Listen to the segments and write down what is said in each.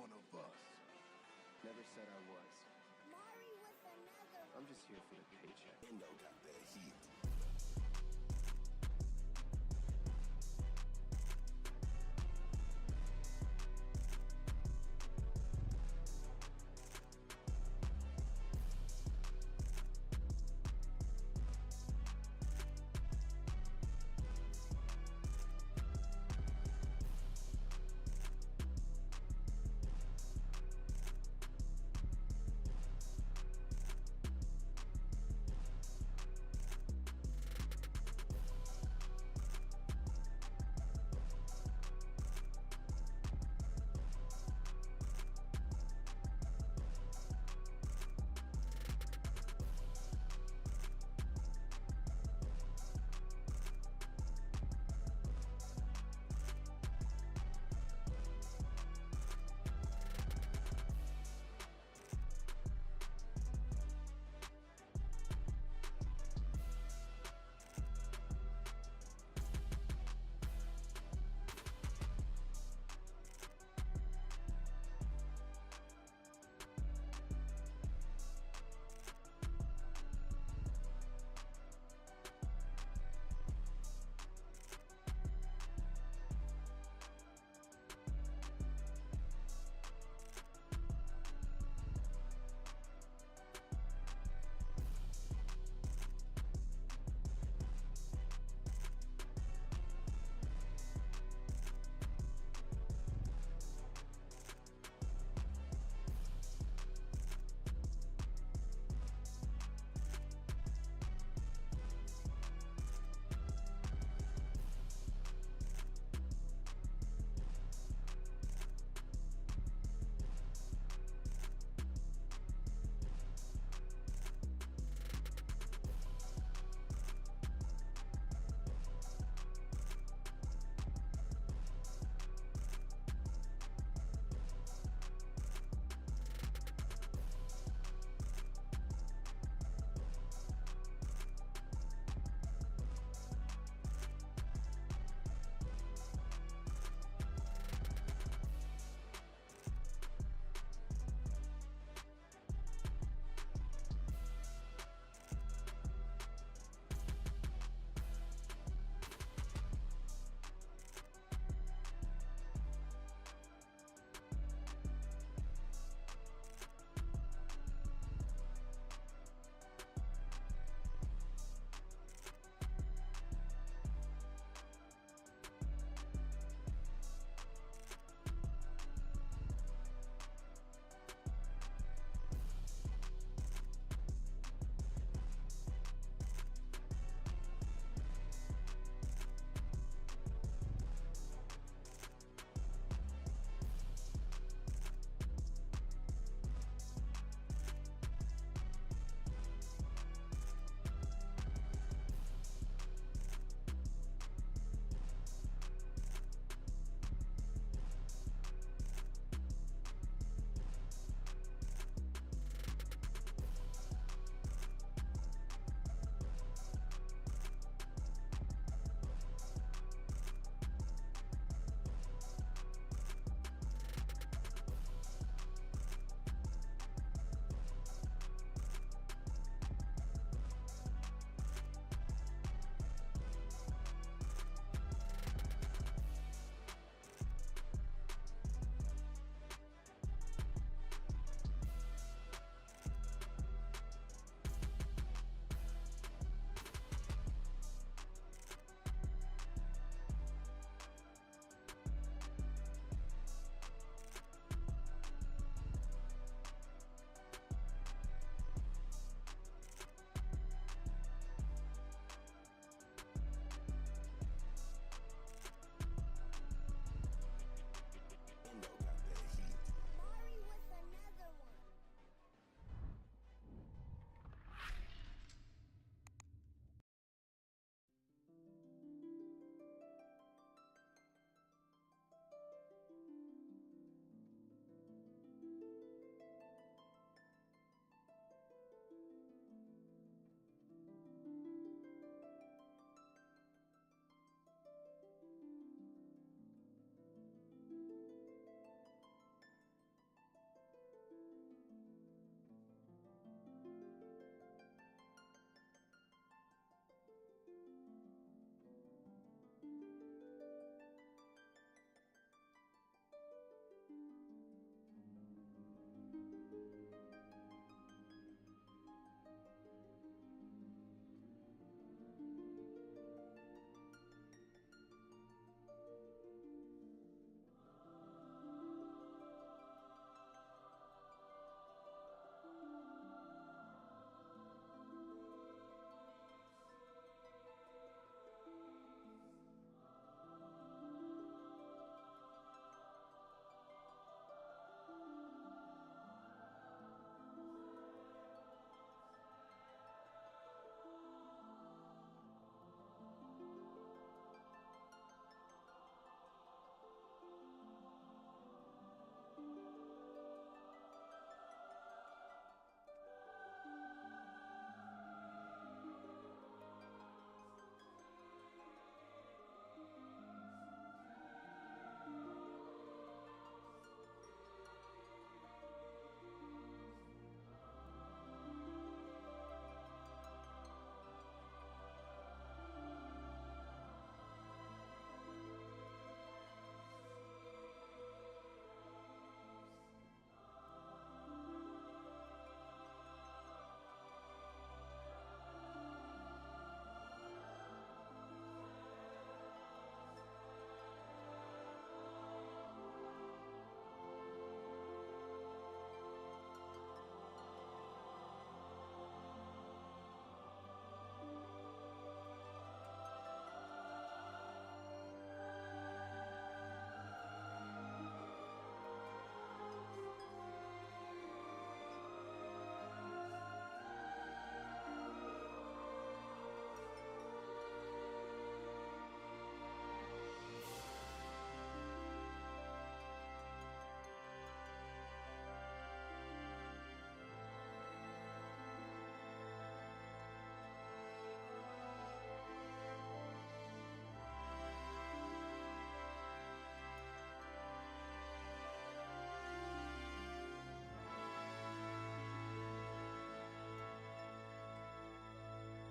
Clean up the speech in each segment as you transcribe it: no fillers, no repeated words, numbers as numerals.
one of us. Never said I was. Mari with another. I'm just here for the paycheck. Endo got that heat.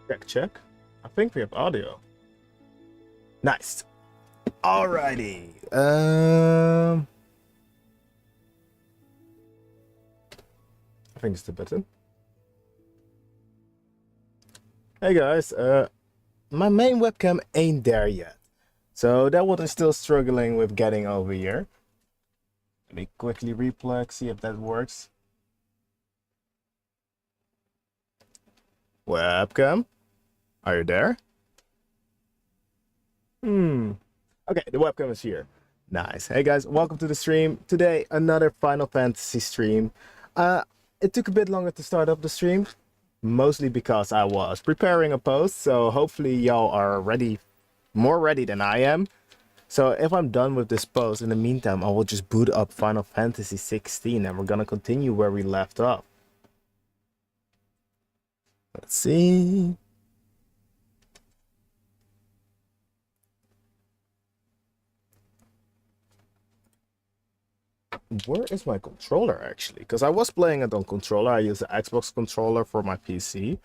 Check, check. I think we have audio. Nice. Alrighty. I think it's the button. Hey guys, my main webcam ain't there yet. So that one is still struggling with getting over here. Let me quickly replug, see if that works. Webcam, are you there? Okay, the webcam is here. Nice. Hey guys, welcome to the stream. Today, another Final Fantasy stream. It took a bit longer to start up the stream, mostly because I was preparing a post, so hopefully y'all are ready, more ready than I am. So if I'm done with this post, in the meantime, I will just boot up Final Fantasy 16 and we're gonna continue where we left off. Let's see. Where is my controller actually? Because I was playing it on controller. I use the Xbox controller for my PC.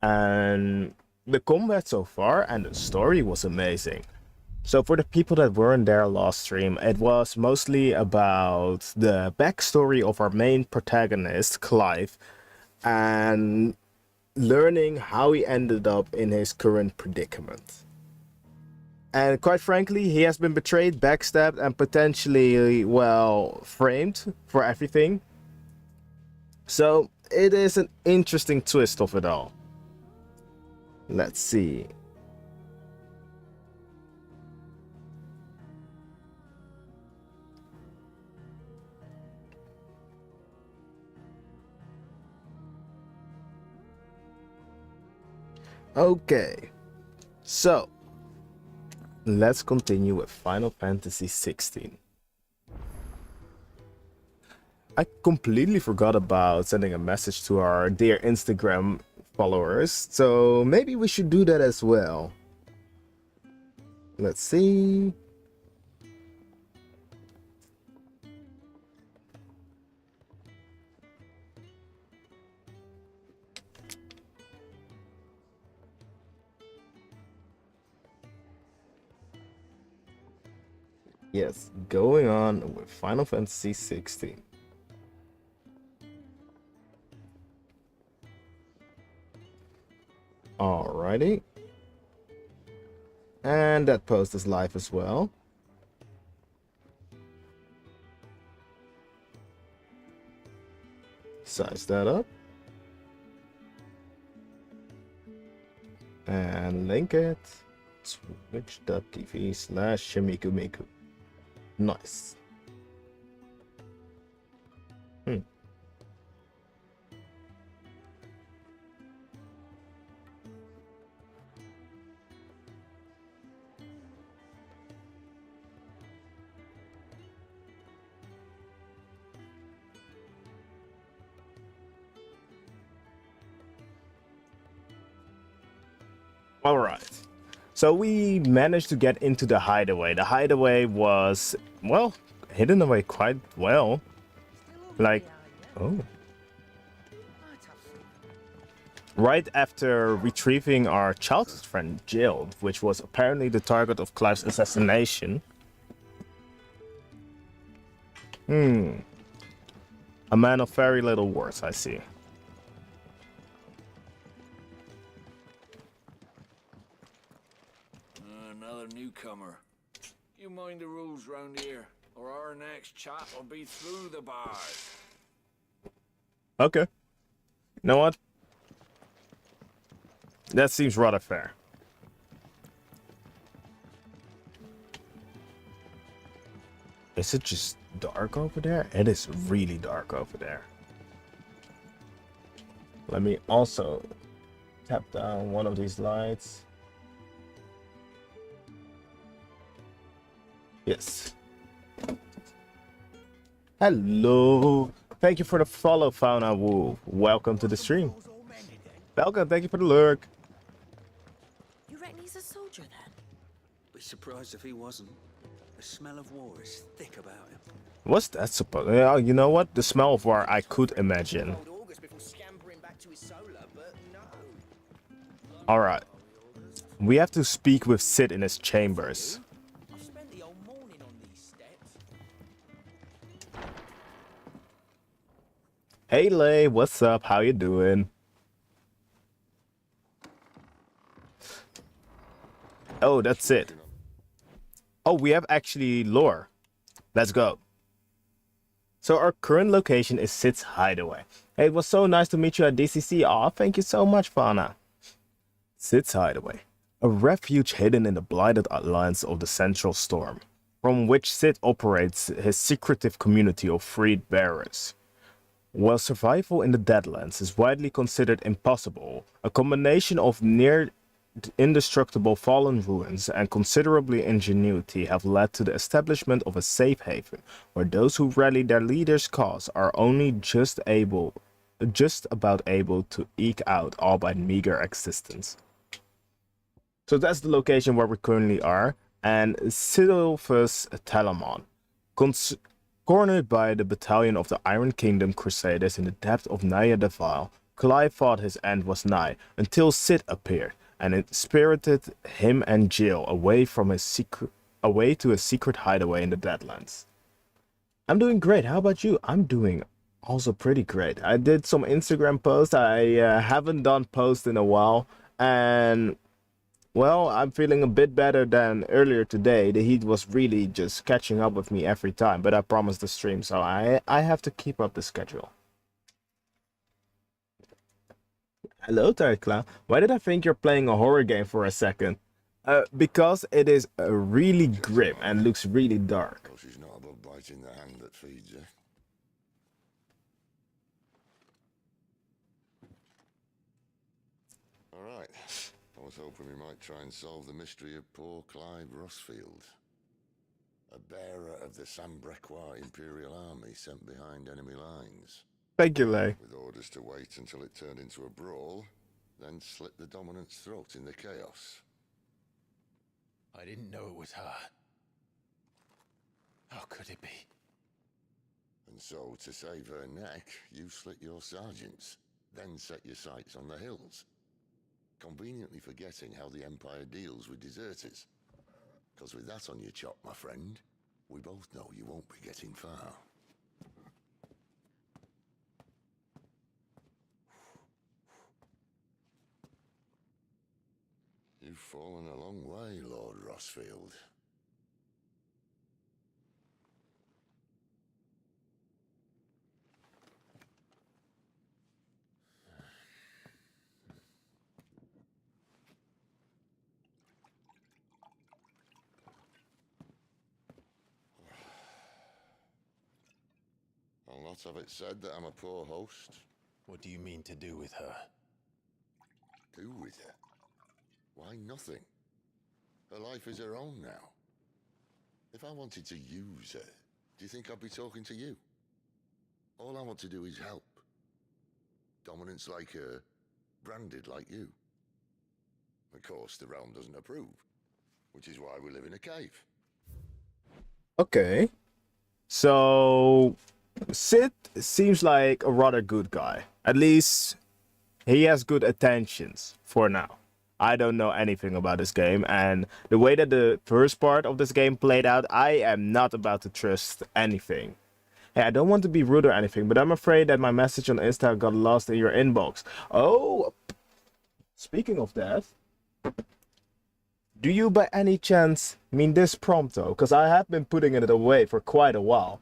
And the combat so far and the story was amazing. So for the people that weren't there last stream, it was mostly about the backstory of our main protagonist, Clive, and learning how he ended up in his current predicament. And quite frankly, he has been betrayed, backstabbed, and potentially, well, framed for everything. So it is an interesting twist of it all. Let's see. Okay, so let's continue with Final Fantasy 16. I completely forgot about sending a message to our dear Instagram followers, so maybe we should do that as well. Let's see. Yes, going on with Final Fantasy 16. Alrighty. And that post is live as well. Size that up. And link it. Twitch.tv/Shimikumiku. Nice. All right. So we managed to get into the hideaway. The hideaway was, well, hidden away quite well. Like, oh. Right after retrieving our childhood friend Jill, which was apparently the target of Clive's assassination. A man of very little words, I see. Another newcomer. You mind the rules round here, or our next chat will be through the bars. Okay. You know what? That seems rather fair. Is it just dark over there? It is really dark over there. Let me also tap down one of these lights. Yes. Hello. Thank you for the follow, Fauna Wu. Welcome to the stream. Belka, thank you for the lurk. You reckon he's a soldier then? Be surprised if he wasn't. The smell of war is thick about him. What's that supposed? Yeah, you know what? The smell of war I could imagine. Alright. We have to speak with Sid in his chambers. I've spent the whole morning on these steps. Hey Lay, what's up? How you doing? Oh, that's it. Oh, we have actually lore. Let's go. So our current location is Sid's hideaway. Hey, it was so nice to meet you at DCC. Aw, thank you so much, Fauna. Sid's hideaway. A refuge hidden in the blighted lands of the Central Storm, from which Sid operates his secretive community of freed bearers. While survival in the Deadlands is widely considered impossible, a combination of near indestructible fallen ruins and considerably ingenuity have led to the establishment of a safe haven where those who rally their leader's cause are only just about able to eke out all by meager existence. So that's the location where we currently are, and Silvus Telamon, cornered by the battalion of the Iron Kingdom Crusaders in the depth of Naya the Vile, Clive thought his end was nigh until Sid appeared and it spirited him and Jill away to a secret hideaway in the Deadlands. I'm doing great. How about you? I'm doing also pretty great. I did some Instagram posts. I haven't done posts in a while, and well, I'm feeling a bit better than earlier today. The heat was really just catching up with me every time, but I promised the stream, so I have to keep up the schedule. Hello, Terkla. Why did I think you're playing a horror game for a second? Because it is really grim and looks really dark. Well, she's not above biting the hand that feeds her. All right. I was hoping we might try and solve the mystery of poor Clive Rossfield, a bearer of the Sambrequois Imperial Army sent behind enemy lines. Thank you, Lay. With orders to wait until it turned into a brawl, then slit the dominant's throat in the chaos. I didn't know it was her. How could it be? And so, to save her neck, you slit your sergeants, then set your sights on the hills, conveniently forgetting how the Empire deals with deserters. Because with that on your chop, my friend, we both know you won't be getting far. You've fallen a long way, Lord Rossfield. I'll not have it said that I'm a poor host. What do you mean to do with her? Do with her? Why, nothing. Her life is her own now. If I wanted to use her, do you think I'd be talking to you? All I want to do is help. Dominants like her, branded like you. Of course, the realm doesn't approve, which is why we live in a cave. Okay. So, Sid seems like a rather good guy. At least, he has good intentions for now. I don't know anything about this game, and the way that the first part of this game played out, I am not about to trust anything. Hey, I don't want to be rude or anything, but I'm afraid that my message on Insta got lost in your inbox. Oh, speaking of that, do you by any chance mean this prompto? Because I have been putting it away for quite a while.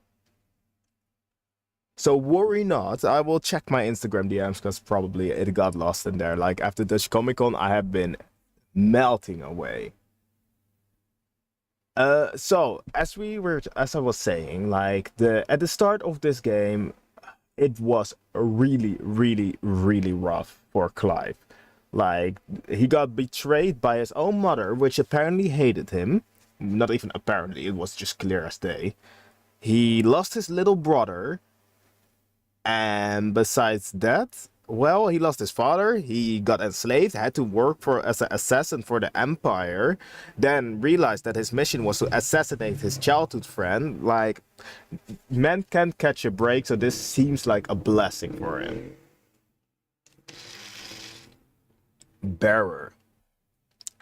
So worry not, I will check my Instagram DMs because probably it got lost in there. Like after Dutch Comic Con, I have been melting away. So as I was saying, like at the start of this game, it was really, really, really rough for Clive. Like he got betrayed by his own mother, which apparently hated him. Not even apparently, it was just clear as day. He lost his little brother. And besides that, well, he lost his father, he got enslaved, had to work as an assassin for the Empire, then realized that his mission was to assassinate his childhood friend. Like, man can't catch a break, so this seems like a blessing for him. Bearer.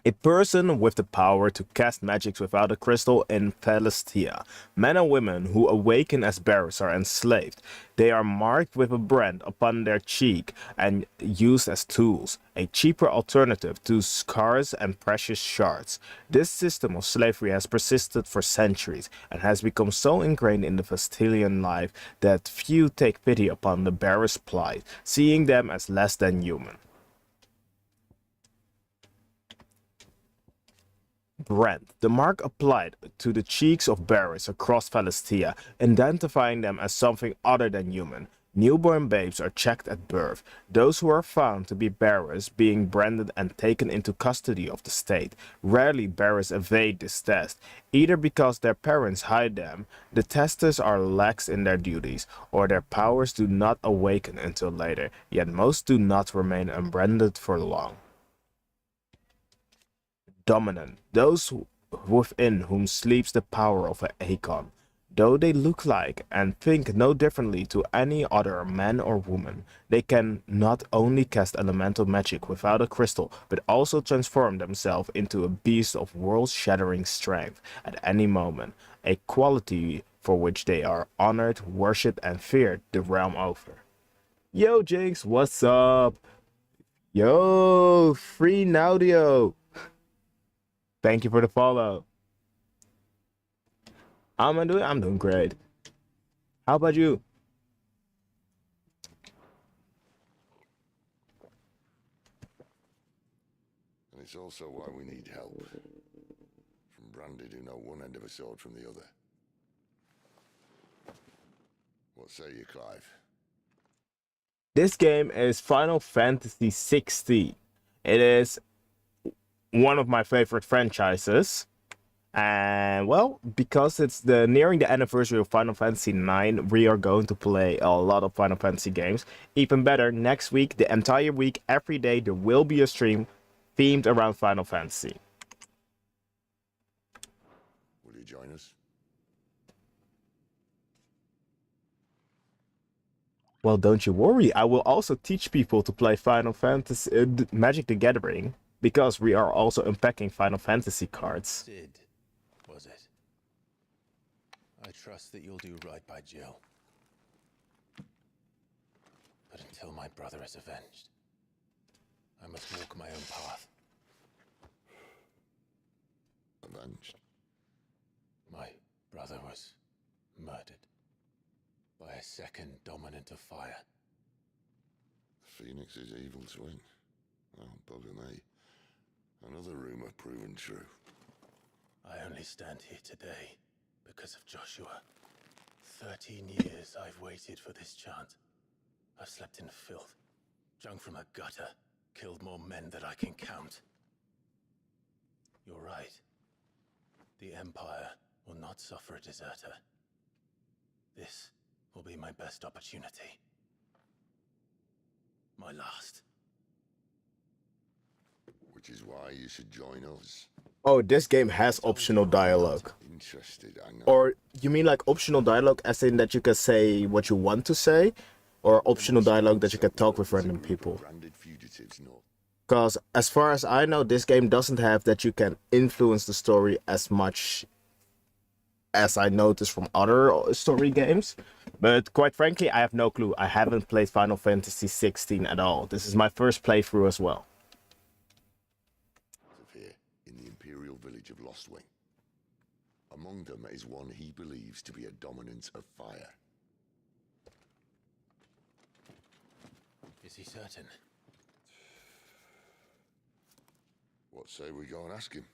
A person with the power to cast magics without a crystal in Phalistia. Men and women who awaken as bearers are enslaved. They are marked with a brand upon their cheek and used as tools, a cheaper alternative to scars and precious shards. This system of slavery has persisted for centuries and has become so ingrained in the Phastilian life that few take pity upon the bearers' plight, seeing them as less than human. Brand, the mark applied to the cheeks of bearers across Phalistia, identifying them as something other than human. Newborn babes are checked at birth, those who are found to be bearers being branded and taken into custody of the state. Rarely bearers evade this test, either because their parents hide them, the testers are lax in their duties, or their powers do not awaken until later, yet most do not remain unbranded for long. Dominant, those within whom sleeps the power of an Akon. Though they look like and think no differently to any other man or woman, they can not only cast elemental magic without a crystal, but also transform themselves into a beast of world-shattering strength at any moment, a quality for which they are honored, worshipped, and feared the realm over. Yo, Jinx, what's up? Yo, free Naudio. Thank you for the follow. How am I doing? I'm doing great. How about you? And it's also why we need help. From Branded who know one end of a sword from the other. What say you, Clive? This game is Final Fantasy 16. It is one of my favorite franchises. And well, because it's nearing the anniversary of Final Fantasy 9, we are going to play a lot of Final Fantasy games. Even better, next week, the entire week, every day, there will be a stream themed around Final Fantasy. Will you join us? Well, don't you worry. I will also teach people to play Final Fantasy Magic the Gathering, because we are also unpacking Final Fantasy cards. Sid, was it? I trust that you'll do right by Jill. But until my brother is avenged, I must walk my own path. Avenged? My brother was murdered by a second dominant of fire. Phoenix's evil twin. Oh, bugger me. Another rumor proven true. I only stand here today because of Joshua. 13 years I've waited for this chance. I've slept in filth, drunk from a gutter, killed more men than I can count. You're right. The Empire will not suffer a deserter. This will be my best opportunity. My last. Which is why you should join us. Oh, this game has optional dialogue. Interested, I know. Or you mean like optional dialogue as in that you can say what you want to say? Or optional dialogue that you can talk with random people? Branded fugitives, not. Because as far as I know, this game doesn't have that you can influence the story as much as I noticed from other story games. But quite frankly, I have no clue. I haven't played Final Fantasy 16 at all. This is my first playthrough as well. Here, in the Imperial village of Lostwing. Among them is one he believes to be a dominant of fire. Is he certain? What say we go and ask him?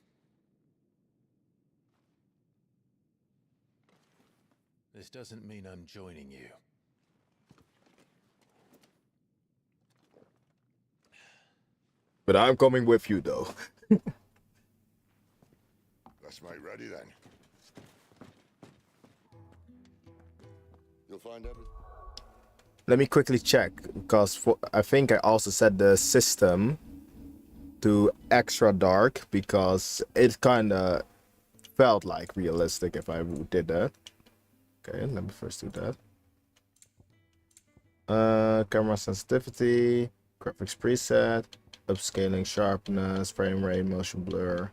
This doesn't mean I'm joining you. But I'm coming with you though. Let's make ready then. You'll find everything. Let me quickly check, because I think I also set the system to extra dark, because it kind of felt like realistic if I did that. Okay, let me first do that. Camera sensitivity, graphics preset. Upscaling sharpness, frame rate, motion blur.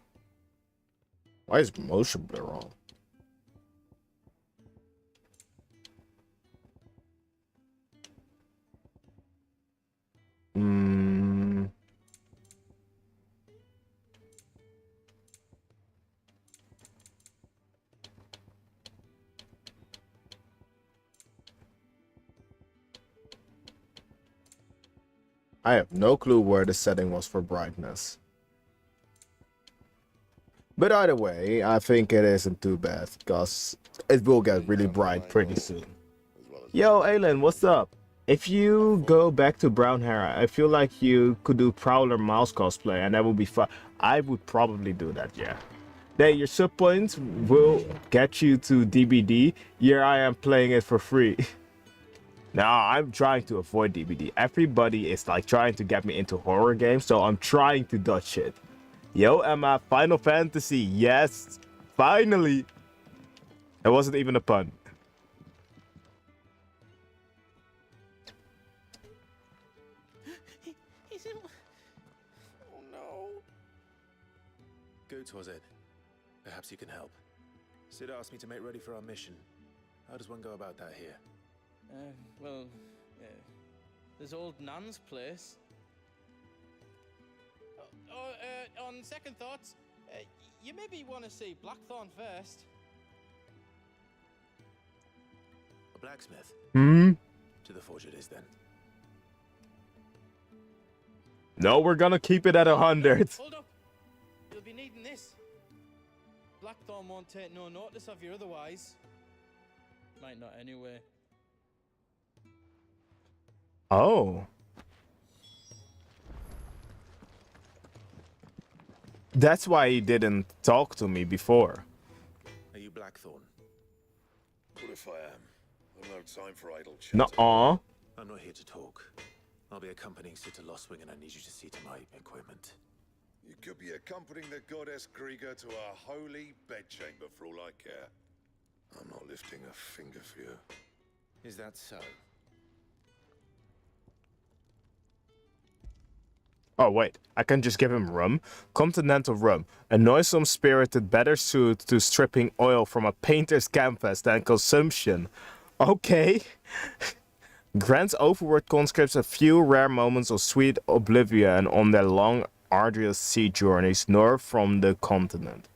Why is motion blur on? Hmm. I have no clue where the setting was for brightness. But either way, I think it isn't too bad, because it will get really bright pretty soon. Yo, Aylin, what's up? If you go back to brown hair, I feel like you could do Prowler mouse cosplay, and that would be fun. I would probably do that, yeah. Then your sub points will get you to DBD. Here I am playing it for free. Now, I'm trying to avoid DBD. Everybody is like trying to get me into horror games, so I'm trying to dodge it. Yo, Emma, Final Fantasy, yes, finally. It wasn't even a pun. He's in... Oh no. Goots, was it? Perhaps you can help. Sid asked me to make ready for our mission. How does one go about that here? Well, there's old Nan's place. On second thoughts, you maybe want to see Blackthorn first. A blacksmith? Hmm? To the forge it is then. No, we're gonna keep it at 100. Hold up! You'll be needing this. Blackthorn won't take no notice of you otherwise. Might not anyway. Oh. That's why he didn't talk to me before. Are you Blackthorn? What if I am? I've no time for idle chat. Nuh-uh. I'm not here to talk. I'll be accompanying Sid to Lostwing, and I need you to see to my equipment. You could be accompanying the goddess Krieger to our holy bedchamber for all I care. I'm not lifting a finger for you. Is that so? Oh, wait. I can just give him rum. Continental rum. A noisome spirited better suited to stripping oil from a painter's canvas than consumption. Okay. Grants overward conscripts a few rare moments of sweet oblivion on their long, arduous sea journeys north from the continent.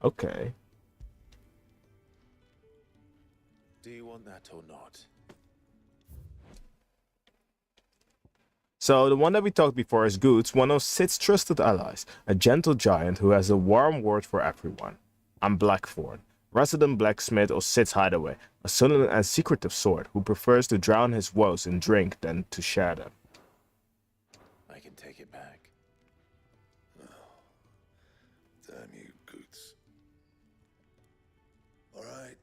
Okay. Do you want that or not? So the one that we talked before is Goots, one of Sid's trusted allies, a gentle giant who has a warm word for everyone. I'm Blackthorn, resident blacksmith of Sid's hideaway, a sullen and secretive sword who prefers to drown his woes in drink than to share them. I can take it back. Damn you, Goots. All right.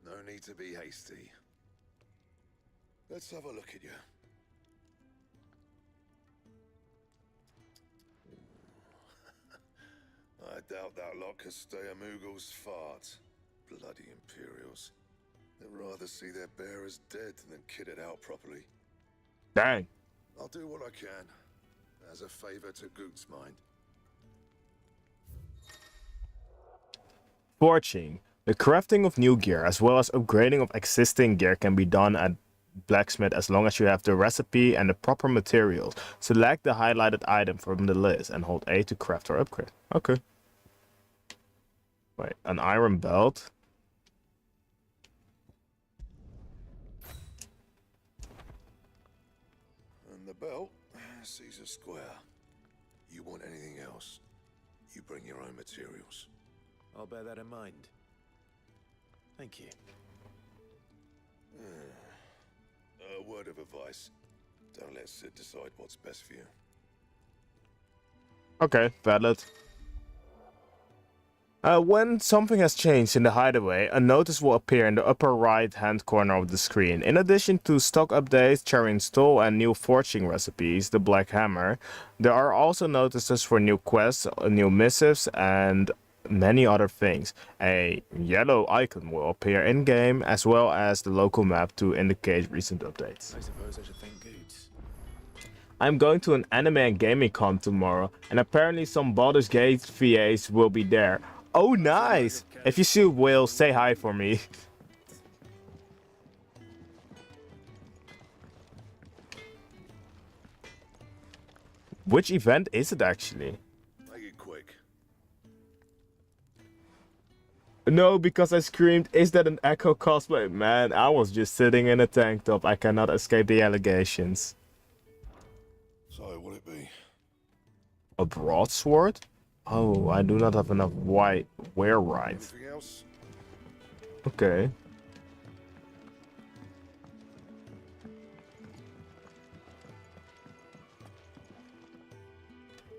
No need to be hasty. Let's have a look at you. I doubt that lot could stay a Moogle's fart. Bloody Imperials. They'd rather see their bearers dead than kitted out properly. Dang. I'll do what I can, as a favor to Goot's mind. Forging. The crafting of new gear as well as upgrading of existing gear can be done at blacksmith as long as you have the recipe and the proper materials. Select the highlighted item from the list and hold A to craft or upgrade. Okay. Wait, an iron belt? And the belt, Caesar Square. You want anything else, you bring your own materials. I'll bear that in mind. Thank you. A word of advice. Don't let Sid decide what's best for you. Okay, valid. When something has changed in the hideaway, a notice will appear in the upper right hand corner of the screen. In addition to stock updates, cherry install and new forging recipes, the Black Hammer, there are also notices for new quests, new missives and many other things. A yellow icon will appear in-game as well as the local map to indicate recent updates. I suppose I should thank Goots. I'm going to an anime and gaming con tomorrow, and apparently some Baldur's Gate VAs will be there. Oh, nice! If you see Will, say hi for me. Which event is it actually? Make it quick. No, because I screamed, is that an Echo cosplay? Man, I was just sitting in a tank top. I cannot escape the allegations. So, will it be? A broadsword? Oh, I do not have enough white wear right. Anything else? Okay.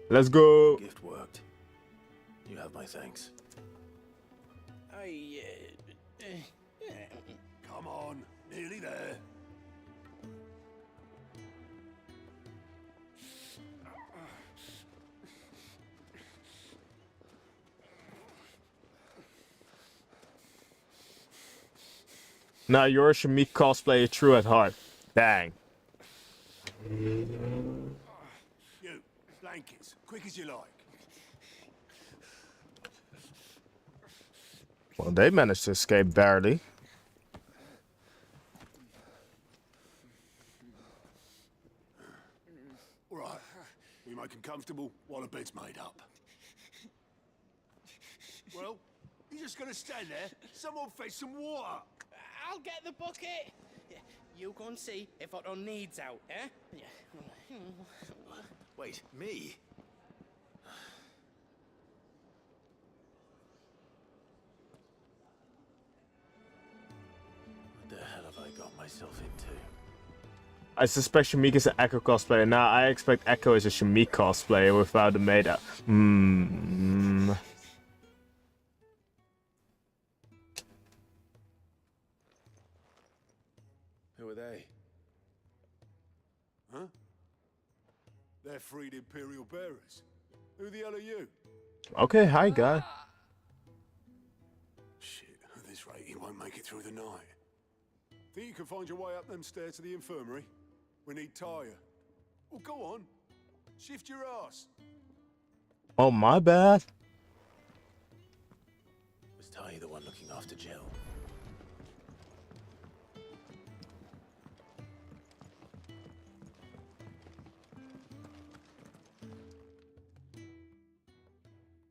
Let's go. Gift worked. You have my thanks. Come on, nearly there. Now you're a Shamik cosplayer true at heart. Dang. You, blankets, quick as you like. Well, they managed to escape barely. All right, we make 'em comfortable while the bed's made up. Well, you're just gonna stand there? Someone fetch some water. I'll get the bucket. You go and see if Otto needs out, eh? Wait, me? What the hell have I got myself into? I suspect Shamik is an Echo cosplayer. Now I expect Echo is a Shamik cosplayer without the meta. Who are they? Huh? They're freed Imperial bearers. Who the hell are you? Okay, hi guy. Shit, at this rate he won't make it through the night. Think you can find your way up them stairs to the infirmary? We need Tyre. Well, go on. Shift your ass. Oh, my bad. Was Ty the one looking after Jill?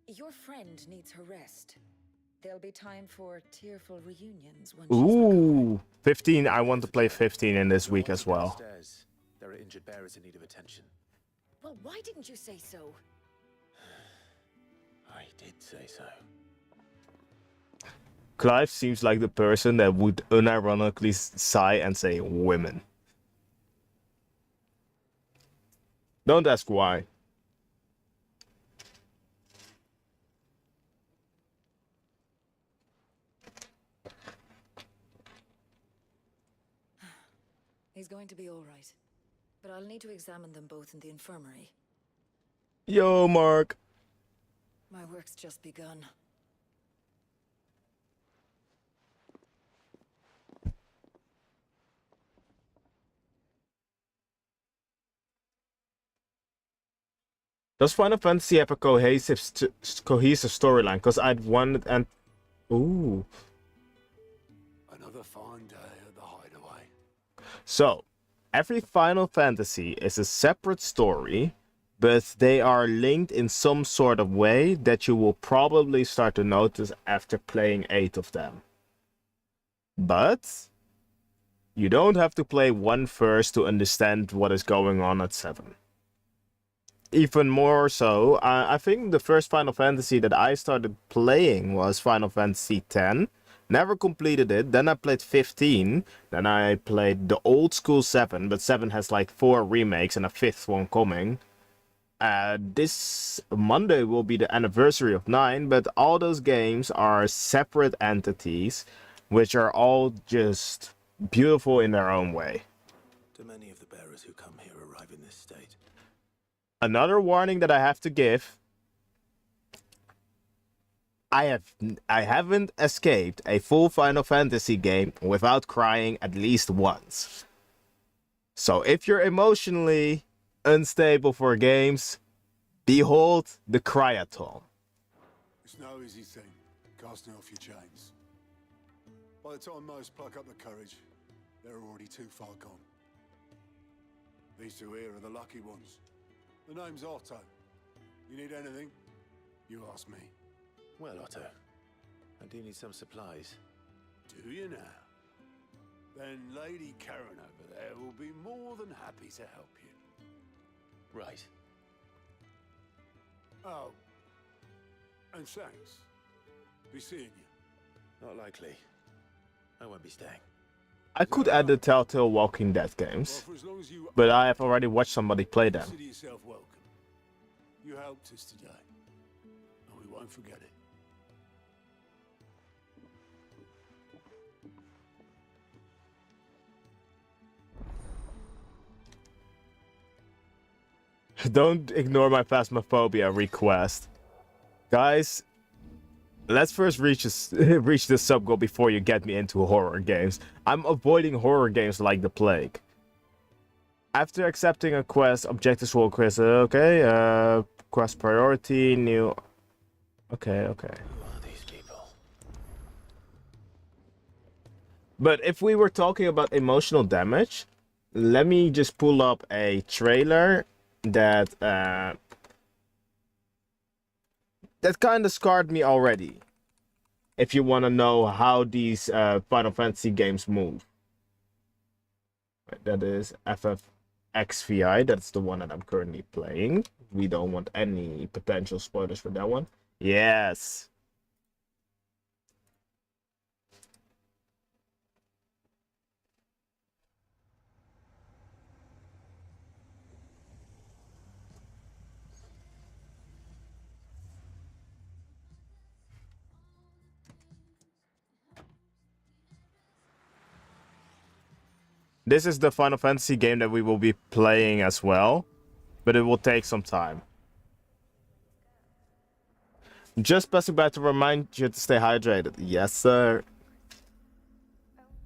Your friend needs her rest. There'll be time for tearful reunions once Ooh, 15. I want to play 15 in this week as well. Downstairs. There are injured bearers in need of attention. Well, why didn't you say so? I did say so. Clive seems like the person that would unironically sigh and say women. Don't ask why. He's going to be all right. But I'll need to examine them both in the infirmary. Yo, Mark. My work's just begun. Does Final Fantasy have a cohesive storyline? Because I'd wanted and... Ooh. Another fine day at the hideaway. So, every Final Fantasy is a separate story, but they are linked in some sort of way that you will probably start to notice after playing 8 of them. But you don't have to play one first to understand what is going on at 7. Even more so, I think the first Final Fantasy that I started playing was Final Fantasy X. Never completed it. Then I played 15. Then I played the old school 7, but 7 has like 4 remakes and a 5th one coming. This Monday will be the anniversary of 9, but all those games are separate entities, which are all just beautiful in their own way. Do many of the bearers who come here arrive in this state? Another warning that I have to give. I haven't escaped a full Final Fantasy game without crying at least once. So if you're emotionally unstable for games. Behold the Cryaton. It's no easy thing, casting off your chains. By the time most pluck up the courage, they're already too far gone. These two here are the lucky ones. The name's Otto. You need anything? You ask me. Well, Otto, I do need some supplies. Do you now? Then Lady Karen over there will be more than happy to help you. Right. Oh. And thanks. Be seeing you. Not likely. I won't be staying. I could add the Telltale Walking Dead games, For as long as you but I have already watched somebody play them. consider yourself welcome. You helped us today, and we won't forget it. Don't ignore my Phasmophobia request. Guys, let's first reach the sub goal before you get me into horror games. I'm avoiding horror games like the plague. After accepting a quest, objectives will quest. Okay, quest priority, new. Okay. Who are these people? But if we were talking about emotional damage, let me just pull up a trailer that kind of scarred me already. If you want to know how these Final Fantasy games move. That is FFXVI. That's the one that I'm currently playing. We don't want any potential spoilers for that one. Yes. This is the Final Fantasy game that we will be playing as well, but it will take some time. Just passing by to remind you to stay hydrated. Yes, sir. Only the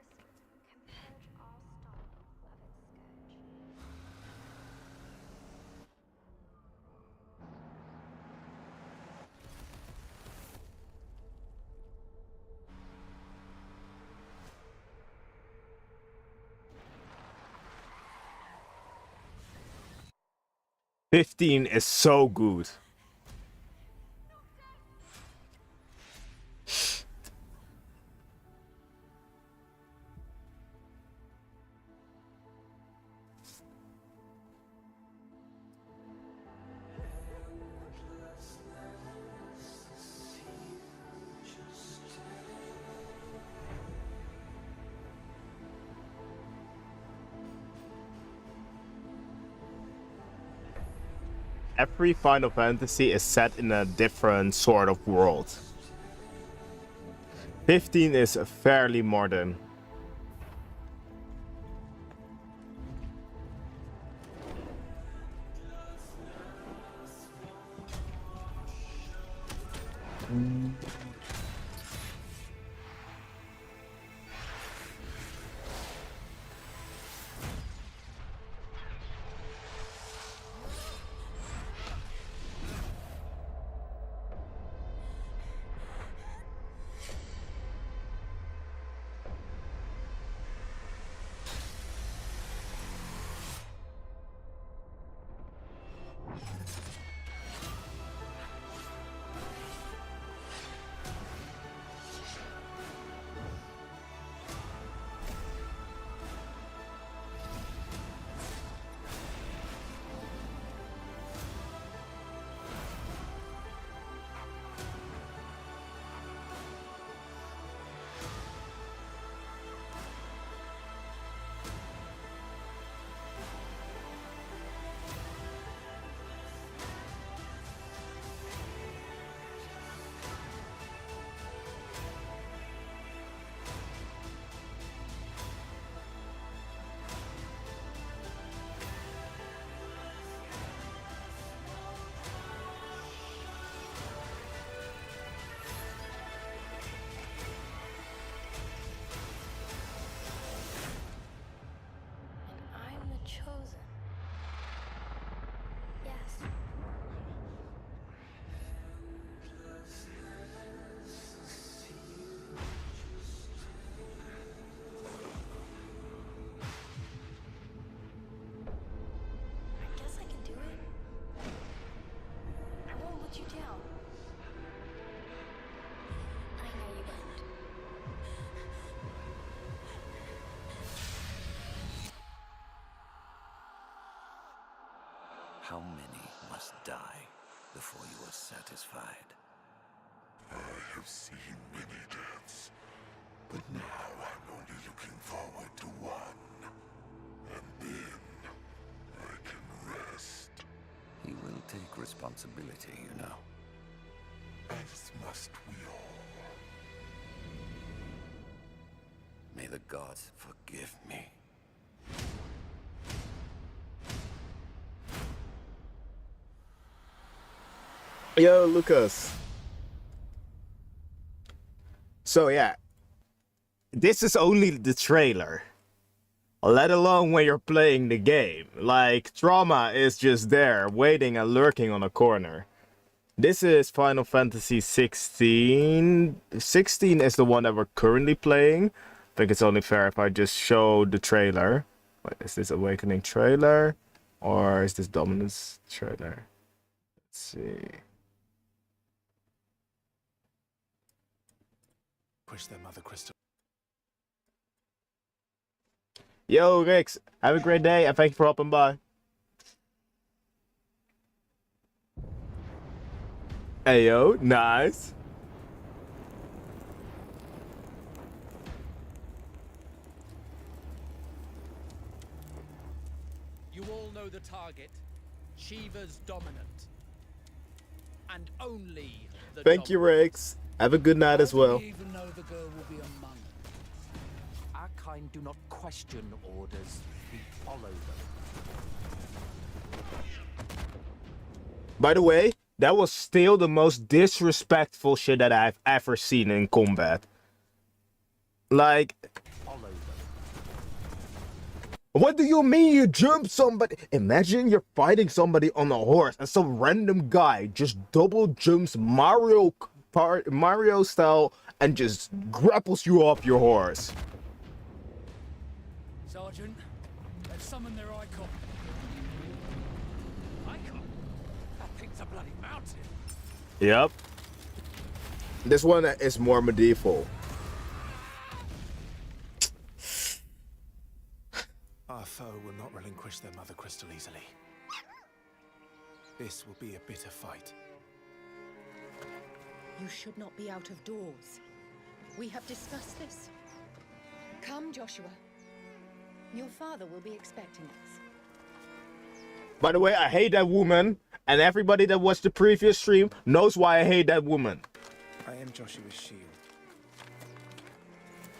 true 15 is so good. Every Final Fantasy is set in a different sort of world. 15 is fairly modern. How many must die before you are satisfied? I have seen many deaths, but now I'm only looking forward to one. And then I can rest. He will take responsibility, you know. As must we all. May the gods forgive me. Yo, Lucas. So yeah, this is only the trailer. Let alone when you're playing the game. Like, Trauma is just there, waiting and lurking on a corner. This is Final Fantasy 16. 16 is the one that we're currently playing. I think it's only fair if I just show the trailer. Wait, is this Awakening trailer? Or is this Dominance trailer? Let's see. Push their mother crystal. Yo, Rix, have a great day and thank you for hopping by. Hey, yo, nice. You all know the target. Shiva's dominant. And only the Thank you, Rix. Have a good night as well. even know the girl will be among us. Our kind do not question orders, we follow them. By the way, that was still the most disrespectful shit that I've ever seen in combat. Like, what do you mean you jump somebody? Imagine you're fighting somebody on a horse and some random guy just double jumps Mario style and just grapples you off your horse. Sergeant, let's summon their icon. Icon? That thing's a bloody mountain. Yep. This one is more medieval. Our foe will not relinquish their mother crystal easily. This will be a bitter fight. You should not be out of doors. We have discussed this. Come, Joshua. Your father will be expecting us. By the way, I hate that woman, and everybody that watched the previous stream knows why I hate that woman. I am Joshua's shield.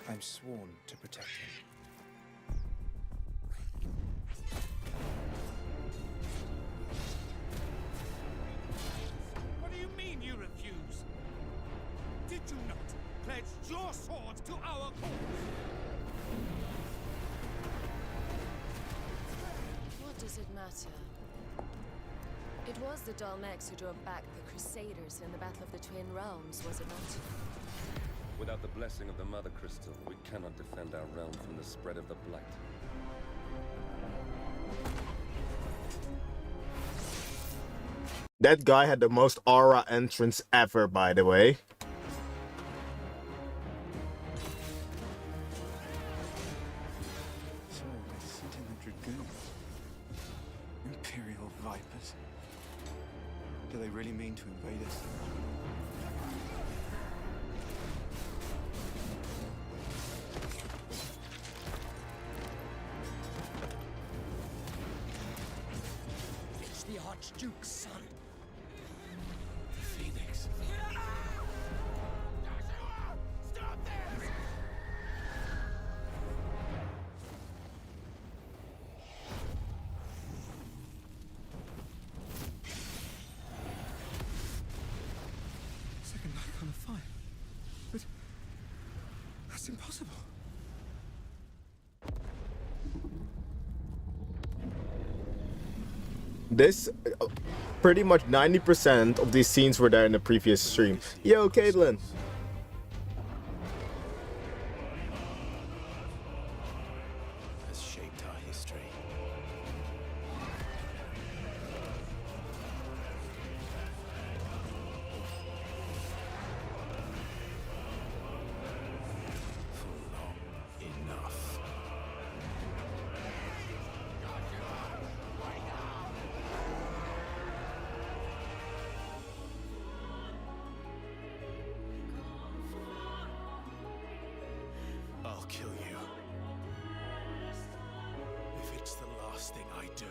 I'm sworn to protect him. What do you mean you refuse? Did you not pledge your sword to our cause? What does it matter? It was the Dalmex who drove back the Crusaders in the Battle of the Twin Realms, was it not? Without the blessing of the Mother Crystal, we cannot defend our realm from the spread of the Blight. That guy had the most aura entrance ever, by the way. So, they sent in the Dragoons. Imperial Vipers. Do they really mean to invade us? It's the Archduke's son. The Phoenix. Stop this! Second icon of fire. But that's impossible. This, pretty much 90% of these scenes were there in the previous stream. Yo, Caitlin. Has shaped our history. For long enough. last thing I do.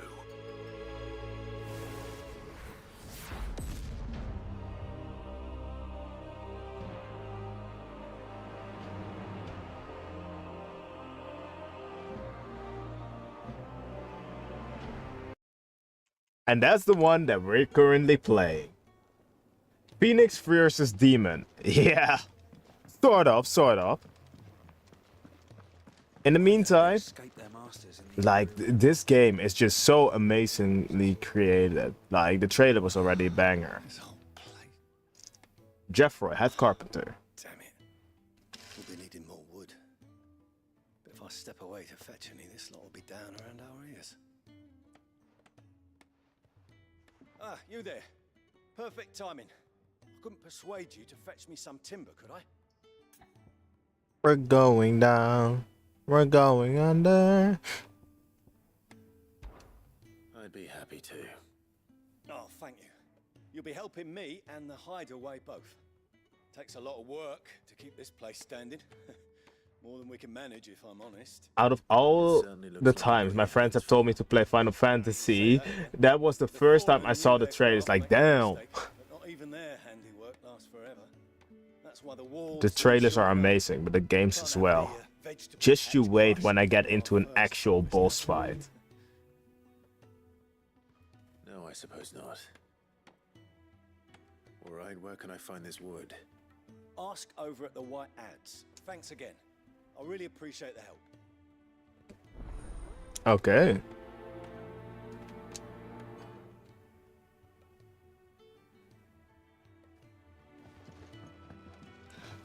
And that's the one that we're currently playing. Phoenix versus Demon. Yeah. Sort of. In the meantime, like, this game is just so amazingly created. Like, the trailer was already a banger. Jeffroy, head carpenter. Damn it. We'll be needing more wood. But if I step away to fetch any, this lot will be down around our ears. Ah, you there. Perfect timing. I couldn't persuade you to fetch me some timber, could I? We're going down. We're going under. I'd be happy to. Oh, thank you. You'll be helping me and the hideaway both. Takes a lot of work to keep this place standing. More than we can manage, if I'm honest. Out of all the times my friends have told me to play Final Fantasy, that was the first time I saw the trailer. It's like, damn. Not even their handiwork lasts forever. That's why the walls. The trailers are amazing, but the games as well. Just you wait when I get into an actual boss fight. No, I suppose not. Alright, where can I find this wood? Ask over at the White Ads. Thanks again. I really appreciate the help. Okay.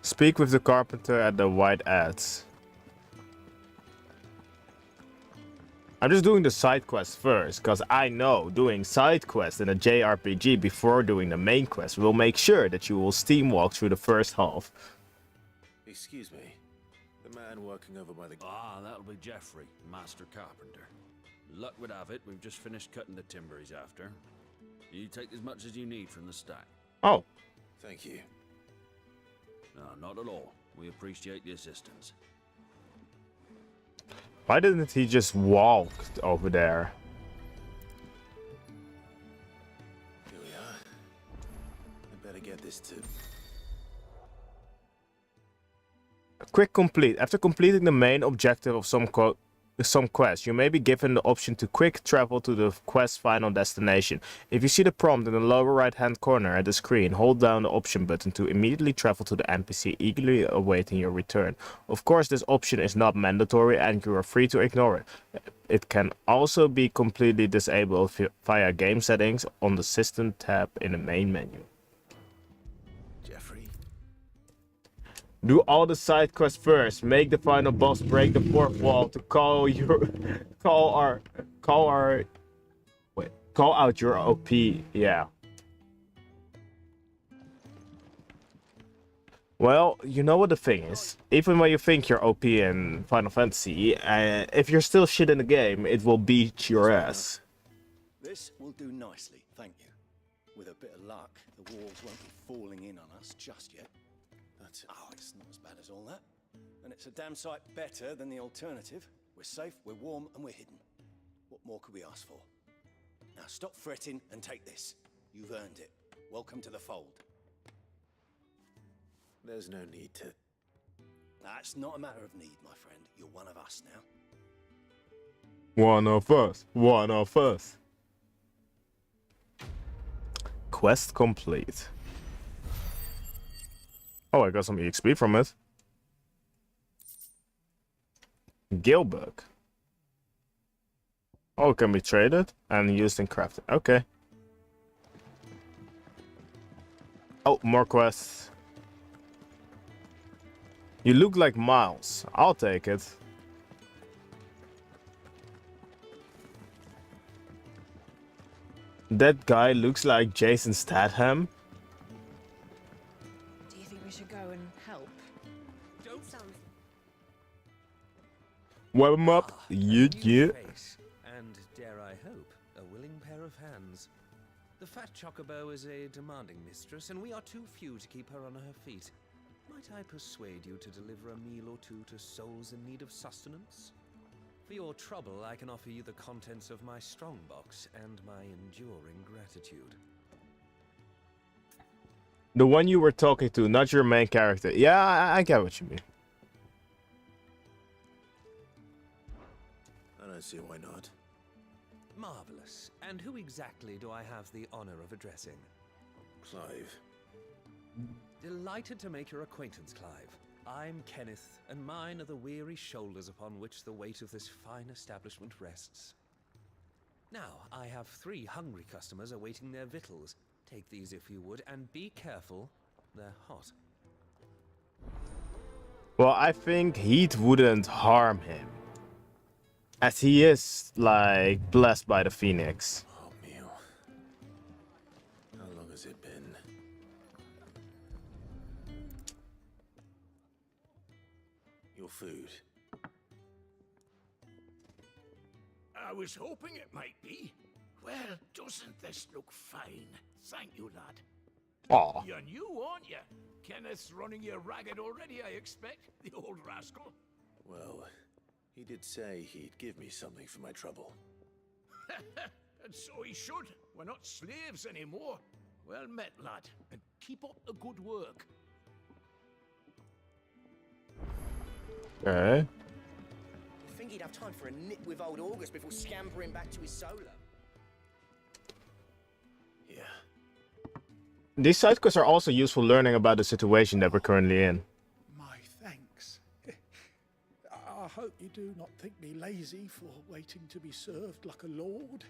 Speak with the carpenter at the White Ads. I'm just doing the side quest first, because I know doing side quests in a JRPG before doing the main quest will make sure that you will steam walk through the first half. Excuse me. The man working over by the... Ah, that'll be Jeffrey, master carpenter. Luck would have it, we've just finished cutting the timber he's after. You take as much as you need from the stack. Oh. Thank you. No, not at all. We appreciate the assistance. Why didn't he just walk over there? Here we are. I better get this to... Quick complete. After completing the main objective of some quest, you may be given the option to quick travel to the quest's final destination. If you see the prompt in the lower right hand corner at the screen, hold down the option button to immediately travel to the NPC eagerly awaiting your return. Of course, this option is not mandatory and you are free to ignore it. It can also be completely disabled via game settings on the system tab in the main menu. Jeffrey? Do all the side quests first. Make the final boss break the fourth wall to call out your OP. Yeah. Well, you know what the thing is. Even when you think you're OP in Final Fantasy, if you're still shit in the game, it will beat your ass. This will do nicely, thank you. With a bit of luck, the walls won't be falling in on us just yet. Oh, it's not as bad as all that. And it's a damn sight better than the alternative. We're safe, we're warm, and we're hidden. What more could we ask for? Now stop fretting and take this. You've earned it. Welcome to the fold. There's no need to... That's not a matter of need, my friend. You're one of us now. One of us. One of us. Quest complete. Oh, I got some EXP from it. Gilbug. Oh, it can be traded and used in crafting. Okay. Oh, more quests. You look like Miles. I'll take it. That guy looks like Jason Statham. Do you think we should go and help? Don't Web him up. Yeah. And, dare I hope, a willing pair of hands. The fat chocobo is a demanding mistress, and we are too few to keep her on her feet. Might I persuade you to deliver a meal or two to souls in need of sustenance? For your trouble, I can offer you the contents of my strongbox and my enduring gratitude. The one you were talking to, not your main character. Yeah, I get what you mean. I don't see why not. Marvelous. And who exactly do I have the honor of addressing? Clive. Delighted to make your acquaintance, Clive. I'm Kenneth, and mine are the weary shoulders upon which the weight of this fine establishment rests. Now, I have 3 hungry customers awaiting their victuals. Take these if you would, and be careful, they're hot. Well, I think heat wouldn't harm him, as he is, like, blessed by the Phoenix. Oh, meal. How long has it been? Your food. I was hoping it might be. Well, doesn't this look fine? Thank you, lad. Aw. You're new, aren't you? Kenneth's running you ragged already, I expect. The old rascal. Well, he did say he'd give me something for my trouble. And so he should. We're not slaves anymore. Well met, lad. And keep up the good work. Okay. I think he'd have time for a nip with old August before scampering back to his solo. Yeah. These side quests are also useful learning about the situation that we're currently in. My thanks. I hope you do not think me lazy for waiting to be served like a lord.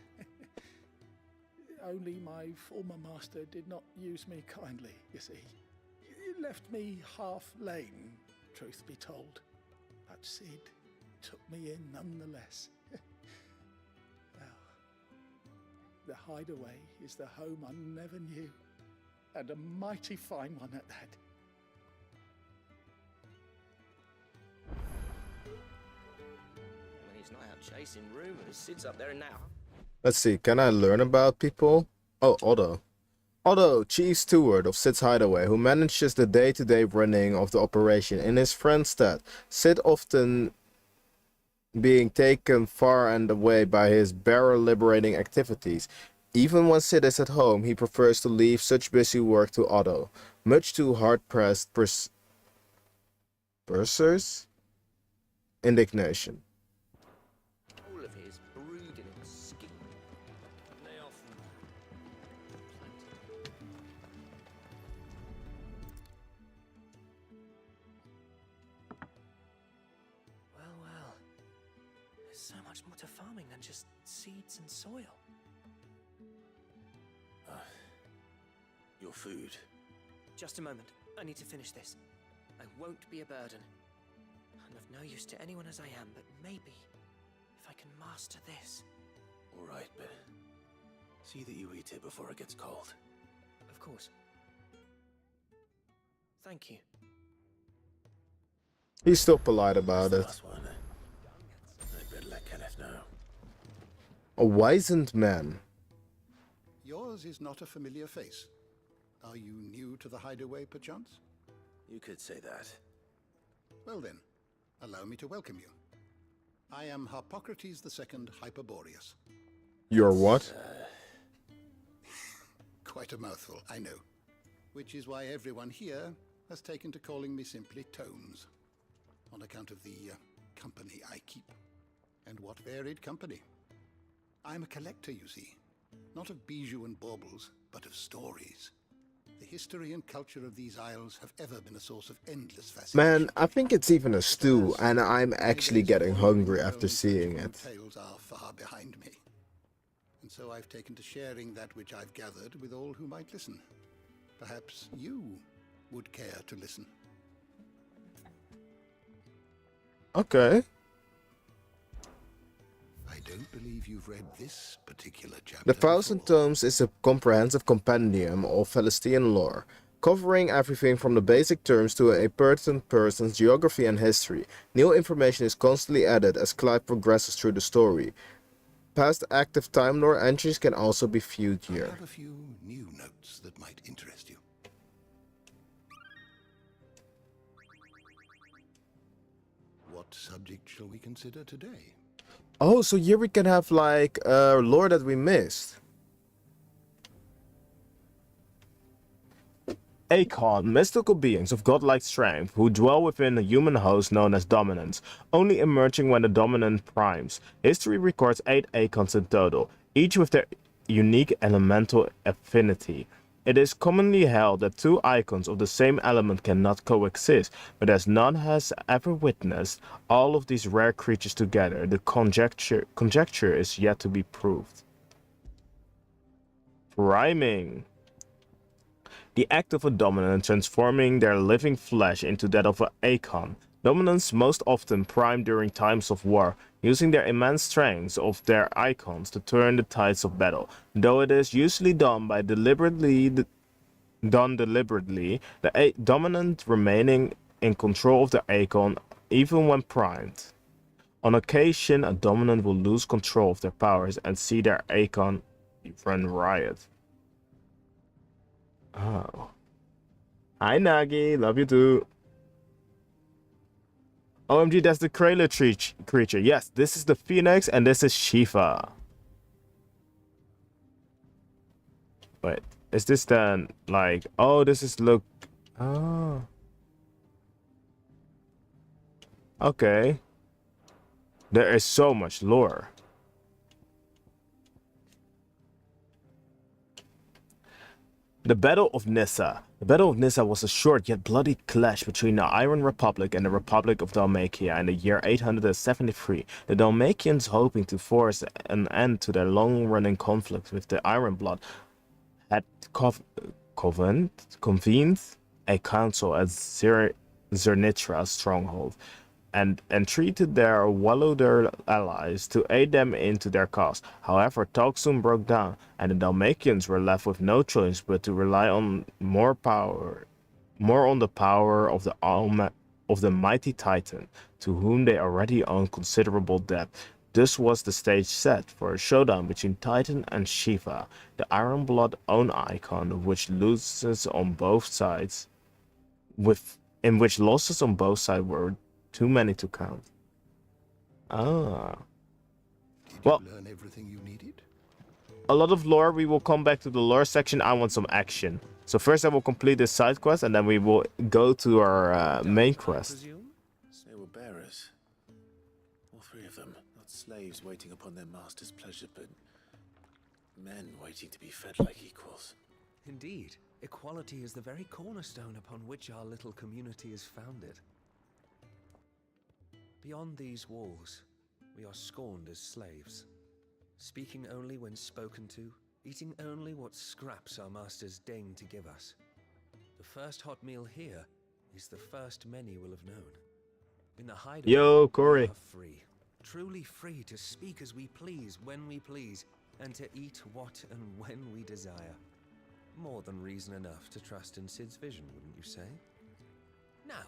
Only my former master did not use me kindly, you see. He left me half lame, truth be told. But Sid took me in nonetheless. Well, the hideaway is the home I never knew, and a mighty fine one at that. When he's not out chasing rumors, Sid's up there now. Let's see, can I learn about people? Oh, Otto. Otto, chief steward of Sid's hideaway, who manages the day-to-day running of the operation in his friend's stead. Sid often being taken far and away by his barrel-liberating activities. Even when Sid is at home, he prefers to leave such busy work to Otto, much too hard-pressed Purser's indignation. All of his brooding and scheming. They often Well. There's so much more to farming than just seeds and soil. Your food. Just a moment. I need to finish this. I won't be a burden. I'm of no use to anyone as I am, but maybe if I can master this. All right, but see that you eat it before it gets cold. Of course. Thank you. He's still polite about it. Last one. I better let Kenneth know. A wizened man. Yours is not a familiar face. Are you new to the hideaway, perchance? You could say that. Well then, allow me to welcome you. I am Harpocrates II Hyperboreus. You're what? Quite a mouthful, I know. Which is why everyone here has taken to calling me simply Tomes, on account of the company I keep. And what varied company. I'm a collector, you see. Not of bijou and baubles, but of stories. The history and culture of these isles have ever been a source of endless fascination. Man, I think it's even a stew, and I'm actually getting hungry after seeing it. Tales are far behind me. And so I've taken to sharing that which I've gathered with all who might listen. Perhaps you would care to listen. Okay. I don't believe you've read this particular chapter. The Thousand Tomes is a comprehensive compendium of Philistine lore, covering everything from the basic terms to a pertinent person's geography and history. New information is constantly added as Clive progresses through the story. Past active Time Lore entries can also be viewed I here. have a few new notes that might interest you. What subject shall we consider today? Oh, so here we can have like lore that we missed. Akon, mystical beings of godlike strength who dwell within a human host known as dominants, only emerging when the dominant primes. History records 8 Akons in total, each with their unique elemental affinity. It is commonly held that 2 icons of the same element cannot coexist, but as none has ever witnessed all of these rare creatures together, the conjecture is yet to be proved. Rhyming. The act of a dominant transforming their living flesh into that of an Akon. Dominants most often prime during times of war, using their immense strengths of their icons to turn the tides of battle. Though it is usually done deliberately, the dominant remaining in control of the Akon even when primed. On occasion, a dominant will lose control of their powers and see their Akon run riot. Oh. Hi Nagi, love you too. OMG, that's the Krayler creature. Yes, this is the Phoenix and this is Shifa. Wait, is this then like, oh, this is look, oh. Okay. There is so much lore. The Battle of Nissa. The Battle of Nissa was a short yet bloody clash between the Iron Republic and the Republic of Dalmatia in the year 873. The Dalmatians, hoping to force an end to their long-running conflict with the Iron Blood, had convened a council at Zernitra's stronghold and entreated their Walloder allies to aid them into their cause. However, talk soon broke down, and the Dalmatians were left with no choice but to rely on more on the power of the mighty Titan, to whom they already owned considerable debt. This was the stage set for a showdown between Titan and Shiva, the Iron Blood own icon, which losses on both sides, in which losses on both sides were too many to count. Ah. Well, Learn everything you needed? a lot of lore. We will come back to the lore section. I want some action. So first I will complete this side quest and then we will go to our main quest. They were bearers. All 3 of them. Not slaves waiting upon their master's pleasure, but men waiting to be fed like equals. Indeed, equality is the very cornerstone upon which our little community is founded. Beyond these walls, we are scorned as slaves, speaking only when spoken to, eating only what scraps our masters deign to give us. The first hot meal here is the first many will have known. In the hideout, Yo, Corey. we are free, truly free to speak as we please, when we please, and to eat what and when we desire. More than reason enough to trust in Sid's vision, wouldn't you say? Now,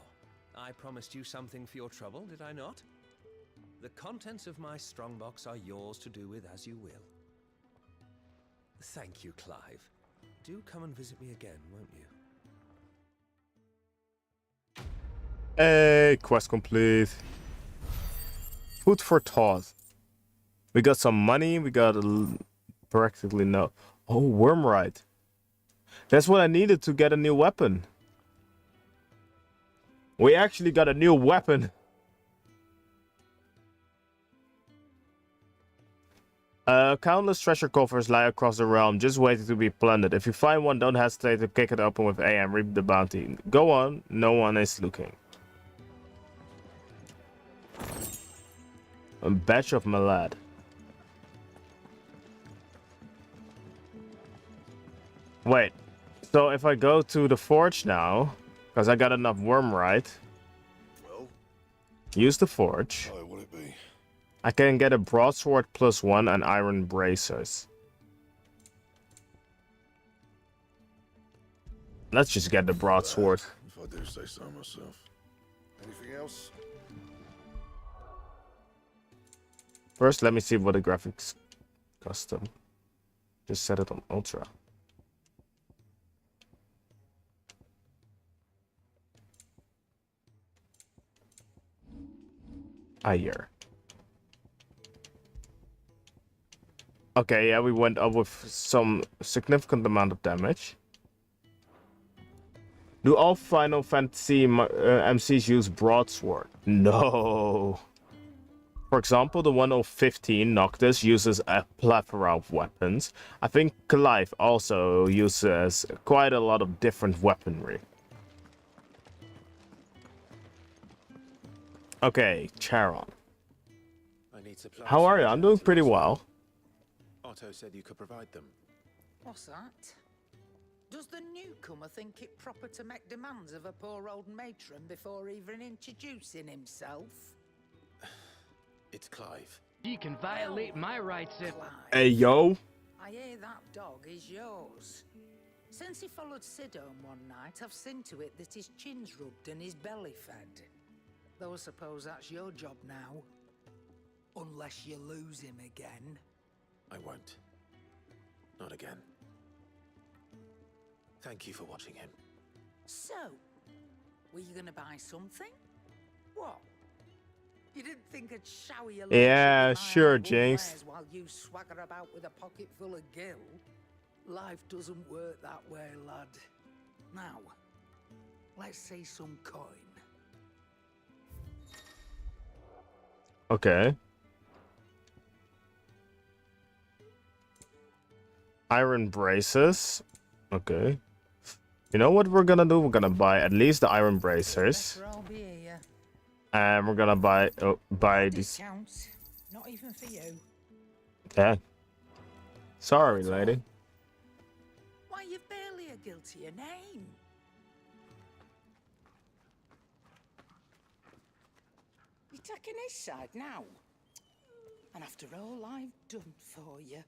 I promised you something for your trouble, did I not? The contents of my strongbox are yours to do with as you will. Thank you, Clive. Do come and visit me again, won't you? Hey, quest complete. Food for thought. We got some money. We got practically no. Oh, Wormrite. That's what I needed to get a new weapon. We actually got a new weapon. Countless treasure coffers lie across the realm, just waiting to be plundered. If you find one, don't hesitate to kick it open with A and reap the bounty. Go on, no one is looking. A batch of malad. Wait, so if I go to the forge now, because I got enough Wormrite, use the forge. Oh, will it be? I can get a broadsword +1 and iron bracers. Let's just get the broadsword. If I do say so myself. Anything else? First, let me see what the graphics custom. Just set it on ultra. Here. Okay, yeah, we went up with some significant amount of damage. Do all Final Fantasy MCs use broadsword? No. For example, the 1015 Noctis uses a plethora of weapons. I think Clive also uses quite a lot of different weaponry. Okay, Charon. I need supplies. How are you? I'm doing pretty well. Otto said you could provide them. What's that? Does the newcomer think it proper to make demands of a poor old matron before even introducing himself? It's Clive. You can violate my rights if... Hey, yo. I hear that dog is yours. Since he followed Sid home one night, I've seen to it that his chin's rubbed and his belly fed. Though I suppose that's your job now. Unless you lose him again. I won't. Not again. Thank you for watching him. So, were you gonna buy something? What? You didn't think I'd shower you? Yeah, sure, Jinx. While you swagger about with a pocket full of gil. Life doesn't work that way, lad. Now, let's see some coin. Okay. Iron braces. Okay. You know what we're gonna do? We're gonna buy at least the iron bracers. And we're gonna buy these. Not even for you. Yeah. Sorry, lady. Why, you're barely a guilty of name. You're taking his side now. And after all I've done for you.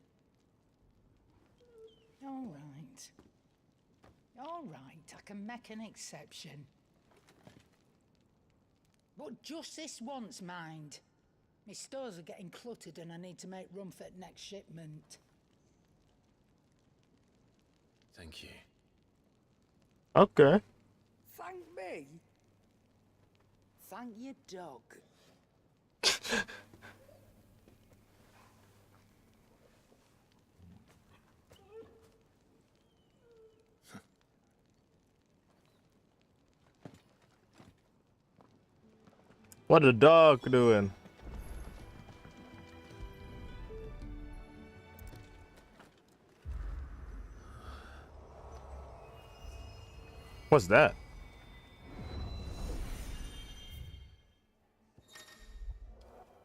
All right. All right, I can make an exception. But just this once, mind. My stores are getting cluttered and I need to make room for the next shipment. Thank you. Okay. Thank me? Thank your dog. What the dog doing? What's that?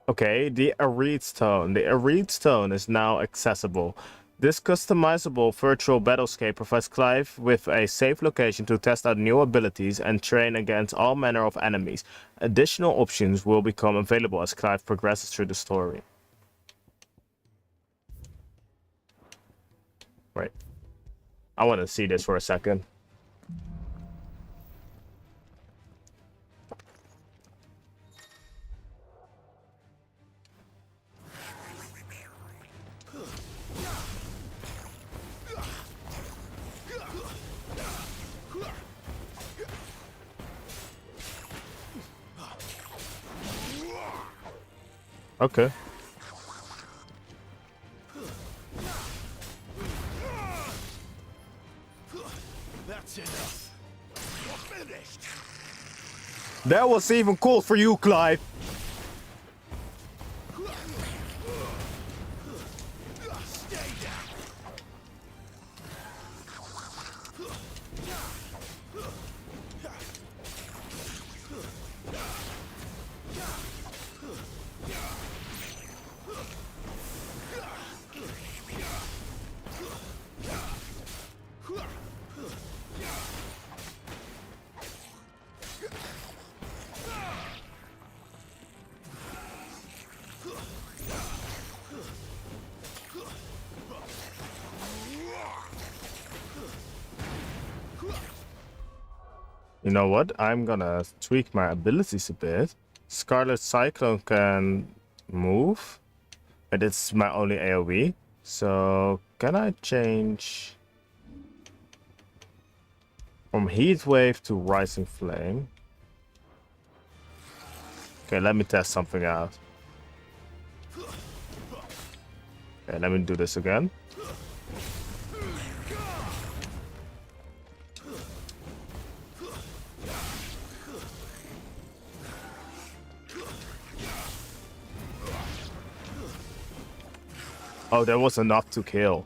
Okay, the Arid Stone. The Arid Stone is now accessible. This customizable virtual battlescape provides Clive with a safe location to test out new abilities and train against all manner of enemies. Additional options will become available as Clive progresses through the story. Wait. I want to see this for a second. Okay. That's enough. We're finished. That was even cool for you, Clive. Stay down. You know what? I'm gonna tweak my abilities a bit. Scarlet Cyclone can move, but it's my only AoE. So can I change from Heat Wave to Rising Flame? Okay, let me test something out. Okay, let me do this again. Oh, that was enough to kill.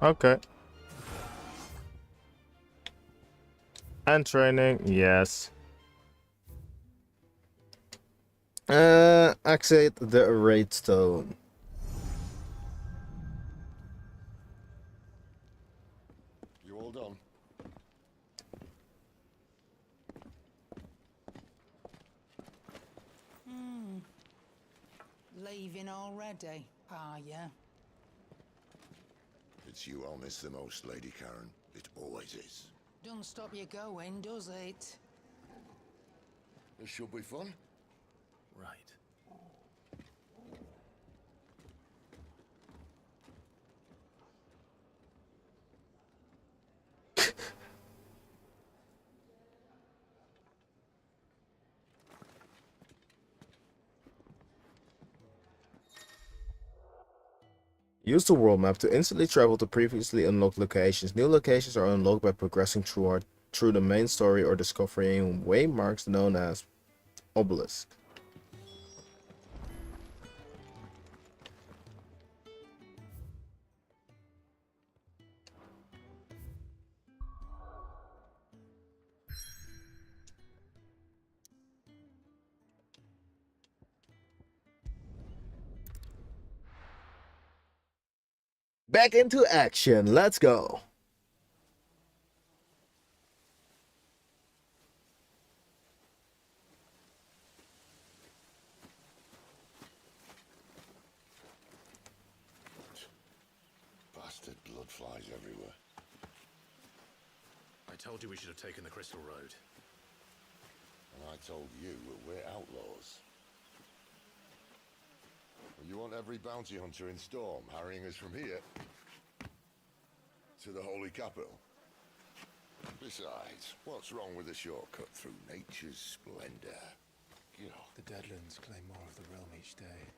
Okay. And training, yes. Activate the raid stone. You all done? Leaving already, are ya? It's you I'll miss the most, Lady Karen. It always is. Don't stop you going, does it? This should be fun. Right. Use the world map to instantly travel to previously unlocked locations. New locations are unlocked by progressing through the main story or discovering waymarks known as obelisk. Back into action. Let's go. Bastard blood flies everywhere. I told you we should have taken the Crystal Road. And I told you that we're outlaws. You want every bounty hunter in Storm harrying us from here to the Holy Capital? Besides, what's wrong with a shortcut through nature's splendor? You know. The Deadlands claim more of the realm each day.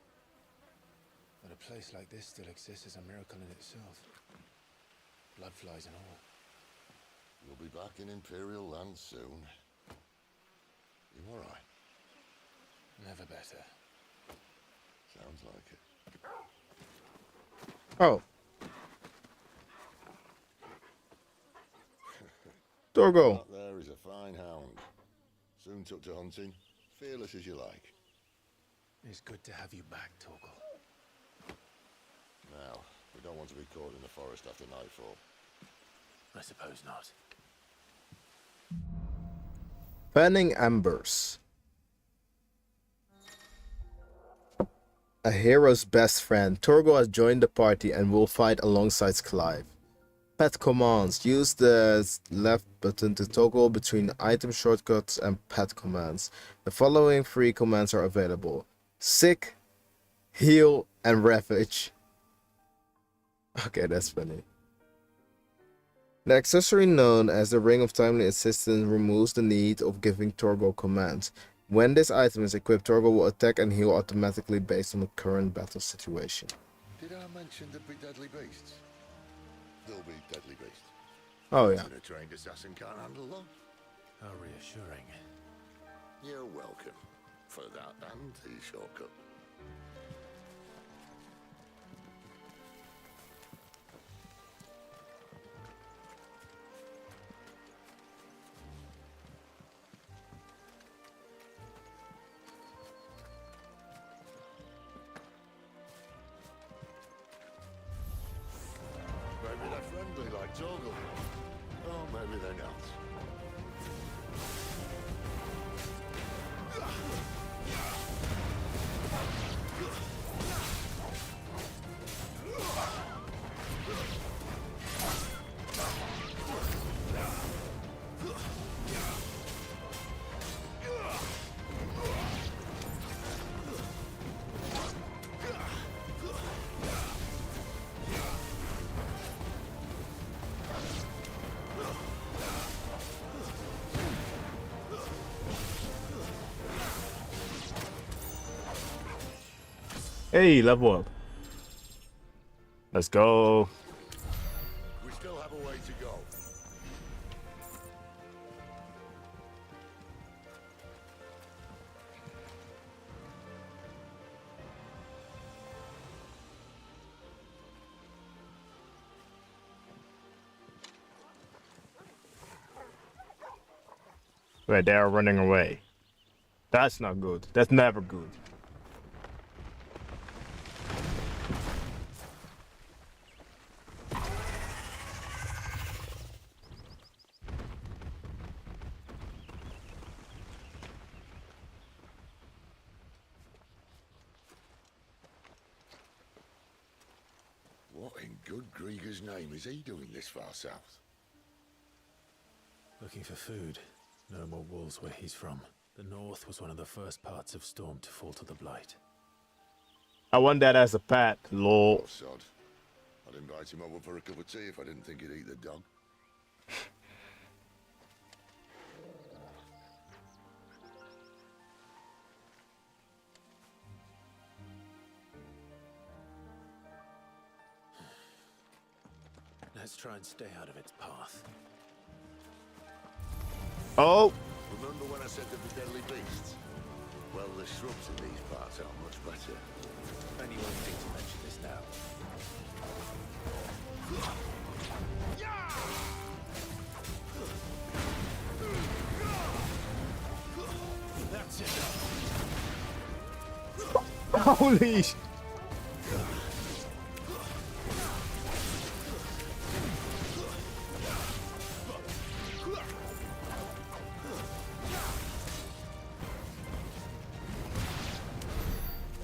But a place like this still exists is a miracle in itself. Bloodflies and all. You'll be back in Imperial land soon. You alright? Never better. Sounds like it. Oh. Torgo. That there is a fine hound. Soon took to hunting. Fearless as you like. It's good to have you back, Torgal. Now, we don't want to be caught in the forest after nightfall. I suppose not. Fanning Embers. A hero's best friend, Torgo has joined the party and will fight alongside Clive. Pet commands. Use the left button to toggle between item shortcuts and pet commands. The following 3 commands are available: Sick, Heal, and Ravage. Okay, that's funny. The accessory known as the Ring of Timely Assistance removes the need of giving Torgo commands. When this item is equipped, Torgo will attack and heal automatically based on the current battle situation. Did I mention there'd be deadly beasts? There'll be deadly beasts. Oh yeah. And a trained assassin can't handle them. How reassuring. You're welcome for that and the shortcut. Maybe they're friendly like Torgal. Or maybe they're not. Hey, level up. Let's go. We still have a way to go. Wait, they are running away. That's not good. That's never good. What in good Grieger's name is he doing this far south? Looking for food. No more wolves where he's from. The north was one of the first parts of Storm to fall to the Blight. I want that as a pet, lol. Oh, sod. I'd invite him over for a cup of tea if I didn't think he'd eat the dog. Let's try and stay out of its path. Oh! Remember when I said there were deadly beasts? Well, the shrubs in these parts are much better. And you won't think to mention this now. That's enough. Holy sh...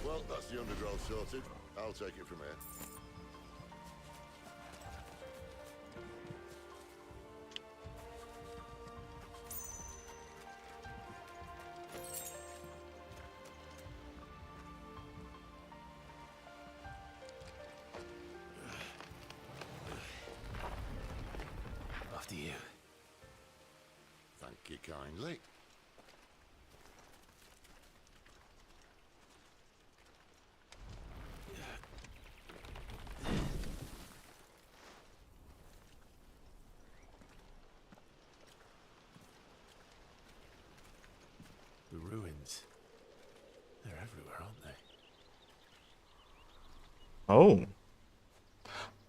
Well, that's the undergrowth sorted. I'll take it from here. After you. Thank you kindly. The ruins. They're everywhere, aren't they? Oh.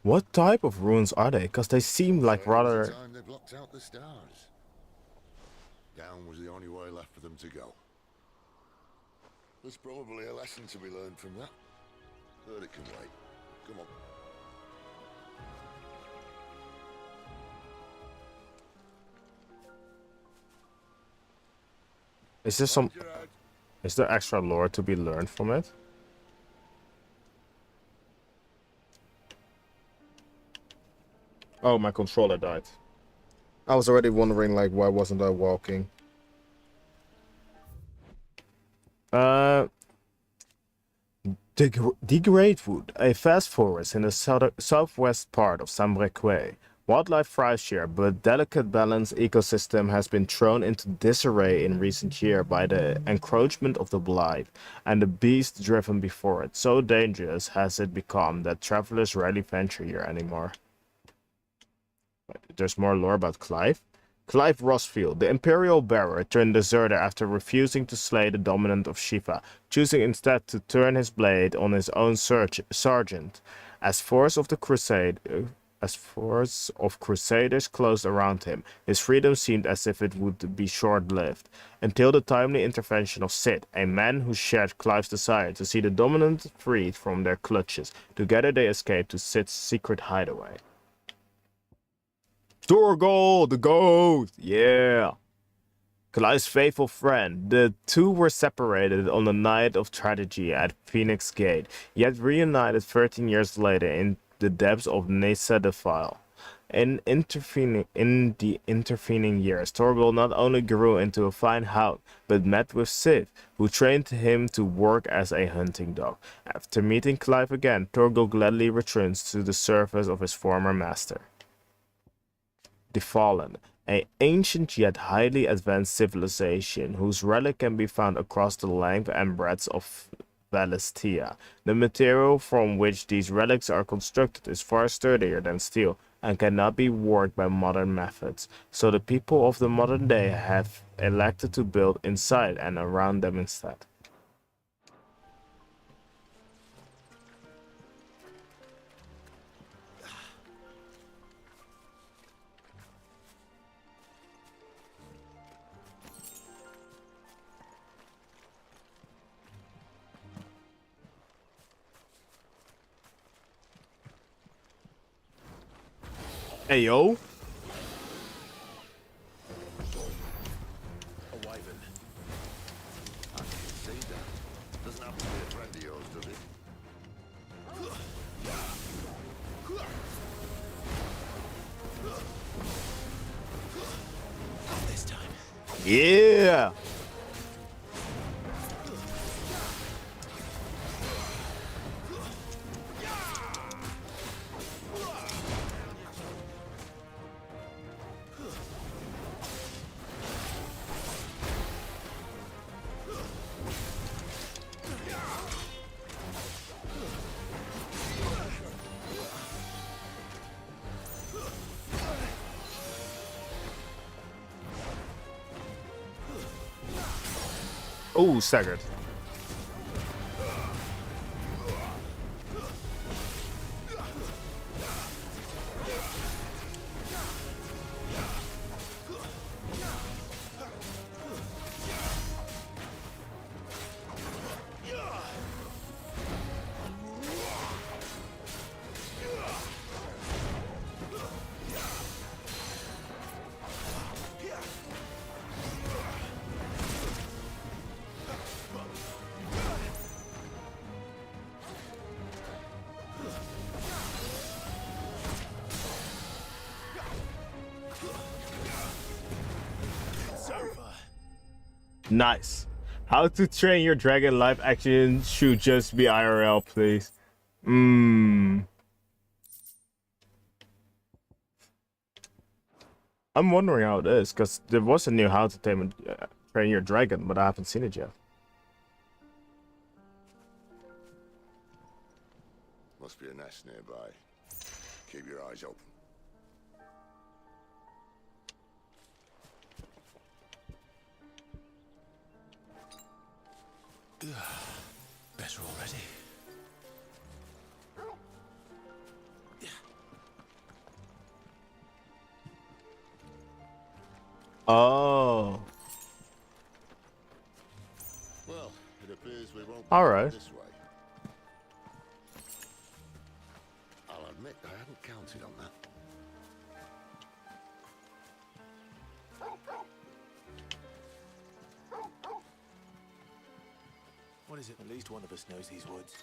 What type of ruins are they? Because they seem like There was a rather... time they blocked out the stars. Down was the only way left for them to go. There's probably a lesson to be learned from that. But it can wait. Come on. Is there some... Is there extra lore to be learned from it? Oh, my controller died. I was already wondering, like, why wasn't I walking? The Great Wood, a vast forest in the southwest part of Sambreque. Wildlife thrives here, but delicate balanced ecosystem has been thrown into disarray in recent years by the encroachment of the Blight and the beast driven before it. So dangerous has it become that travelers rarely venture here anymore. There's more lore about Clive. Clive Rosfield, the Imperial Bearer, turned deserter after refusing to slay the dominant of Shiva, choosing instead to turn his blade on his own sergeant. As force of crusaders closed around him, his freedom seemed as if it would be short-lived, until the timely intervention of Sid, a man who shared Clive's desire to see the dominant freed from their clutches. Together they escaped to Sid's secret hideaway. Torgal, the goat! Yeah! Clive's faithful friend. The two were separated on the night of tragedy at Phoenix Gate, yet reunited 13 years later in the depths of Nessa Defile. In the intervening years, Torgal not only grew into a fine hound, but met with Sid, who trained him to work as a hunting dog. After meeting Clive again, Torgal gladly returns to the service of his former master. The Fallen, an ancient yet highly advanced civilization whose relic can be found across the length and breadth of ballistia. The material from which these relics are constructed is far sturdier than steel and cannot be worked by modern methods, so the people of the modern day have elected to build inside and around them instead. Hey, yo. A wyvern. I can see that. Doesn't have to be a friend of yours, does it? Not this time. Yeah. Oh, staggered. Nice. How to Train Your Dragon live action should just be IRL, please. I'm wondering how it is, because there was a new How to Train Your Dragon, but I haven't seen it yet. Must be a nest nearby. Keep your eyes open. Better already. Oh. Well, it appears we won't All right. this way. I'll admit I hadn't counted on that. What is it? At least one of us knows these woods.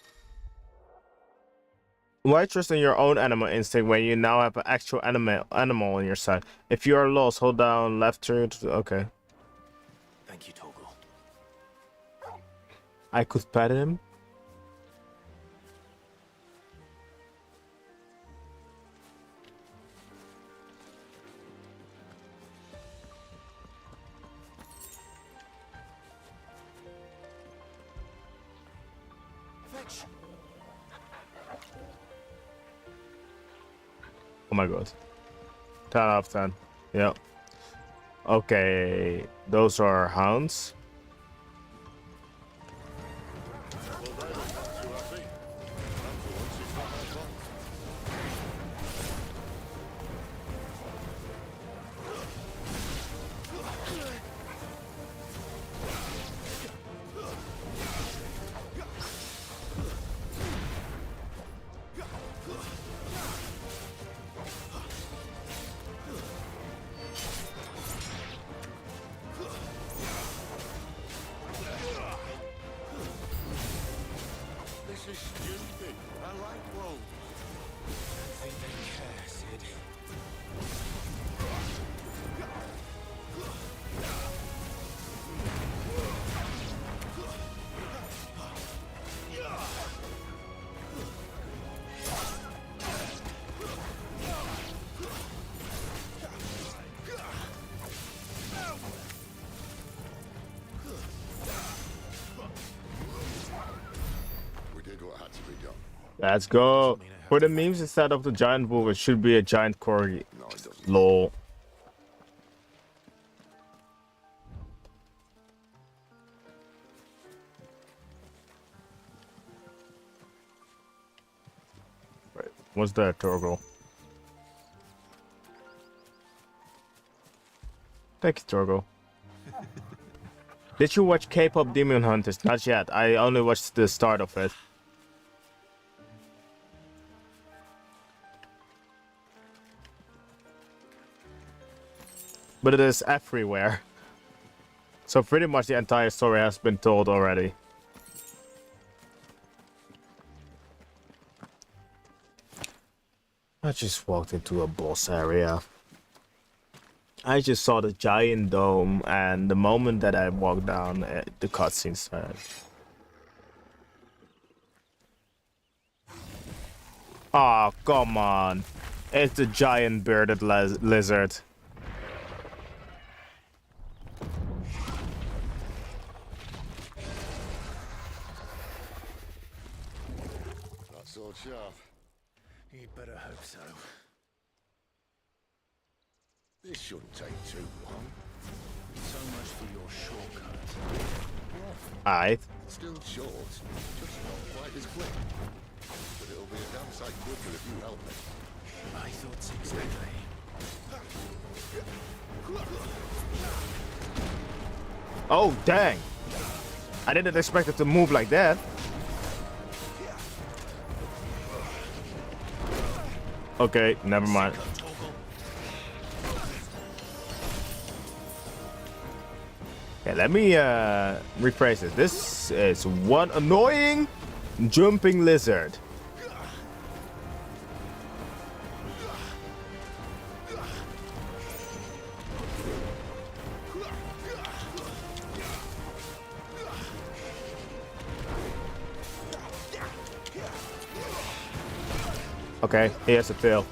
Why trust in your own animal instinct when you now have an actual animal on your side? If you are lost, hold down left trigger to... Okay. Thank you, Torgal. I could pet him. Fetch. Oh my god. 10 out of 10. Yep. Okay. Those are hounds. Let's go. For the memes, instead of the giant wolf, it should be a giant corgi. Lol. Wait, what's that, Torgo? Thank you, Torgo. Did you watch K-pop Demon Hunters? Not yet. I only watched the start of it. But it is everywhere. So pretty much the entire story has been told already. I just walked into a boss area. I just saw the giant dome, and the moment that I walked down, the cutscene started. Oh, come on. It's the giant bearded lizard. That sword sharp. You'd better hope so. This shouldn't take too long. So much for your shortcut. Alright. Still short, just not quite as quick. But it'll be a damn sight quicker if you help me. I thought so exactly. Oh, dang. I didn't expect it to move like that. Okay, never mind. Okay, let me rephrase it. This is one annoying jumping lizard. Okay, here's a tail.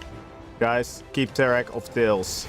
Guys, keep track of tails.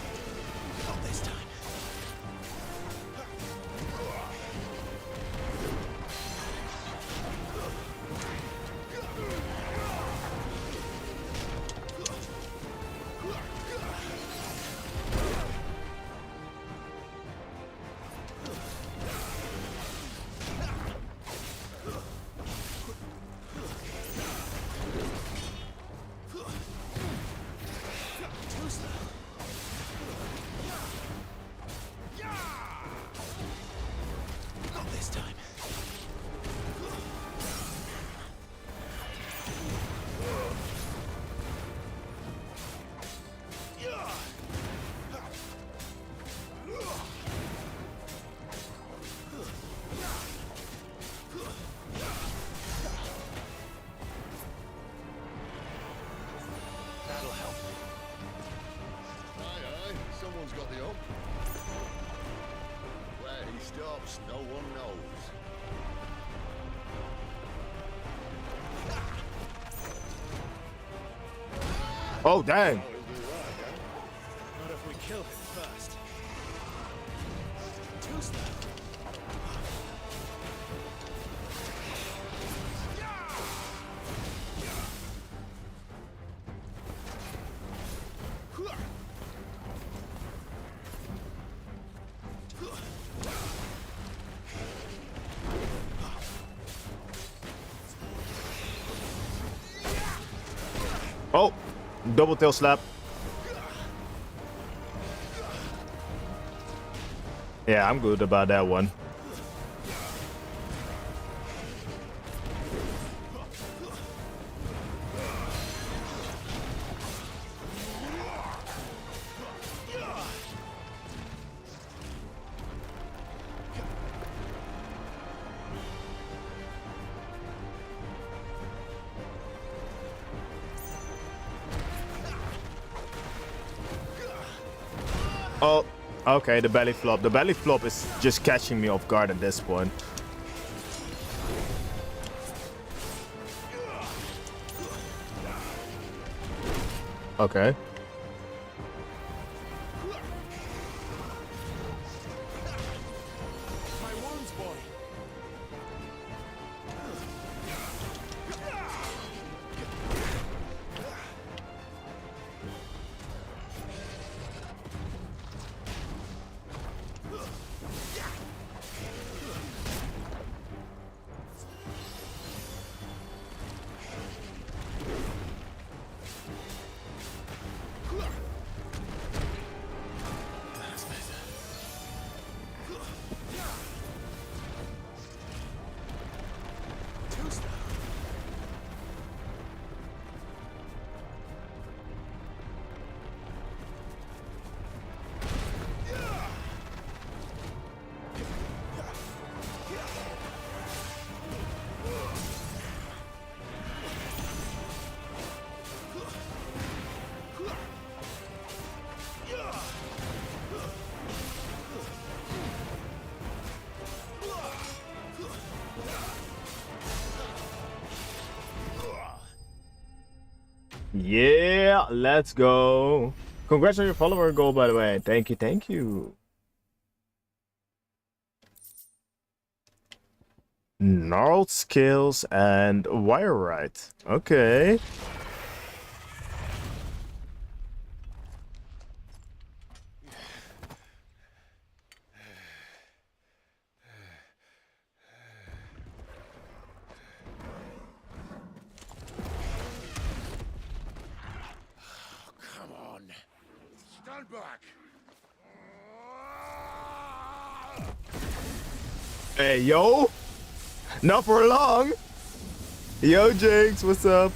Someone's got the up. Where he stops, no one knows. Oh, dang. Not if we kill him first. Too slow. Oh, double tail slap. Yeah, I'm good about that one. Oh, okay, the belly flop. The belly flop is just catching me off guard at this point. Okay. My wounds, boy. Yeah, let's go. Congrats on your follower goal, by the way. Thank you, thank you. Gnarled skills and wire right. Okay. Come on. Stand back. Hey, yo. Not for long. Yo, Jinx, what's up?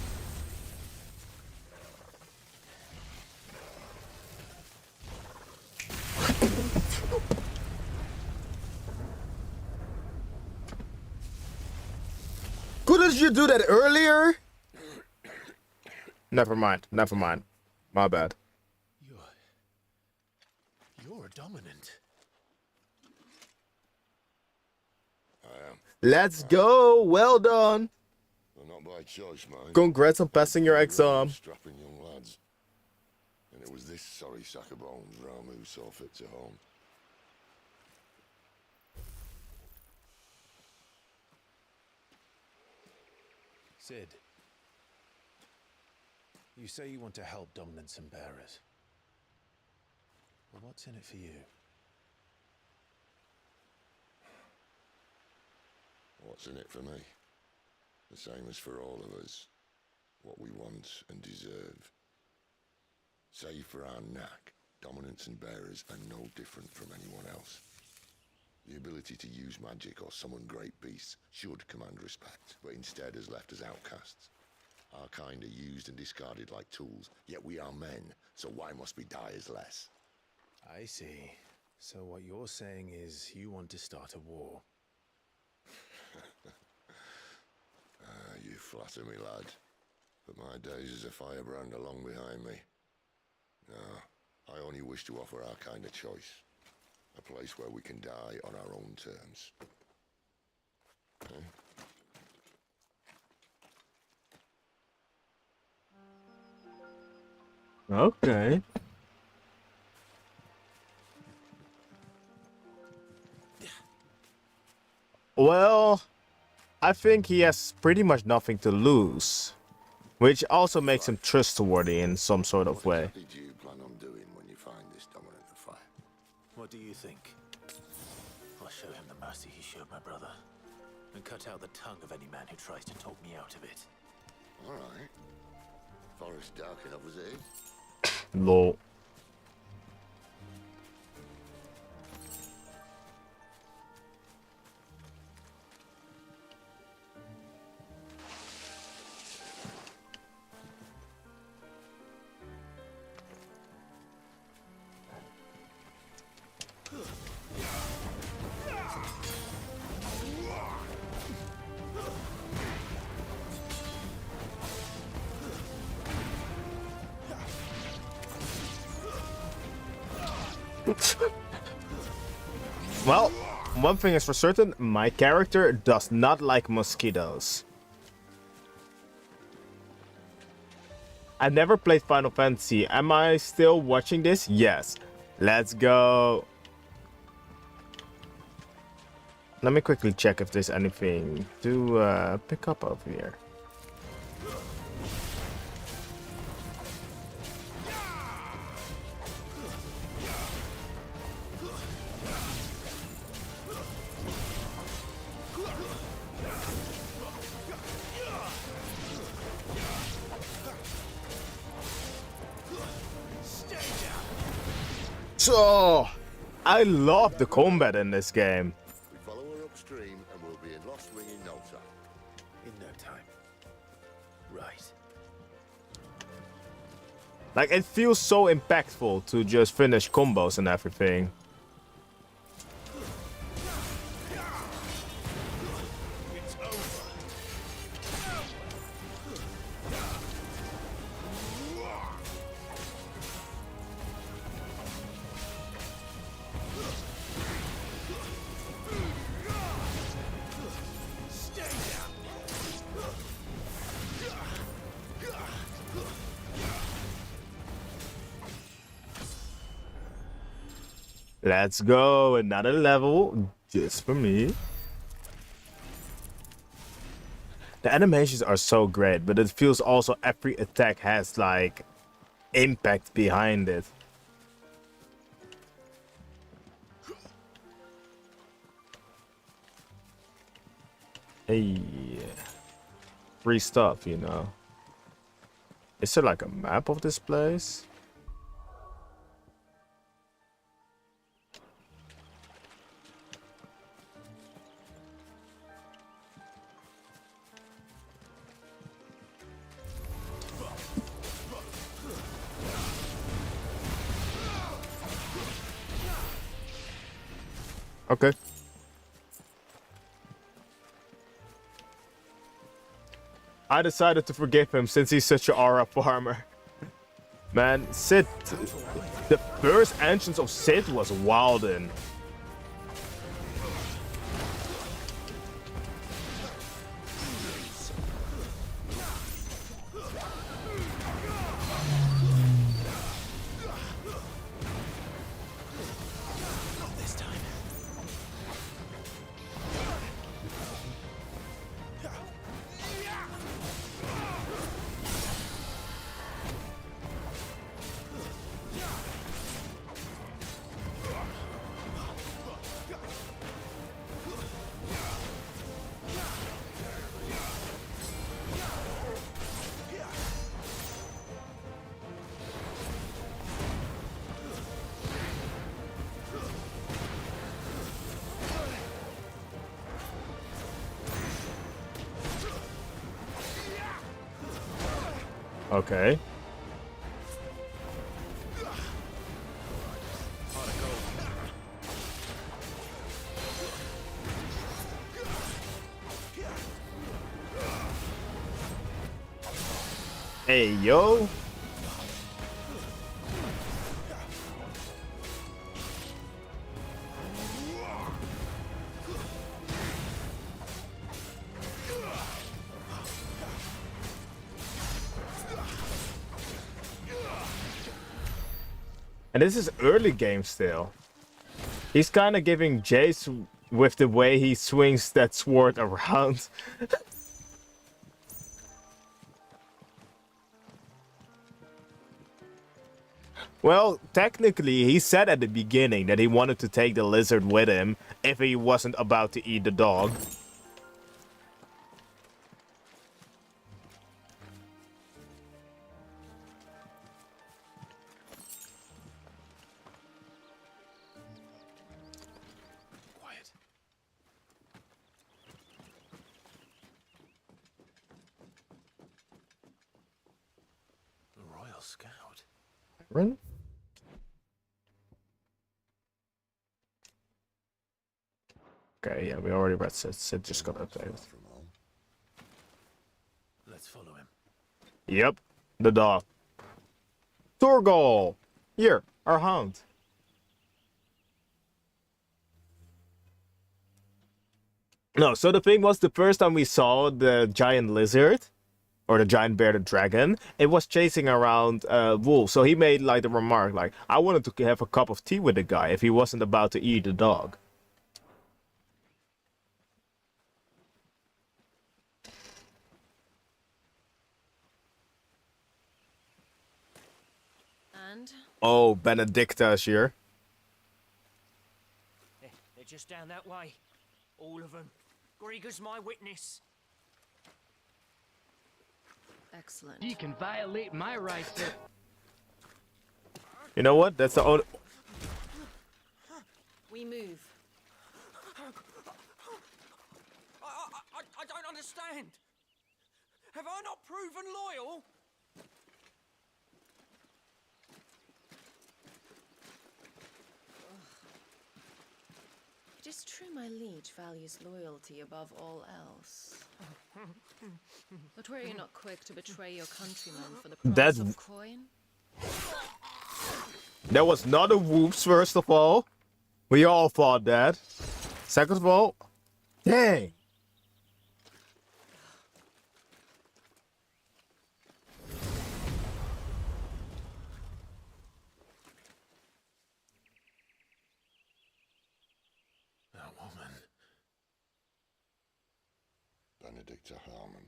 Couldn't you do that earlier? Never mind. Never mind. My bad. You're dominant. I am. Let's go. Well done. Well, not by choice, man. Congrats on passing your exam. Strapping young lads. And it was this sorry sack of bones Ramu saw fit to home. Sid, you say you want to help dominants and bearers. Well, what's in it for you? What's in it for me? The same as for all of us. What we want and deserve. Save for our knack, dominants and bearers are no different from anyone else. The ability to use magic or summon great beasts should command respect, but instead has left us outcasts. Our kind are used and discarded like tools, yet we are men, so why must we die as less? I see. So what you're saying is you want to start a war. You flatter me, lad. But my days as a firebrand are long behind me. No, I only wish to offer our kind a choice. A place where we can die on our own terms. Okay. Well, I think he has pretty much nothing to lose, which also makes him trustworthy in some sort of way. What did you plan on doing when you find this dominant of fire? What do you think? I'll show him the mercy he showed my brother, and cut out the tongue of any man who tries to talk me out of it. All right. Forest dark enough as it is. Lol. Well, one thing is for certain, my character does not like mosquitoes. I never played Final Fantasy. Am I still watching this? Yes. Let's go. Let me quickly check if there's anything to pick up over here. So, I love the combat in this game. We follow her upstream and we'll be in Lost Ring in no time. In no time. Right. Like, it feels so impactful to just finish combos and everything. It's over. Let's go. Another level just for me. The animations are so great, but it feels also every attack has like impact behind it. Hey, free stuff, you know. Is there like a map of this place? Okay. I decided to forgive him since he's such a aura farmer. Man, Sid, the first entrance of Sid was wildin'. Okay. Hey, yo. And this is early game still. He's kind of giving Jace with the way he swings that sword around. Well, technically, he said at the beginning that he wanted to take the lizard with him if he wasn't about to eat the dog. Quiet. The Royal Scout. Run. Okay, yeah, we already read Sid. Sid just got updated. Let's follow him. Yep, the dog. Torgal! Here, our hound. No, so the thing was, the first time we saw the giant lizard, or the giant bearded dragon, it was chasing around wolves. So he made like the remark, like, I wanted to have a cup of tea with the guy if he wasn't about to eat the dog. And? Oh, Benedicta is here. They're just down that way. All of them. Grieger's my witness. Excellent. You can violate my rights. You know what? That's the only... We move. I don't understand. Have I not proven loyal? It is true my liege values loyalty above all else. But were you not quick to betray your countrymen for the price of coin? That was not a whoops, first of all. We all thought that. Second of all, dang. Benedicta Harmon.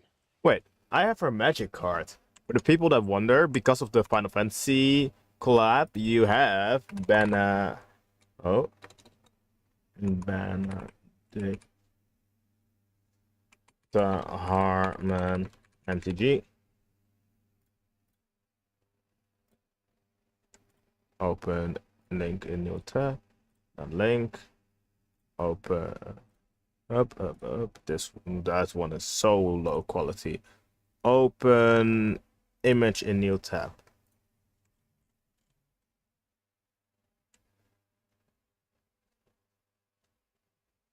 Wait, I have her magic card. For the people that wonder, because of the Final Fantasy collab, you have Benedicta Harmon MTG. Open link in new tab. A link. Open up. That one is so low quality. Open image in new tab.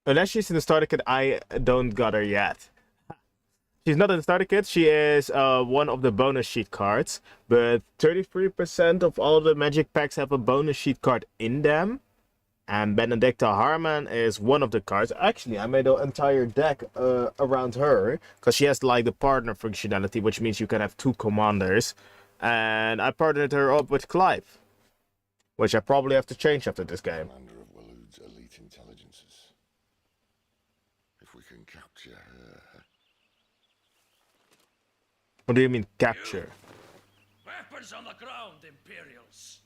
Unless she's in the starter kit, I don't got her yet. She's not in the starter kit. She is one of the bonus sheet cards, but 33% of all the magic packs have a bonus sheet card in them. And Benedicta Harmon is one of the cards. Actually, I made an entire deck around her, because she has like the partner functionality, which means you can have 2 commanders. And I partnered her up with Clive, which I probably have to change after this game. Commander of Waloed's elite intelligences. If we can capture her. What do you mean capture? Weapons on the ground, Imperials.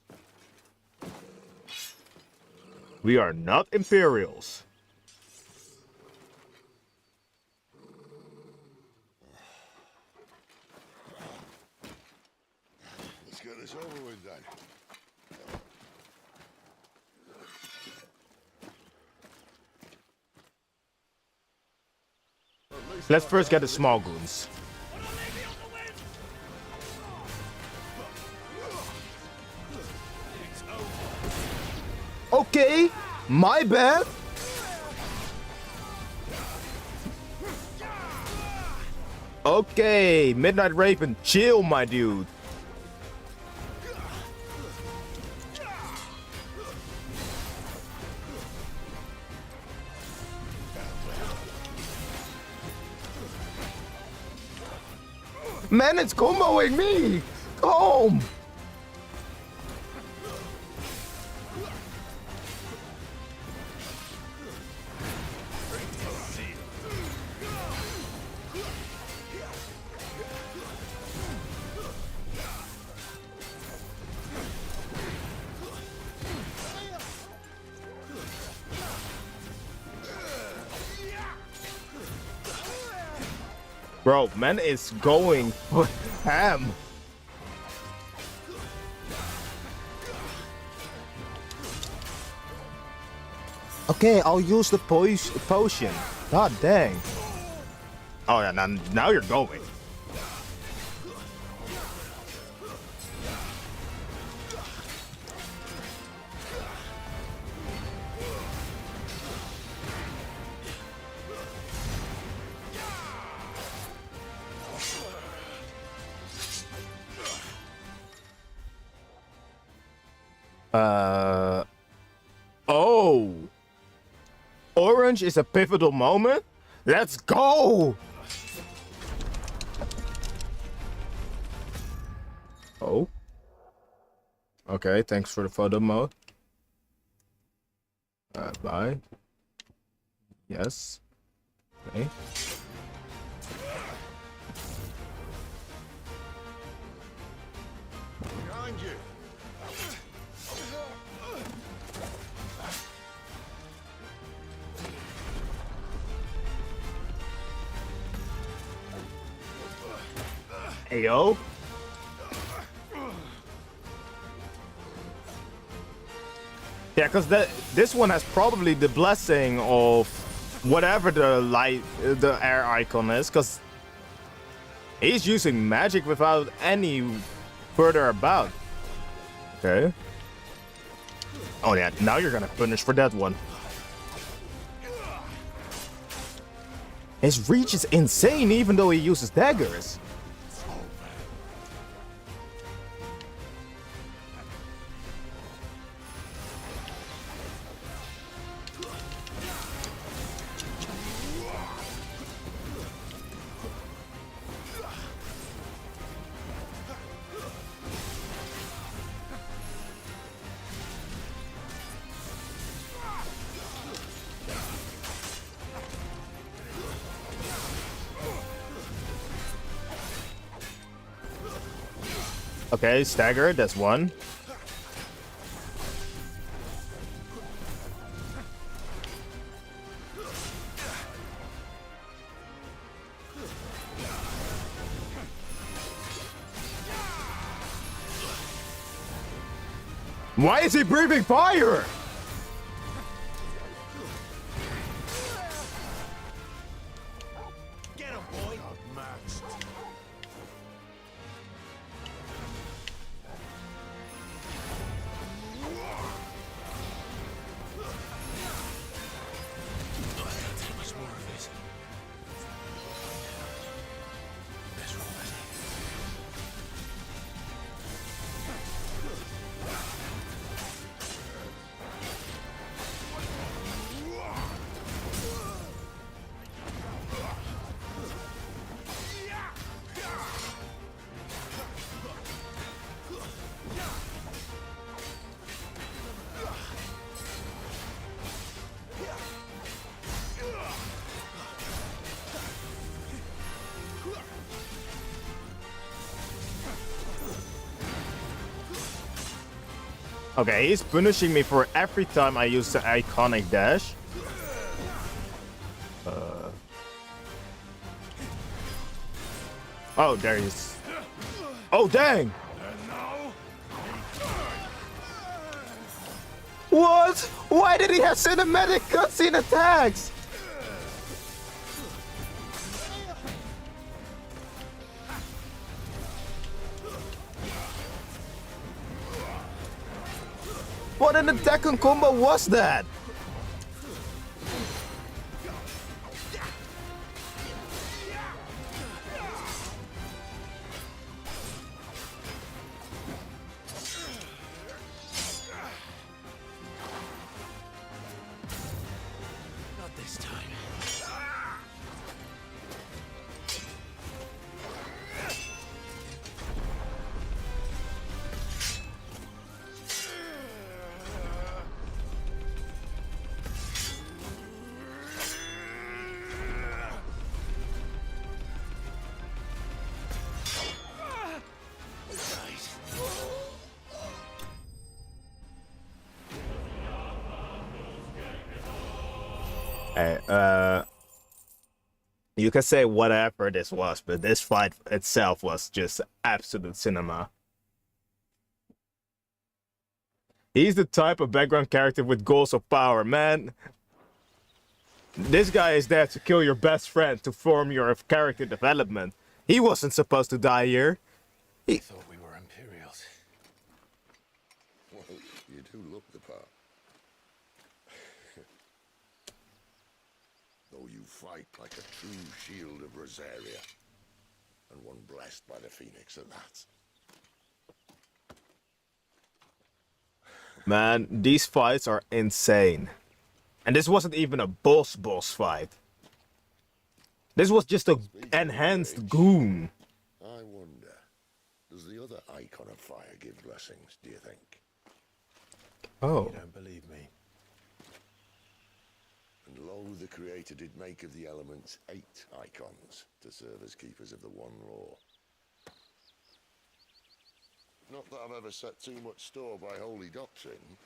We are not Imperials. Let's get this over with then. Let's first get the small goons. Okay, my bad. Okay, Midnight Raven, chill, my dude. Man, it's comboing me. Go home. Bro, man is going ham. Okay, I'll use the potion. God dang. Oh yeah, now you're going. Oh. Orange is a pivotal moment? Let's go! Oh. Okay, thanks for the photo mode. Bye. Yes. Okay. Behind you. Hey, yo. Yeah, because this one has probably the blessing of whatever the air icon is, because he's using magic without any further about. Okay. Oh yeah, now you're gonna punish for that one. His reach is insane even though he uses daggers. Okay, stagger, that's one. Why is he breathing fire? Get him, boy! Outmatched. Too much more of this. Let's roll it. Okay, he's punishing me for every time I use the iconic dash. Oh, there he is. Oh, dang! What? Why did he have cinematic cutscene attacks? What an attack and combo was that? Not this time. Hey, you can say whatever this was, but this fight itself was just absolute cinema. He's the type of background character with goals of power, man. This guy is there to kill your best friend to form your character development. He wasn't supposed to die here. I thought we were Imperials. Well, you do look the part. Though you fight like a true shield of Rosaria, and one blessed by the Phoenix at that. Man, these fights are insane. And this wasn't even a boss fight. This was just a enhanced goon. I wonder, does the other icon of fire give blessings, do you think? Oh. You don't believe me? And lo, the Creator did make of the elements 8 icons to serve as keepers of the one law. Not that I've ever set too much store by holy doctrine,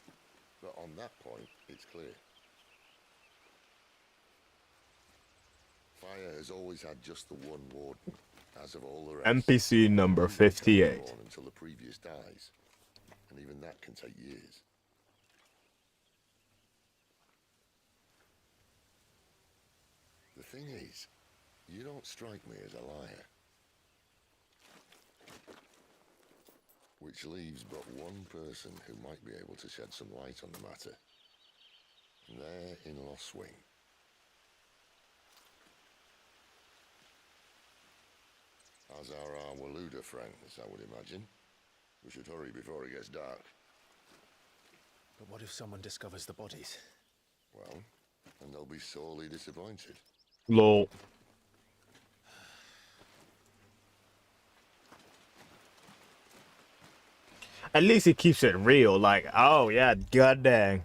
but on that point, it's clear. Fire has always had just the one warden, as of all the rest. NPC number 58. Until the previous dies, and even that can take years. The thing is, you don't strike me as a liar. Which leaves but one person who might be able to shed some light on the matter. There in Lost Wing. As are our Waluda friends, I would imagine. We should hurry before it gets dark. But what if someone discovers the bodies? Well, and they'll be sorely disappointed. Lol. At least he keeps it real, like, oh yeah, god dang.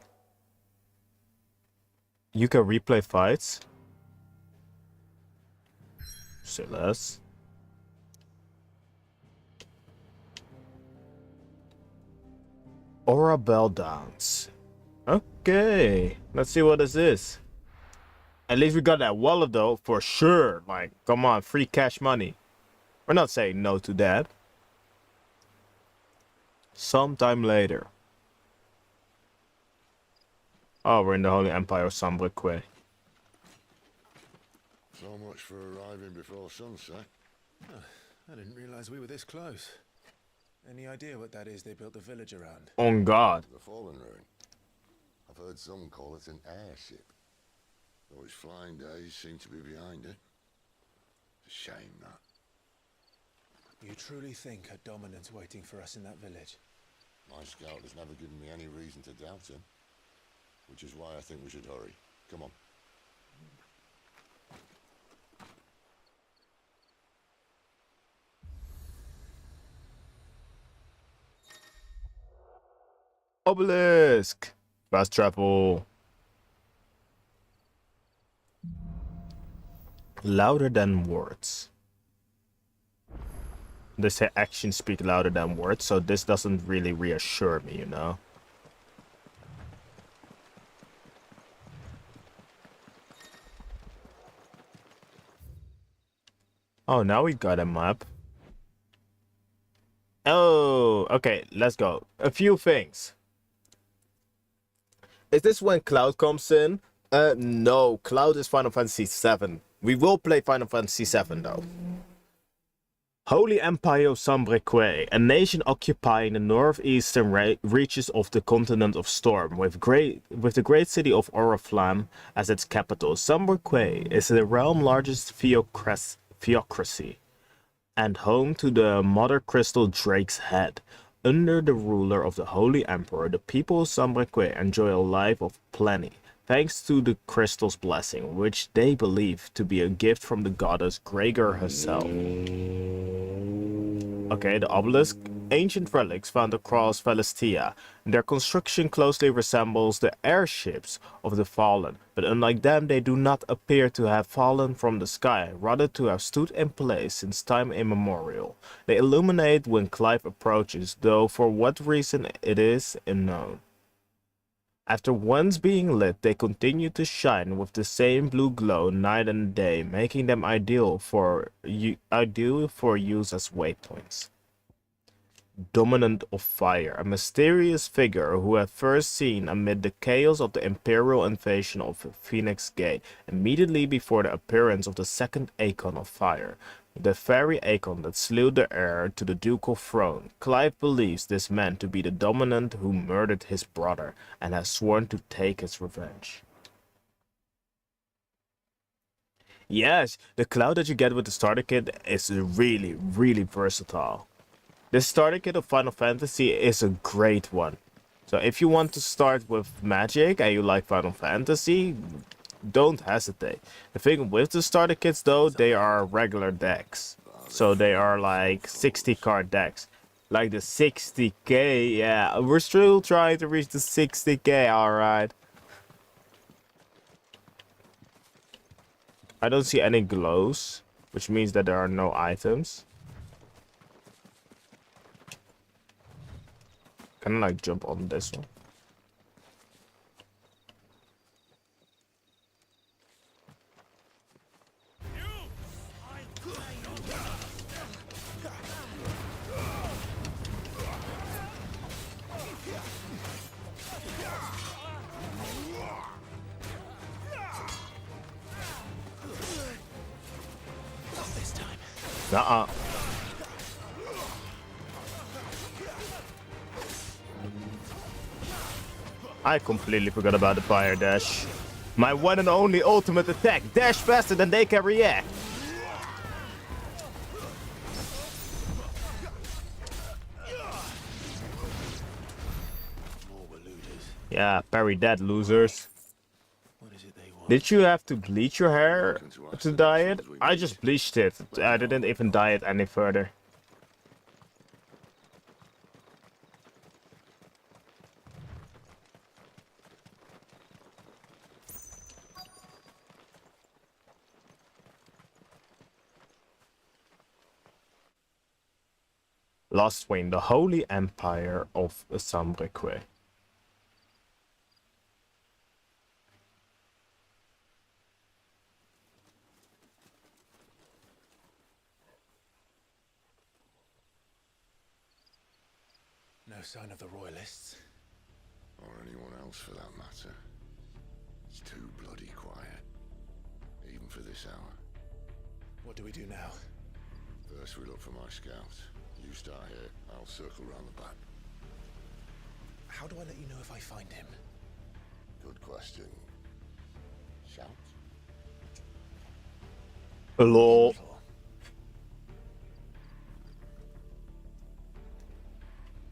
You can replay fights? Say less. Orabel Downs. Okay, let's see what this is. At least we got that wallet though, for sure. Like, come on, free cash money. We're not saying no to that. Sometime later. Oh, we're in the Holy Empire of Sambrique. So much for arriving before sunset. I didn't realize we were this close. Any idea what that is they built the village around? On God. The Fallen Ruin. I've heard some call it an airship. Though its flying days seem to be behind it. It's a shame, that. You truly think a dominant's waiting for us in that village? My scout has never given me any reason to doubt him. Which is why I think we should hurry. Come on. Obelisk. Fast travel. Louder than words. They say actions speak louder than words, so this doesn't really reassure me, you know. Oh, now we got a map. Oh, okay, let's go. A few things. Is this when Cloud comes in? No, Cloud is Final Fantasy VII. We will play Final Fantasy VII though. Holy Empire of Sambrique, a nation occupying the northeastern reaches of the continent of Storm, with the great city of Oriflamme as its capital. Sambrique is the realm's largest theocracy and home to the Mother Crystal Drake's Head. Under the ruler of the Holy Emperor, the people of Sambrique enjoy a life of plenty, thanks to the crystal's blessing, which they believe to be a gift from the goddess Gregor herself. Okay, the obelisk. Ancient relics found across Valistia. Their construction closely resembles the airships of the fallen, but unlike them, they do not appear to have fallen from the sky, rather to have stood in place since time immemorial. They illuminate when Clive approaches, though for what reason it is unknown. After once being lit, they continue to shine with the same blue glow night and day, making them ideal for use as waypoints. Dominant of Fire, a mysterious figure who had first seen amid the chaos of the Imperial invasion of Phoenix Gate, immediately before the appearance of the second Archon of Fire, the very Archon that slew the heir to the ducal throne. Clive believes this man to be the Dominant who murdered his brother, and has sworn to take his revenge. Yes, the Cloud that you get with the starter kit is really, really versatile. The starter kit of Final Fantasy is a great one. So if you want to start with Magic and you like Final Fantasy, don't hesitate. The thing with the starter kits though, they are regular decks. So they are like 60 card decks. Like the 60k, yeah. We're still trying to reach the 60k, alright. I don't see any glows, which means that there are no items. Can I like jump on this one? Nuh-uh. I completely forgot about the fire dash. My one and only ultimate attack. Dash faster than they can react. Yeah, parry that, losers. Did you have to bleach your hair to dye it? I just bleached it. I didn't even dye it any further. Lost Wing, the Holy Empire of Samreque. No sign of the royalists. Or anyone else for that matter. It's too bloody quiet. Even for this hour. What do we do now? First we look for my scouts. You start here, I'll circle round the back. How do I let you know if I find him? Good question. Shout? Lol.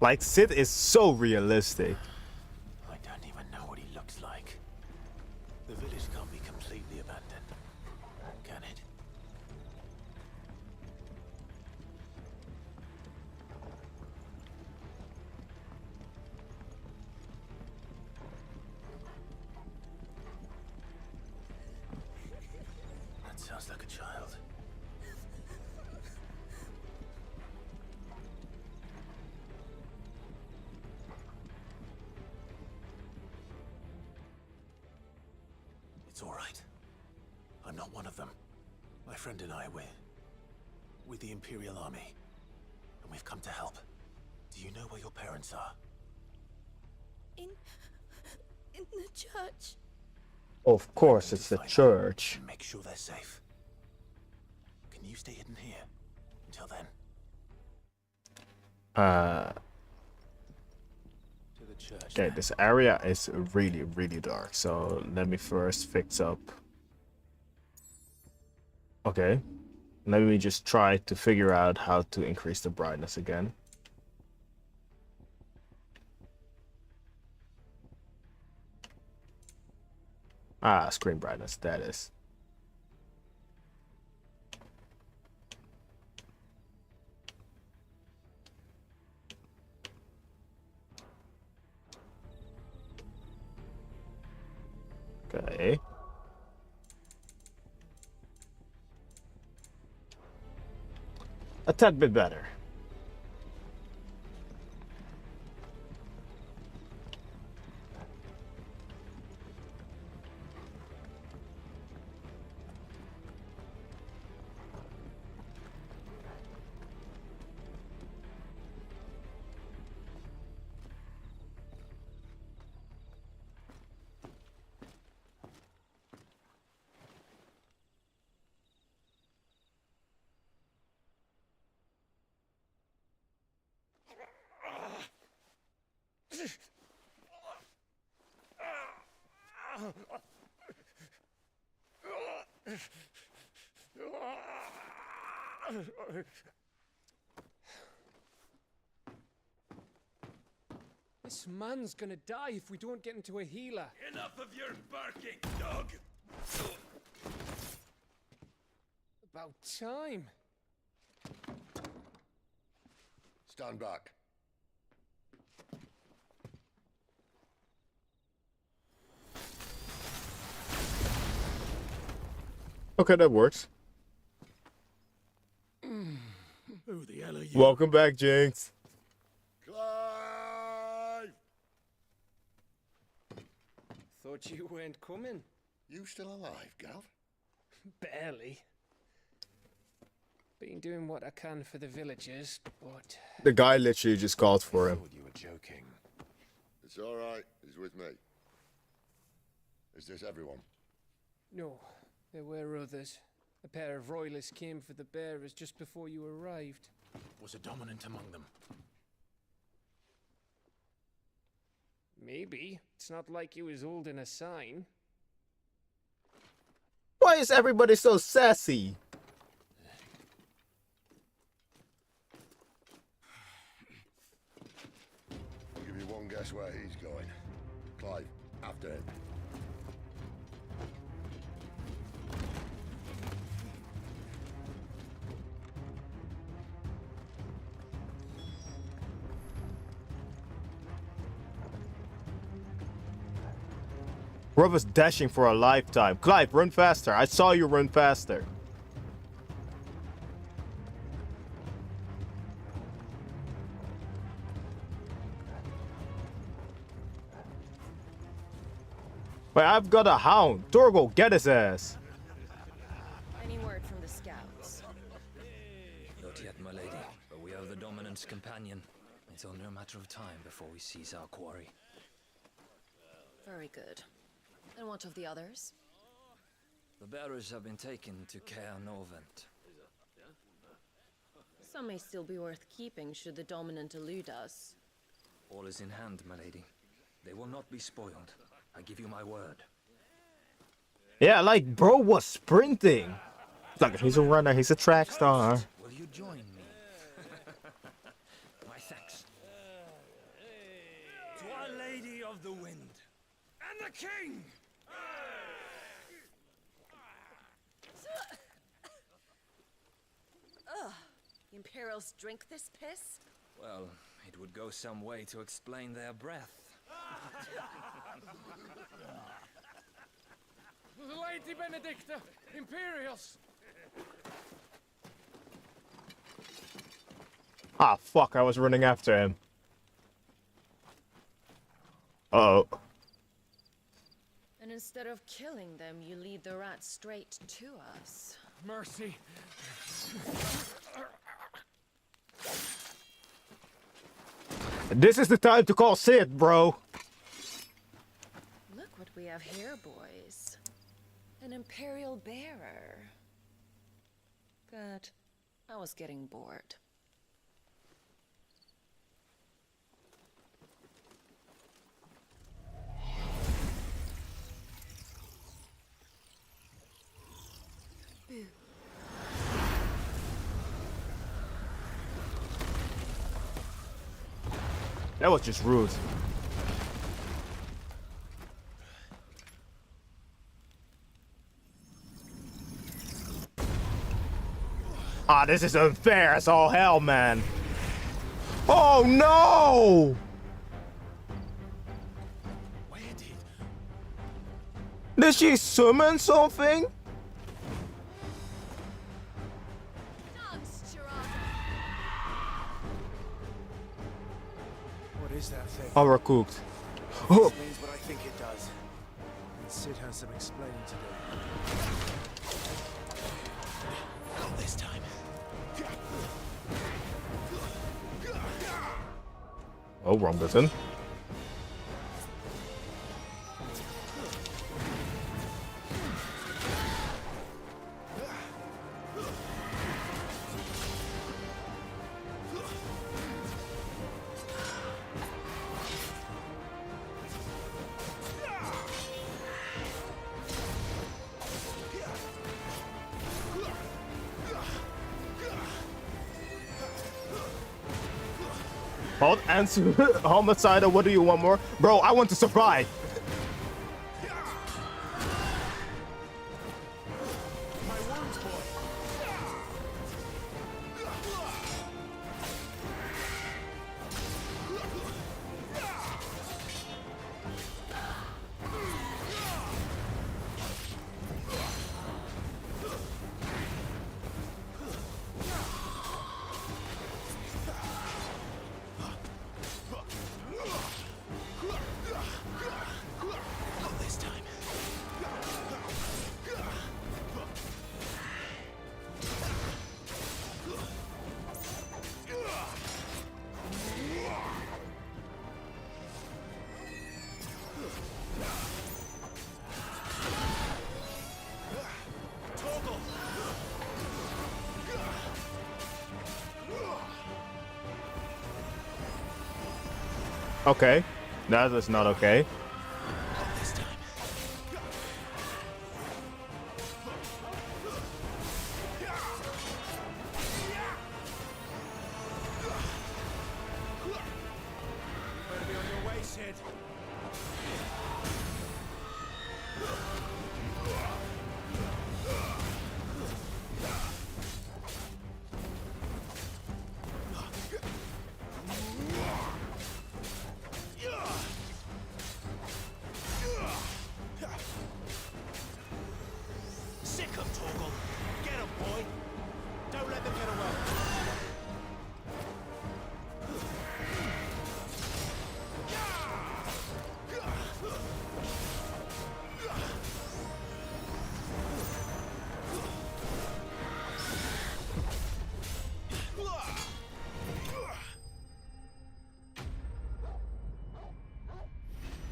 Like, Sid is so realistic. I don't even know what he looks like. The village can't be completely abandoned, can it? That sounds like a child. It's all right. I'm not one of them. My friend and I, we're with the Imperial Army, and we've come to help. Do you know where your parents are? In the church. Of course, it's the church. Make sure they're safe. Can you stay hidden here until then? Okay, this area is really, really dark. So let me first fix up. Okay. Let me just try to figure out how to increase the brightness again. Ah, screen brightness, that is. Okay. A tad bit better. This man's gonna die if we don't get into a healer. Enough of your barking, dog! About time. Stand back. Okay, that works. Who the hell are you? Welcome back, Jinx. Clive! Thought you weren't coming. You still alive, Gav? Barely. Been doing what I can for the villagers, but... The guy literally just called for him. You were joking. It's all right. He's with me. Is this everyone? No, there were others. A pair of royalists came for the bearers just before you arrived. Was a dominant among them? Maybe. It's not like he was holding a sign. Why is everybody so sassy? I'll give you one guess where he's going. Clive, after him. Rob was dashing for a lifetime. Clive, run faster. I saw you run faster. Wait, I've got a hound. Torgo, get his ass. Any word from the scouts? Not yet, my lady, but we have the dominant's companion. It's only a matter of time before we seize our quarry. Very good. And what of the others? The bearers have been taken to Caer Novent. Some may still be worth keeping should the dominant elude us. All is in hand, my lady. They will not be spoiled. I give you my word. Yeah, like, bro was sprinting. It's like, he's a runner, he's a track star. Will you join me? My thanks. To Our Lady of the Wind and the King! Ugh. The Imperials drink this piss? Well, it would go some way to explain their breath. Lady Benedicta, Imperials. Ah, fuck, I was running after him. Uh-oh. And instead of killing them, you lead the rats straight to us. Mercy. This is the time to call Sid, bro. Look what we have here, boys. An Imperial bearer. Good. I was getting bored. Boo. That was just rude. Ah, this is unfair as all hell, man. Oh no! Did she summon something? What is that thing? Overcooked. This means what I think it does. And Sid has some explaining to do. Not this time. Oh, wrong button. Hold, answer, homicide, or what do you want more? Bro, I want to survive. Okay, that is not okay.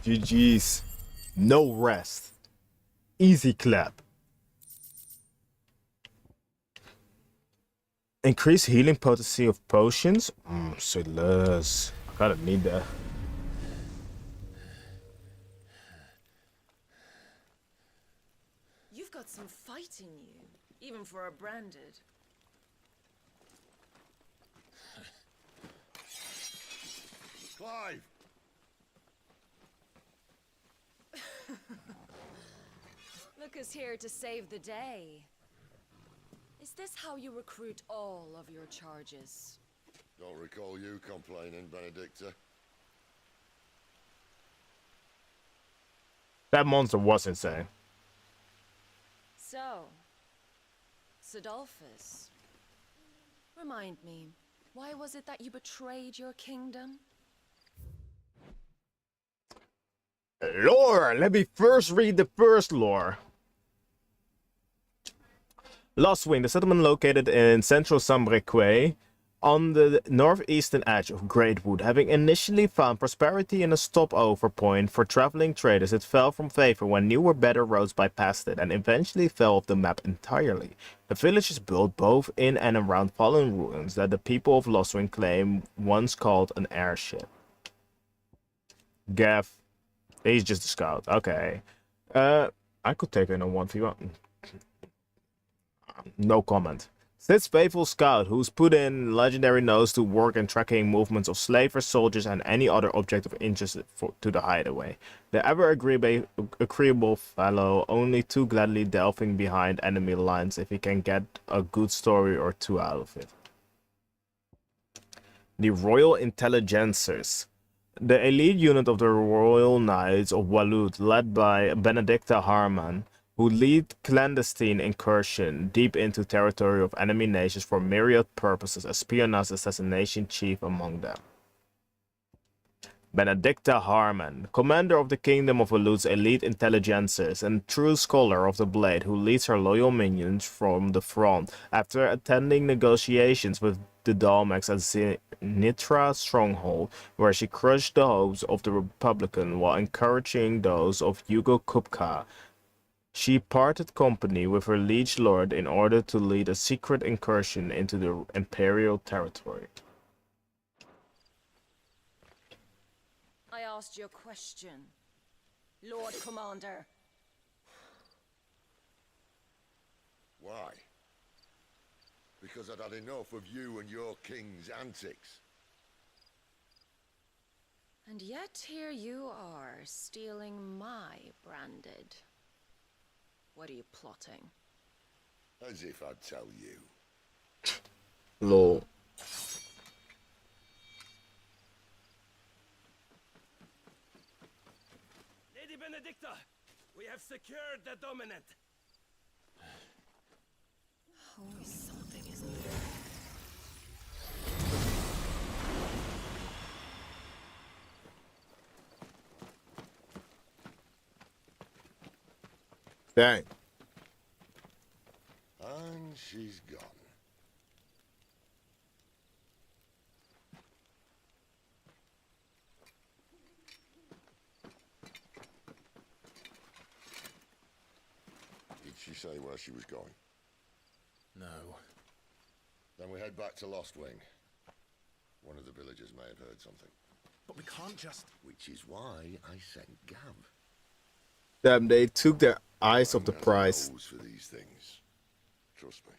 GG's. No rest. Easy clap. Increase healing potency of potions. Celeste. I gotta need that. You've got some fight in you, even for a branded. Clive! Look who's here to save the day. Is this how you recruit all of your charges? Don't recall you complaining, Benedicta. That monster was insane. So, Sidolphus, remind me, why was it that you betrayed your kingdom? Lore! Let me first read the first lore. Lost Wing, the settlement located in central Sambrique, on the northeastern edge of Greatwood. Having initially found prosperity in a stopover point for traveling traders, it fell from favor when newer, better roads bypassed it, and eventually fell off the map entirely. The village is built both in and around fallen ruins that the people of Lost Wing claim once called an airship. Gav. He's just a scout. Okay. I could take in a 1v1. No comment. Sid's faithful scout, who's put in legendary notes to work in tracking movements of slavers, soldiers, and any other object of interest to the hideaway. The ever-agreeable fellow, only too gladly delving behind enemy lines if he can get a good story or two out of it. The Royal Intelligencers. The elite unit of the Royal Knights of Waloed, led by Benedicta Harman, who lead clandestine incursion deep into territory of enemy nations for myriad purposes, espionage, assassination chief among them. Benedicta Harman, commander of the Kingdom of Waloed's elite intelligencers and true scholar of the Blade, who leads her loyal minions from the front after attending negotiations with the Dalmex at Nitra Stronghold, where she crushed the hopes of the Republican while encouraging those of Hugo Kupka. She parted company with her liege lord in order to lead a secret incursion into the Imperial territory. I asked you a question, Lord Commander. Why? Because I'd had enough of you and your king's antics. And yet here you are, stealing my branded. What are you plotting? As if I'd tell you. Lol. Lady Benedicta, we have secured the dominant. Always something, isn't there? Dang. And she's gone. Did she say where she was going? No. Then we head back to Lost Wing. One of the villagers may have heard something. But we can't just... Which is why I sent Gav. Damn, they took their eyes off the prize. For these things. Trust me.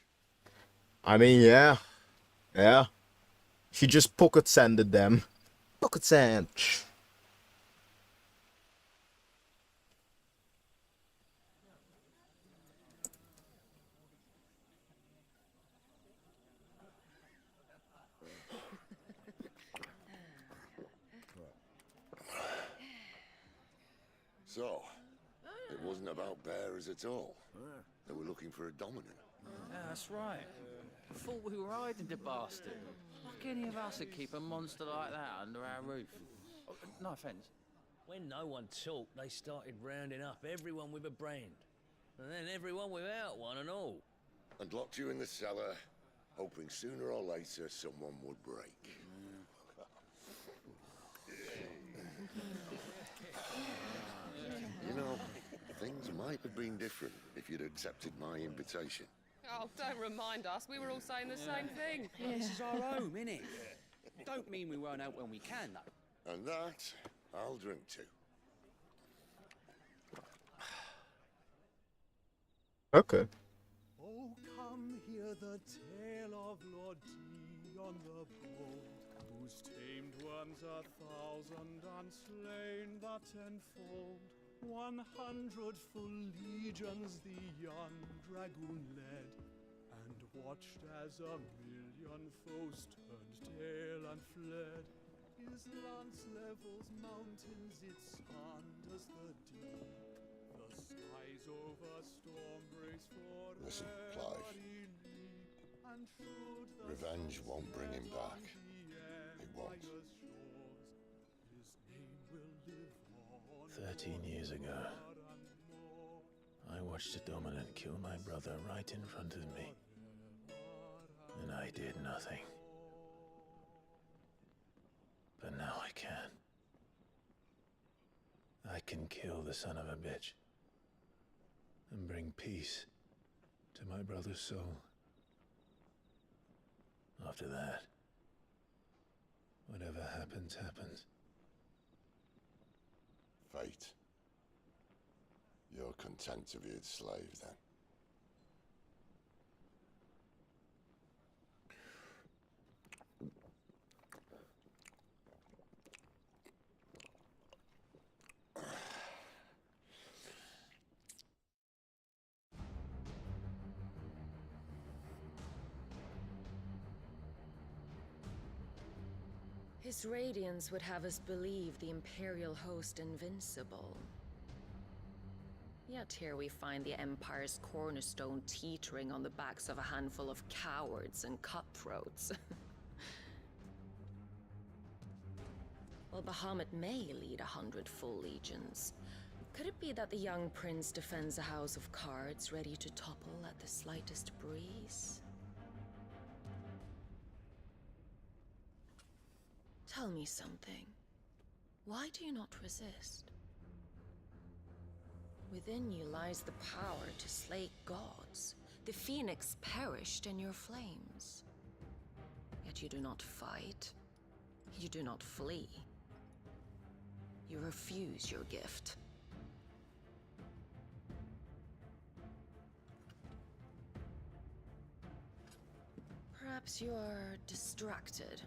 I mean, yeah. Yeah. She just pocket sanded them. Pocket sand. So, it wasn't about bearers at all. They were looking for a dominant. Yeah, that's right. Thought we were hiding the bastard. Like any of us would keep a monster like that under our roof. Oh, no offence. When no one talked, they started rounding up everyone with a brand. And then everyone without one and all. And locked you in the cellar, hoping sooner or later someone would break. You know, things might have been different if you'd accepted my invitation. Oh, don't remind us. We were all saying the same thing. This is our home, innit? Don't mean we won't out when we can, though. And that, I'll drink to. Okay. Oh, come hear the tale of Lord Dion the Bold, whose tamed ones 1,000 and slain the tenfold. 100 full legions the young dragoon led, and watched as 1,000,000 foes turned tail and fled. His lance levels mountains, it spanned as the deep. The skies over storm breaks for Listen, Clive. and should the Revenge won't bring him back. It won't. 13 years ago, I watched a dominant kill my brother right in front of me, and I did nothing. But now I can. I can kill the son of a bitch and bring peace to my brother's soul. After that, whatever happens, happens. Fate. You're content to be its slave, then? His radiance would have us believe the Imperial host invincible. Yet here we find the Empire's cornerstone teetering on the backs of a handful of cowards and cutthroats. While Bahamut may lead 100 full legions, could it be that the young prince defends a house of cards ready to topple at the slightest breeze? Tell me something. Why do you not resist? Within you lies the power to slay gods. The phoenix perished in your flames. Yet you do not fight. You do not flee. You refuse your gift. Perhaps you are distracted.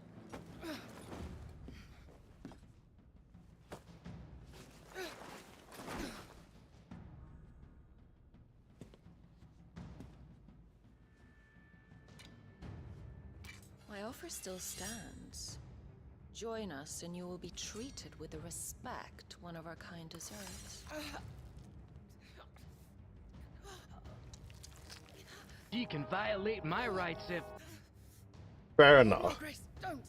My offer still stands. Join us and you will be treated with the respect one of our kind deserves. You can violate my rights if... Fair enough. Grace, don't!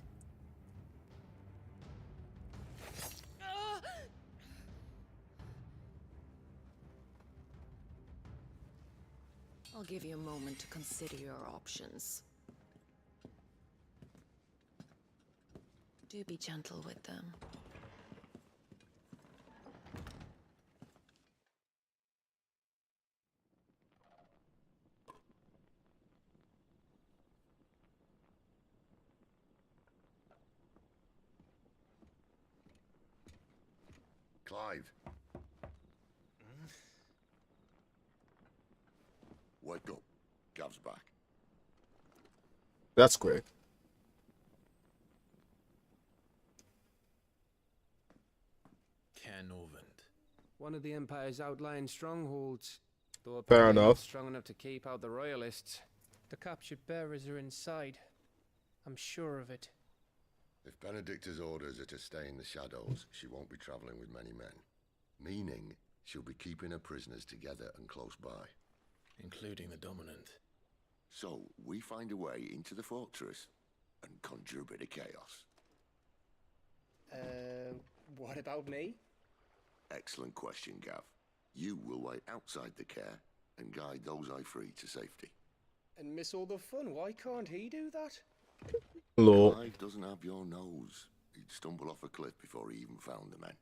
I'll give you a moment to consider your options. Do be gentle with them. Clive. Wake up. Gav's back. That's quick. One of the Empire's outlying strongholds, though Fair apparently not enough. strong enough to keep out the royalists. The captured bearers are inside. I'm sure of it. If Benedicta's orders are to stay in the shadows, she won't be traveling with many men. Meaning, she'll be keeping her prisoners together and close by. Including the dominant. So, we find a way into the fortress and conjure a bit of chaos. What about me? Excellent question, Gav. You will wait outside the care and guide those I free to safety. And miss all the fun. Why can't he do that? Lol. Clive doesn't have your nose. He'd stumble off a cliff before he even found the men.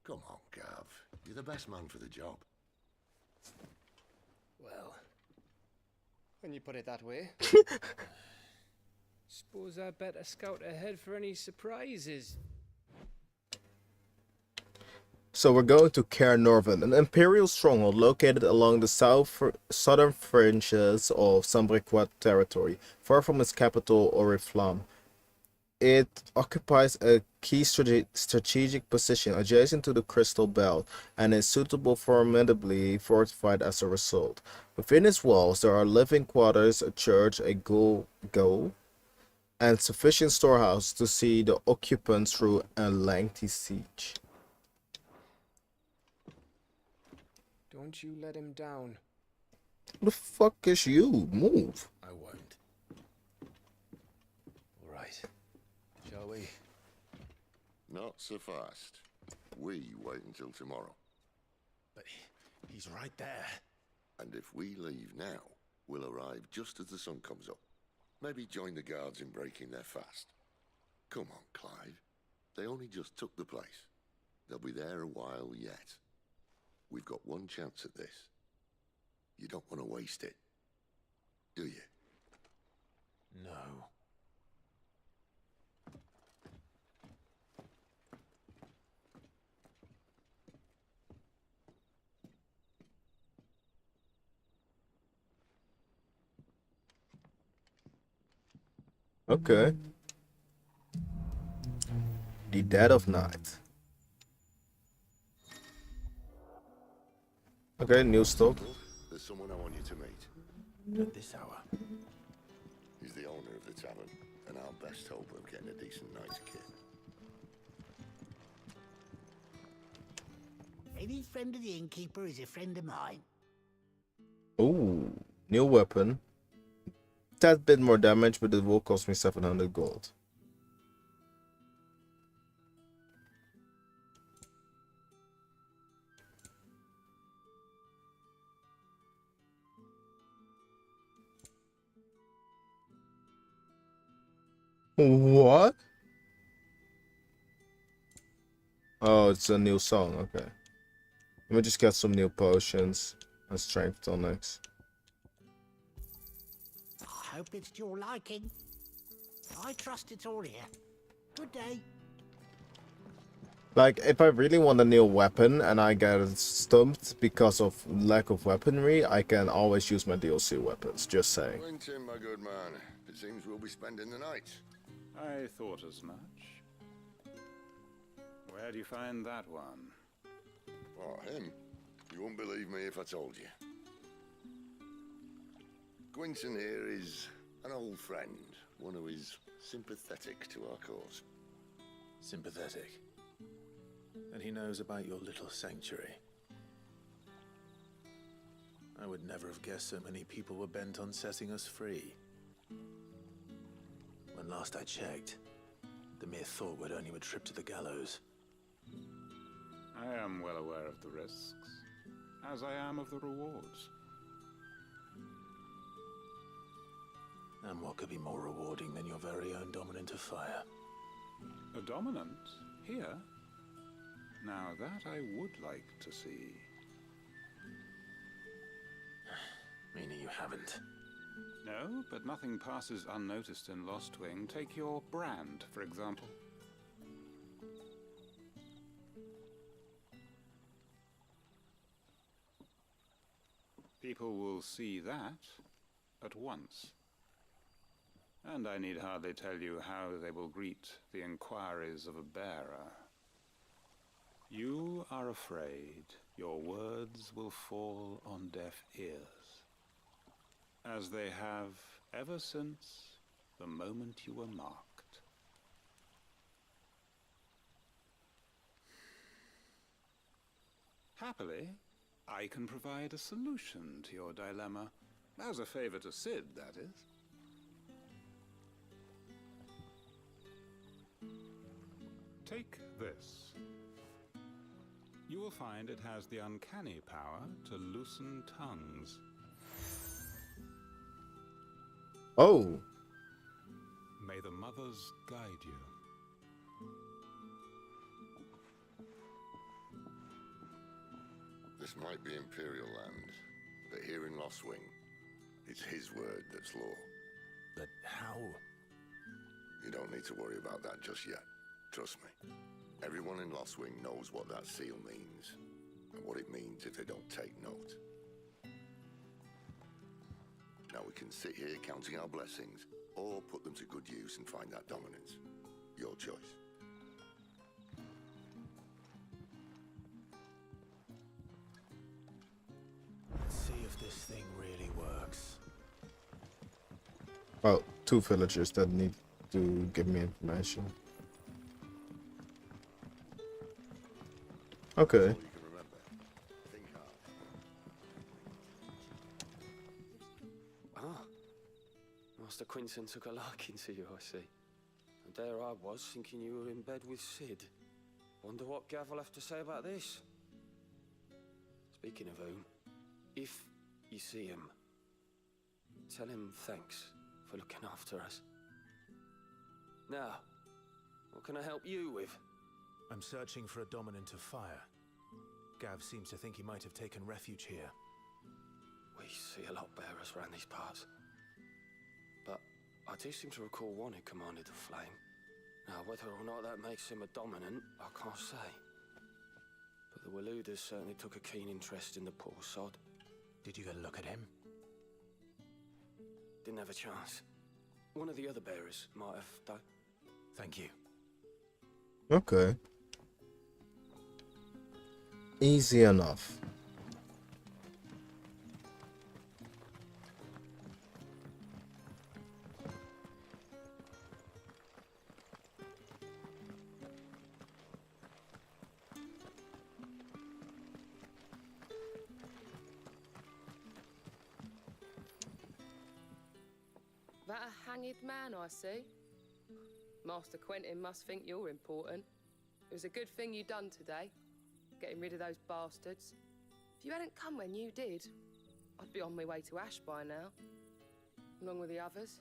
Come on, Gav. You're the best man for the job. Well, when you put it that way. Suppose I better scout ahead for any surprises. So we're going to Cair Norvin, an imperial stronghold located along the southern fringes of Sambriquat territory, far from its capital Oriflamme. It occupies a key strategic position adjacent to the Crystal Belt and is formidably fortified as a result. Within its walls there are living quarters, a church, a go, and sufficient storehouse to see the occupants through a lengthy siege. Don't you let him down. Who the fuck is you? Move. I won't. All right. Shall we? Not so fast. We wait until tomorrow. But he's right there. And if we leave now, we'll arrive just as the sun comes up. Maybe join the guards in breaking their fast. Come on, Clive. They only just took the place. They'll be there a while yet. We've got one chance at this. You don't want to waste it, do you? No. Okay. The Dead of Night. Okay, new stock. There's someone I want you to meet. At this hour. He's the owner of the tavern, and our best hope of getting a decent night's kit. Any friend of the innkeeper is a friend of mine. Ooh, new weapon. Tad bit more damage, but it will cost me 700 gold. What? Oh, it's a new song. Okay. Let me just get some new potions and strength tonics. I hope it's to your liking. I trust it's all here. Good day. Like, if I really want a new weapon and I get stumped because of lack of weaponry, I can always use my DLC weapons, just saying. Quentin, my good man. It seems we'll be spending the night. I thought as much. Where do you find that one? Oh, him? You wouldn't believe me if I told you. Quentin here is an old friend, one who is sympathetic to our cause. Sympathetic. And he knows about your little sanctuary. I would never have guessed so many people were bent on setting us free. When last I checked, the mere thought would earn you a trip to the gallows. I am well aware of the risks, as I am of the rewards. And what could be more rewarding than your very own dominant of fire? A dominant? Here? Now that I would like to see. Meaning you haven't? No, but nothing passes unnoticed in Lost Wing. Take your brand, for example. People will see that at once. And I need hardly tell you how they will greet the inquiries of a bearer. You are afraid your words will fall on deaf ears, as they have ever since the moment you were marked. Happily, I can provide a solution to your dilemma, as a favor to Sid, that is. Take this. You will find it has the uncanny power to loosen tongues. Oh. May the mothers guide you. This might be Imperial land, but here in Lostwing, it's his word that's law. But how? You don't need to worry about that just yet. Trust me. Everyone in Lostwing knows what that seal means, and what it means if they don't take note. Now we can sit here counting our blessings, or put them to good use and find that dominance. Your choice. Let's see if this thing really works. Oh, 2 villagers that need to give me information. Okay. Ah, Master Quinton took a liking to you, I see. And there I was, thinking you were in bed with Sid. Wonder what Gav will have to say about this. Speaking of whom, if you see him, tell him thanks for looking after us. Now, what can I help you with? I'm searching for a dominant of fire. Gav seems to think he might have taken refuge here. We see a lot bearers around these parts. But I do seem to recall one who commanded the flame. Now, whether or not that makes him a dominant, I can't say. But the Waluders certainly took a keen interest in the poor sod. Did you get a look at him? Didn't have a chance. One of the other bearers might have, though. Thank you. Okay. Easy enough. That a hanged man, I see. Master Quentin must think you're important. It was a good thing you done today, getting rid of those bastards. If you hadn't come when you did, I'd be on my way to Ash by now, along with the others.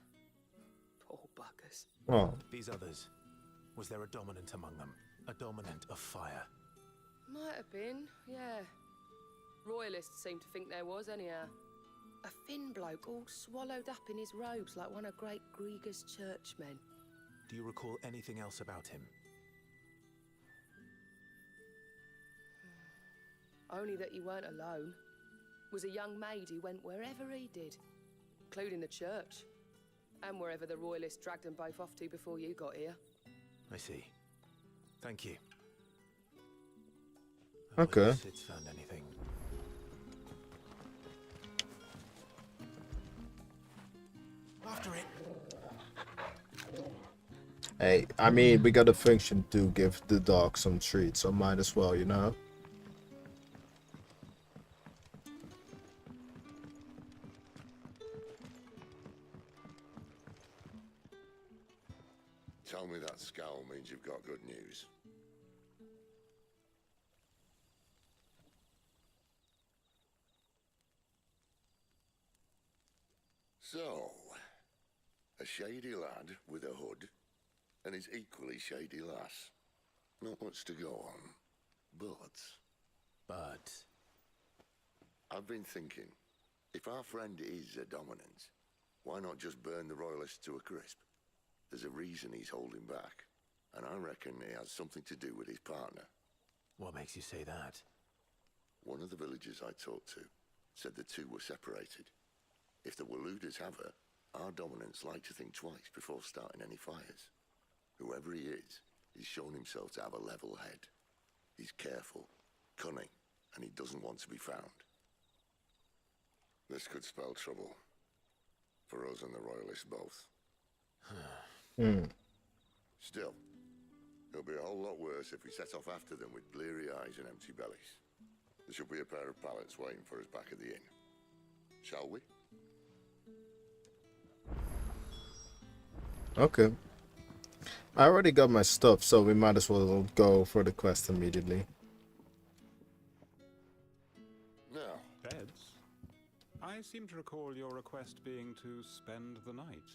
Poor buggers. Oh. These others, was there a dominant among them? A dominant of fire? Might have been, yeah. Royalists seem to think there was, anyhow. A thin bloke all swallowed up in his robes like one of Great Grieger's churchmen. Do you recall anything else about him? Only that he weren't alone. Was a young maid who went wherever he did, including the church, and wherever the Royalists dragged them both off to before you got here. I see. Thank you. Okay. Sid's found anything. After it. Hey, I mean, we got a function to give the dog some treats, so might as well, you know? Tell me that scowl means you've got good news. So, a shady lad with a hood, and his equally shady lass. Not much to go on, but... I've been thinking, if our friend is a dominant, why not just burn the Royalists to a crisp? There's a reason he's holding back, and I reckon it has something to do with his partner. What makes you say that? One of the villagers I talked to said the two were separated. If the Waluders have her, our dominants like to think twice before starting any fires. Whoever he is, he's shown himself to have a level head. He's careful, cunning, and he doesn't want to be found. This could spell trouble. For us and the Royalists both. Still, it'll be a whole lot worse if we set off after them with bleary eyes and empty bellies. There should be a pair of pallets waiting for us back at the inn. Shall we? Okay. I already got my stuff, so we might as well go for the quest immediately. Now, Beds? I seem to recall your request being to spend the night.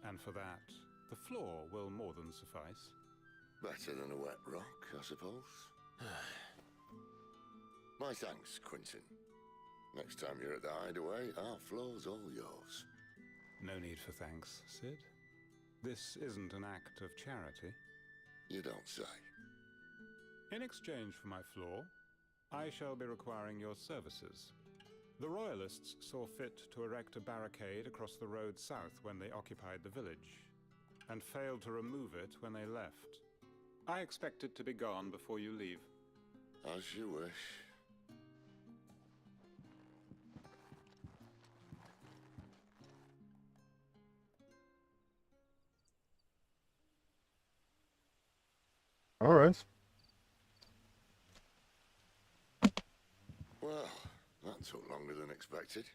And for that, the floor will more than suffice. Better than a wet rock, I suppose. My thanks, Quentin. Next time you're at the hideaway, our floor's all yours. No need for thanks, Sid. This isn't an act of charity. You don't say. In exchange for my floor, I shall be requiring your services. The Royalists saw fit to erect a barricade across the road south when they occupied the village, and failed to remove it when they left. I expect it to be gone before you leave. As you wish. All right. Well, that took longer than expected.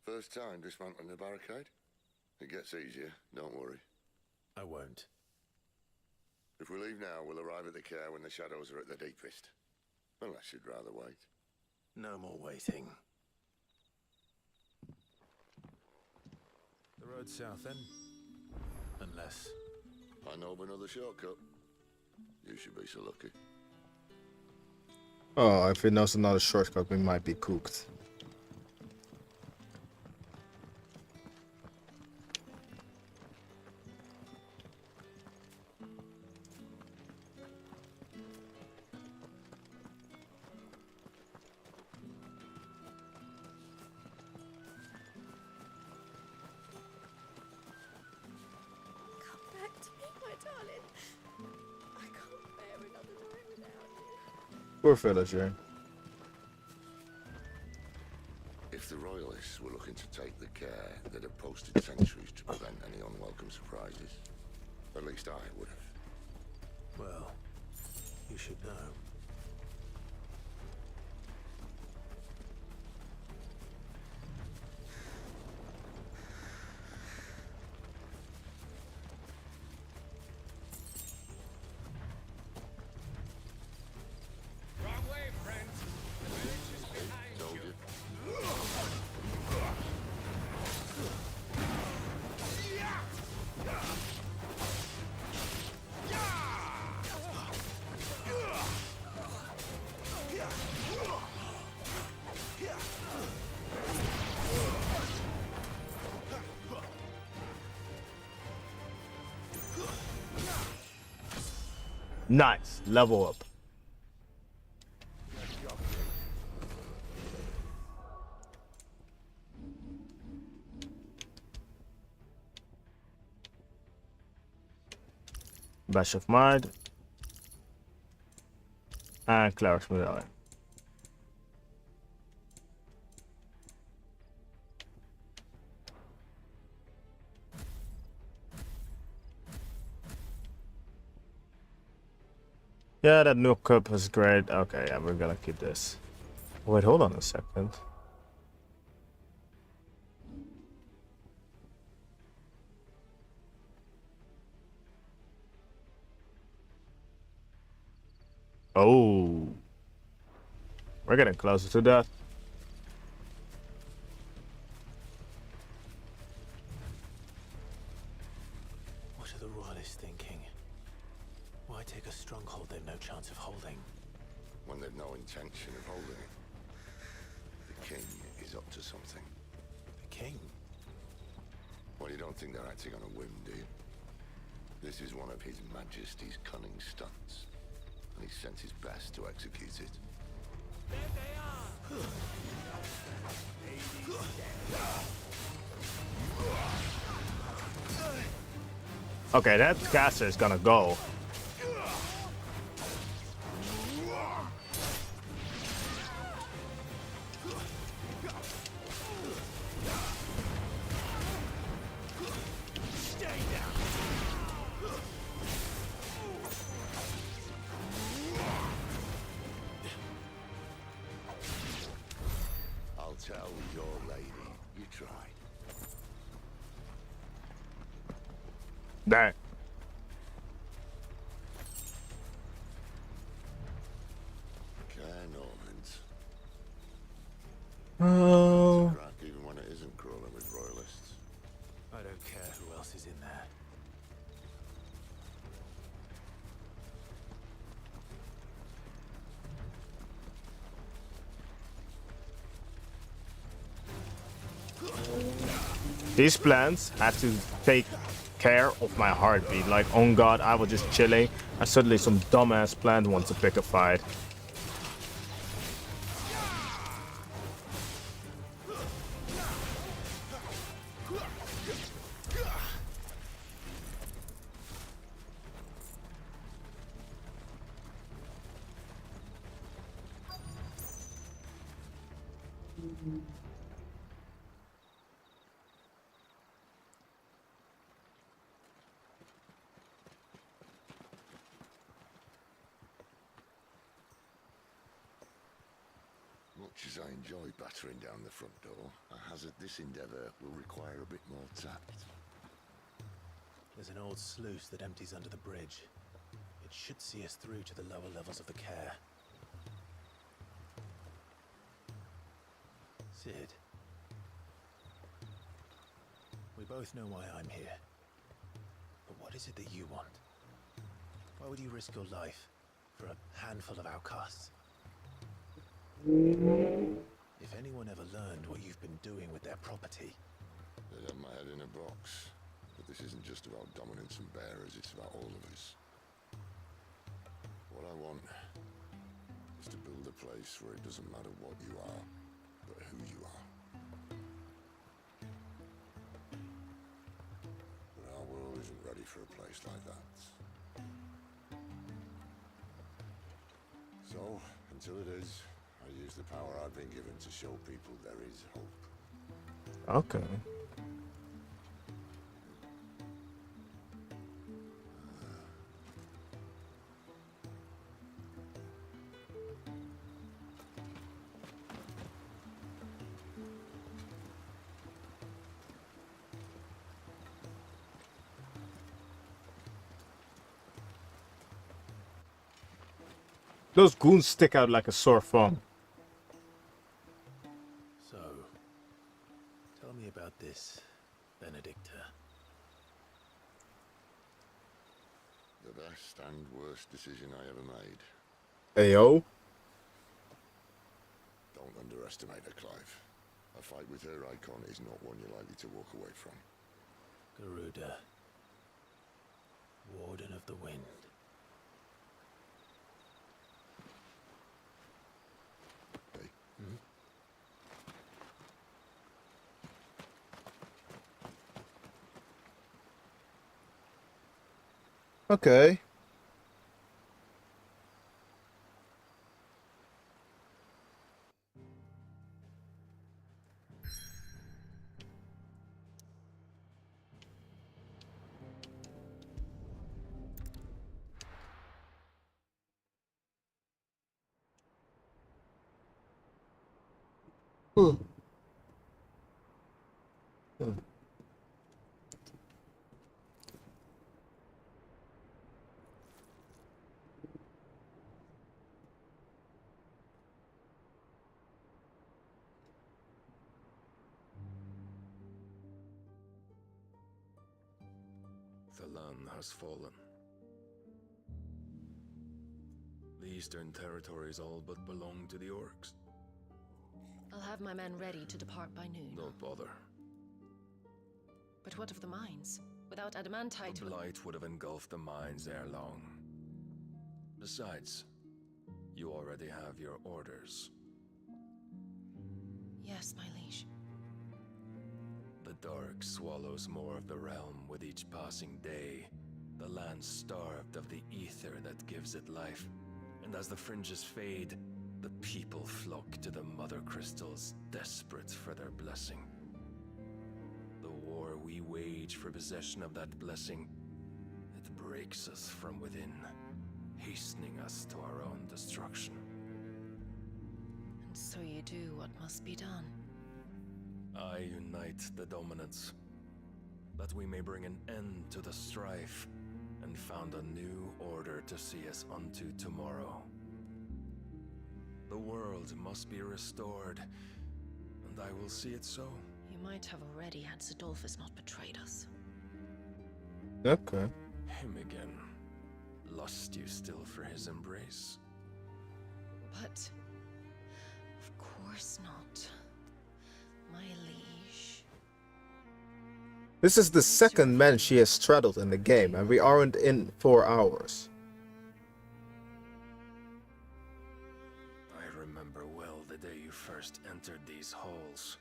First time dismantling the barricade? It gets easier, don't worry. I won't. If we leave now, we'll arrive at the care when the shadows are at the deepest. Unless you'd rather wait. No more waiting. The road south, then? Unless... I know of another shortcut. You should be so lucky. Oh, if it knows another shortcut, we might be cooked. Come back to me, my darling. I can't bear another night without you. Poor villager. If the Royalists were looking to take the care, they'd have posted sentries to prevent any unwelcome surprises. At least I would have. Well, you should know. Wrong way, friends. The village is behind Told you. Nice. Level up. Bash of Mind. And Cleric's Medallion. Yeah, that new cup is great. Okay, yeah, we're gonna keep this. Wait, hold on a second. Oh. We're getting closer to that. What are the Royalists thinking? Why take a stronghold they've no chance of holding? When they've no intention of holding it. The king is up to something. The king? Well, you don't think they're acting on a whim, do you? This is one of His Majesty's cunning stunts, and he's sent his best to execute it. There they are. Okay, that caster is gonna go. I'll tell your lady you tried. Dang. Care Normans. Oh. Crack even when it isn't crawling with royalists. I don't care who else is in there. These plants had to take care of my heartbeat. Like, on God, I was just chilling, and suddenly some dumbass plant wants to pick a fight. Much as I enjoy battering down the front door, I hazard this endeavour will require a bit more tact. There's an old sluice that empties under the bridge. It should see us through to the lower levels of the care. Sid. We both know why I'm here. But what is it that you want? Why would you risk your life for a handful of outcasts? If anyone ever learned what you've been doing with their property... They'd have my head in a box. But this isn't just about dominance and bearers, it's about all of us. What I want is to build a place where it doesn't matter what you are, but who you are. But our world isn't ready for a place like that. So, until it is, I use the power I've been given to show people there is hope. Okay. Those goons stick out like a sore thumb. So, tell me about this, Benedicta. The best and worst decision I ever made. Ayo. Don't underestimate her, Clive. A fight with her icon is not one you're likely to walk away from. Garuda. Warden of the Wind. Okay. Hmm. The land has fallen. The Eastern Territories all but belong to the orcs. I'll have my men ready to depart by noon. Don't bother. But what of the mines? Without adamantite... The blight would have engulfed the mines ere long. Besides, you already have your orders. Yes, my liege. The dark swallows more of the realm with each passing day. The land starved of the ether that gives it life. And as the fringes fade, the people flock to the mother crystals, desperate for their blessing. The war we wage for possession of that blessing, it breaks us from within, hastening us to our own destruction. And so you do what must be done. I unite the dominants, that we may bring an end to the strife, and found a new order to see us unto tomorrow. The world must be restored, and I will see it so. You might have already had Zidolphus not betrayed us. Okay. Him again. Lust you still for his embrace? But... of course not. My liege. This is the second man she has straddled in the game, and we aren't in 4 hours. I remember well the day you first entered these halls.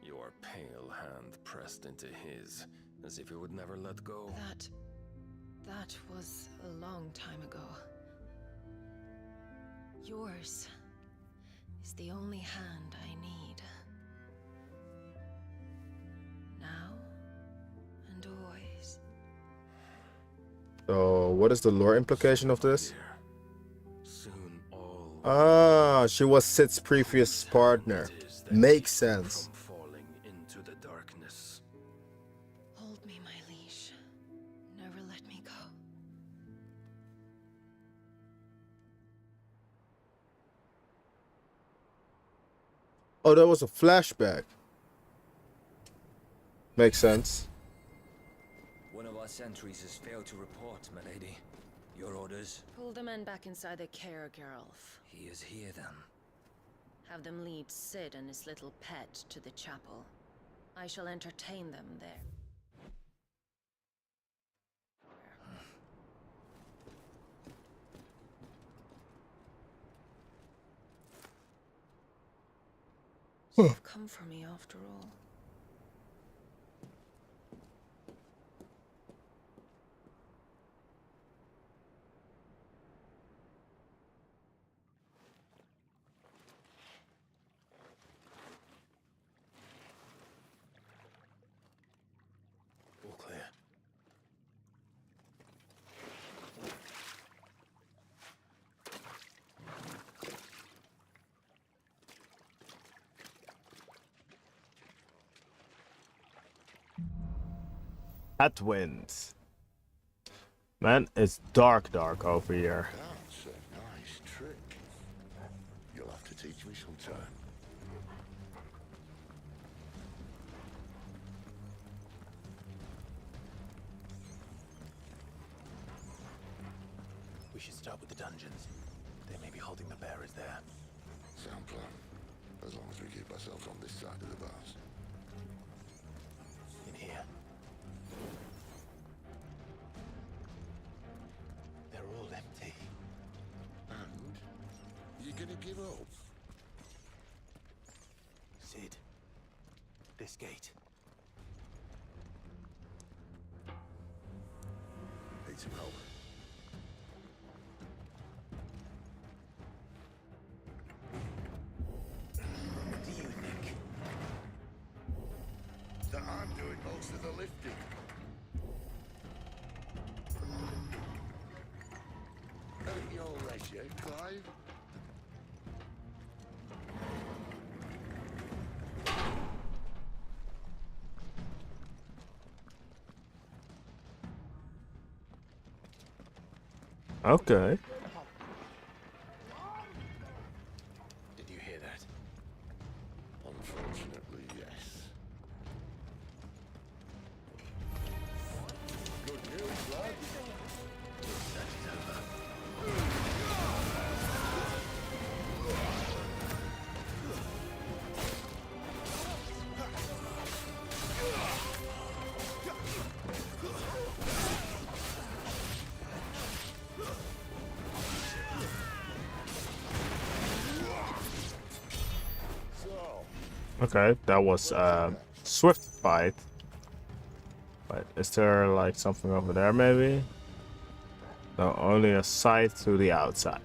Your pale hand pressed into his, as if it would never let go. That was a long time ago. Yours is the only hand I need. Now and always. So, what is the lore implication of this? Ah, she was Sid's previous partner. Makes sense. Falling into the darkness. Hold me, my liege. Never let me go. Oh, that was a flashback. Makes sense. One of our sentries has failed to report, my lady. Your orders? Pull the men back inside the care, Geralf. He is here, then. Have them lead Sid and his little pet to the chapel. I shall entertain them there. So you've come for me after all. All clear. Headwinds. Man, it's dark over here. That's a nice trick. You'll have to teach me sometime. We should start with the dungeons. They may be holding the bearers there. Sound plan. As long as we keep ourselves on this side of the bars. In here. They're all empty. And? You gonna give up? Sid. This gate. Need some help. What do you think? That I'm doing most of the lifting. At your leisure, Clive. Okay. Did you hear that? Unfortunately, yes. Good news, lad. Okay, that was swift fight. But is there like something over there maybe? No, only a side to the outside.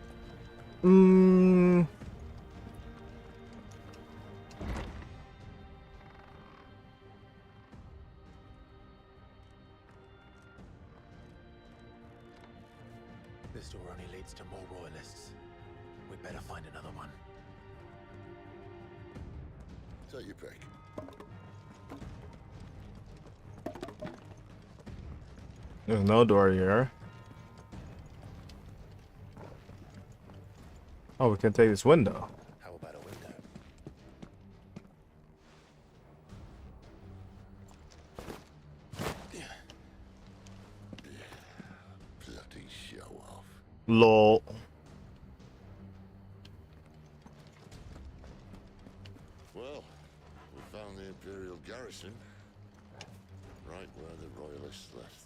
This door only leads to more royalists. We'd better find another one. Take your pick. There's no door here. Oh, we can take this window. How about a window? Bloody show off. Lol. Well, we found the Imperial garrison. right where the Royalists left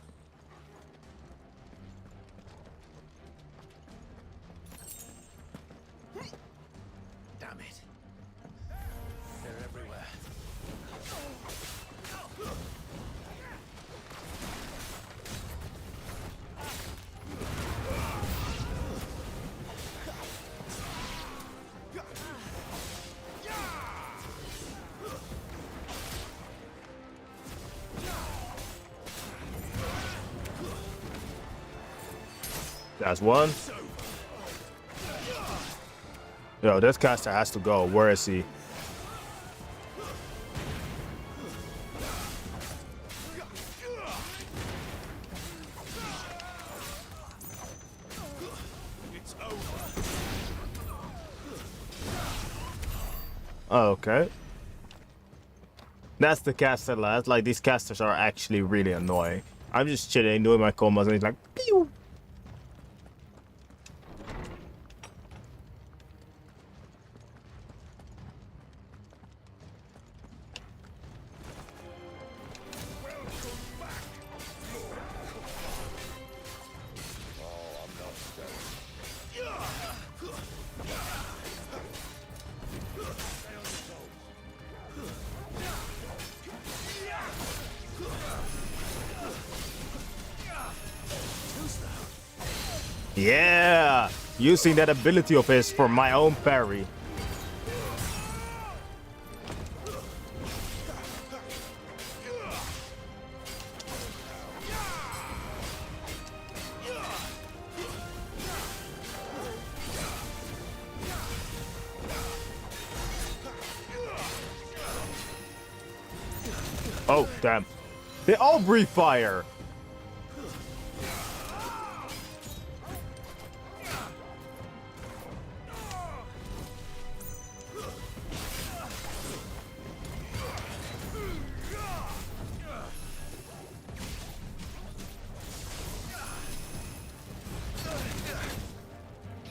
them. Damn it. They're everywhere. That's one. Yo, this caster has to go. Where is he? It's over. Oh, okay. That's the caster last. Like, these casters are actually really annoying. I'm just chilling, doing my combos, and he's like, pew! Yeah! Using that ability of his for my own parry. Oh, damn. They all breathe fire.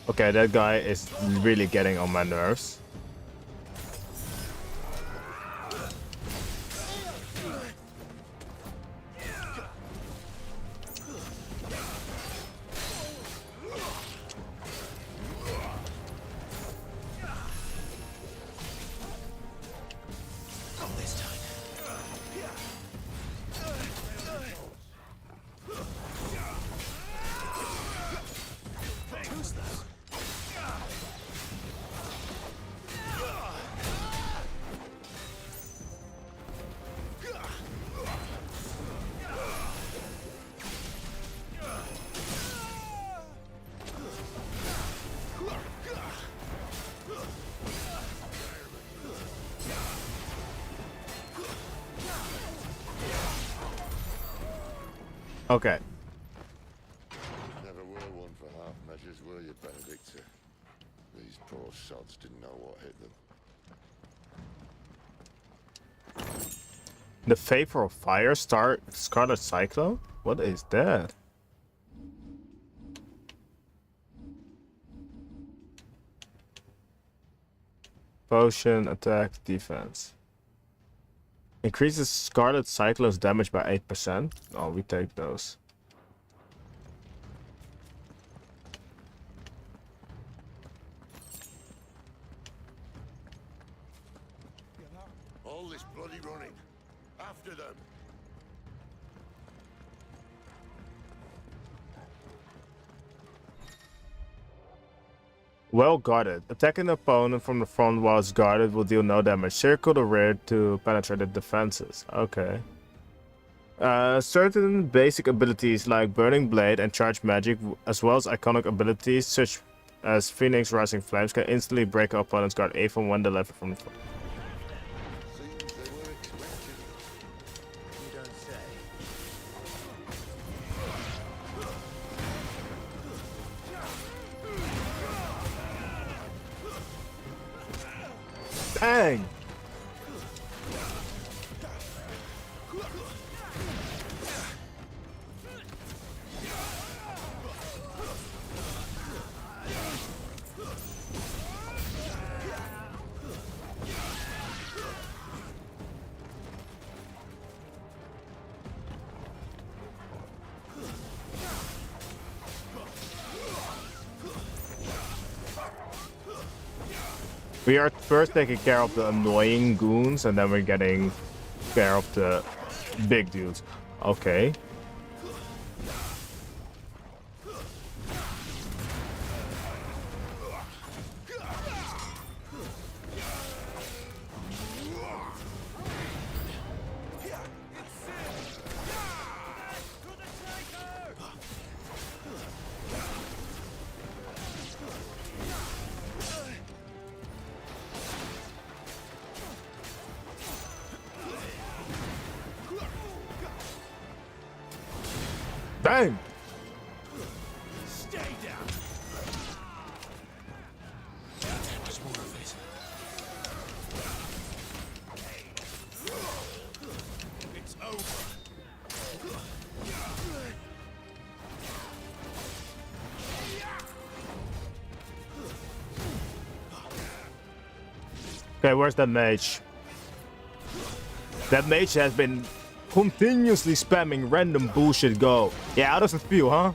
Okay, that guy is really getting on my nerves. Okay. Never were one for half measures, were you, Benedicta? These poor sods didn't know what hit them. The Favor of Fire Scarlet Cyclone? What is that? Potion, attack, defense. Increases Scarlet Cyclone's damage by 8%. Oh, we take those. All this bloody running. After them. Well guarded. Attacking the opponent from the front while it's guarded will deal no damage. Circle the rear to penetrate the defenses. Okay. Certain basic abilities like Burning Blade and Charge Magic, as well as iconic abilities such as Phoenix Rising Flames, can instantly break an opponent's guard even when delivered from the front. You don't say. Dang! We are first taking care of the annoying goons, and then we're getting care of the big dudes. Okay. Dang! Stay down. There's more of it. It's over. Okay, where's that mage? That mage has been continuously spamming random bullshit go. Yeah, how does it feel, huh?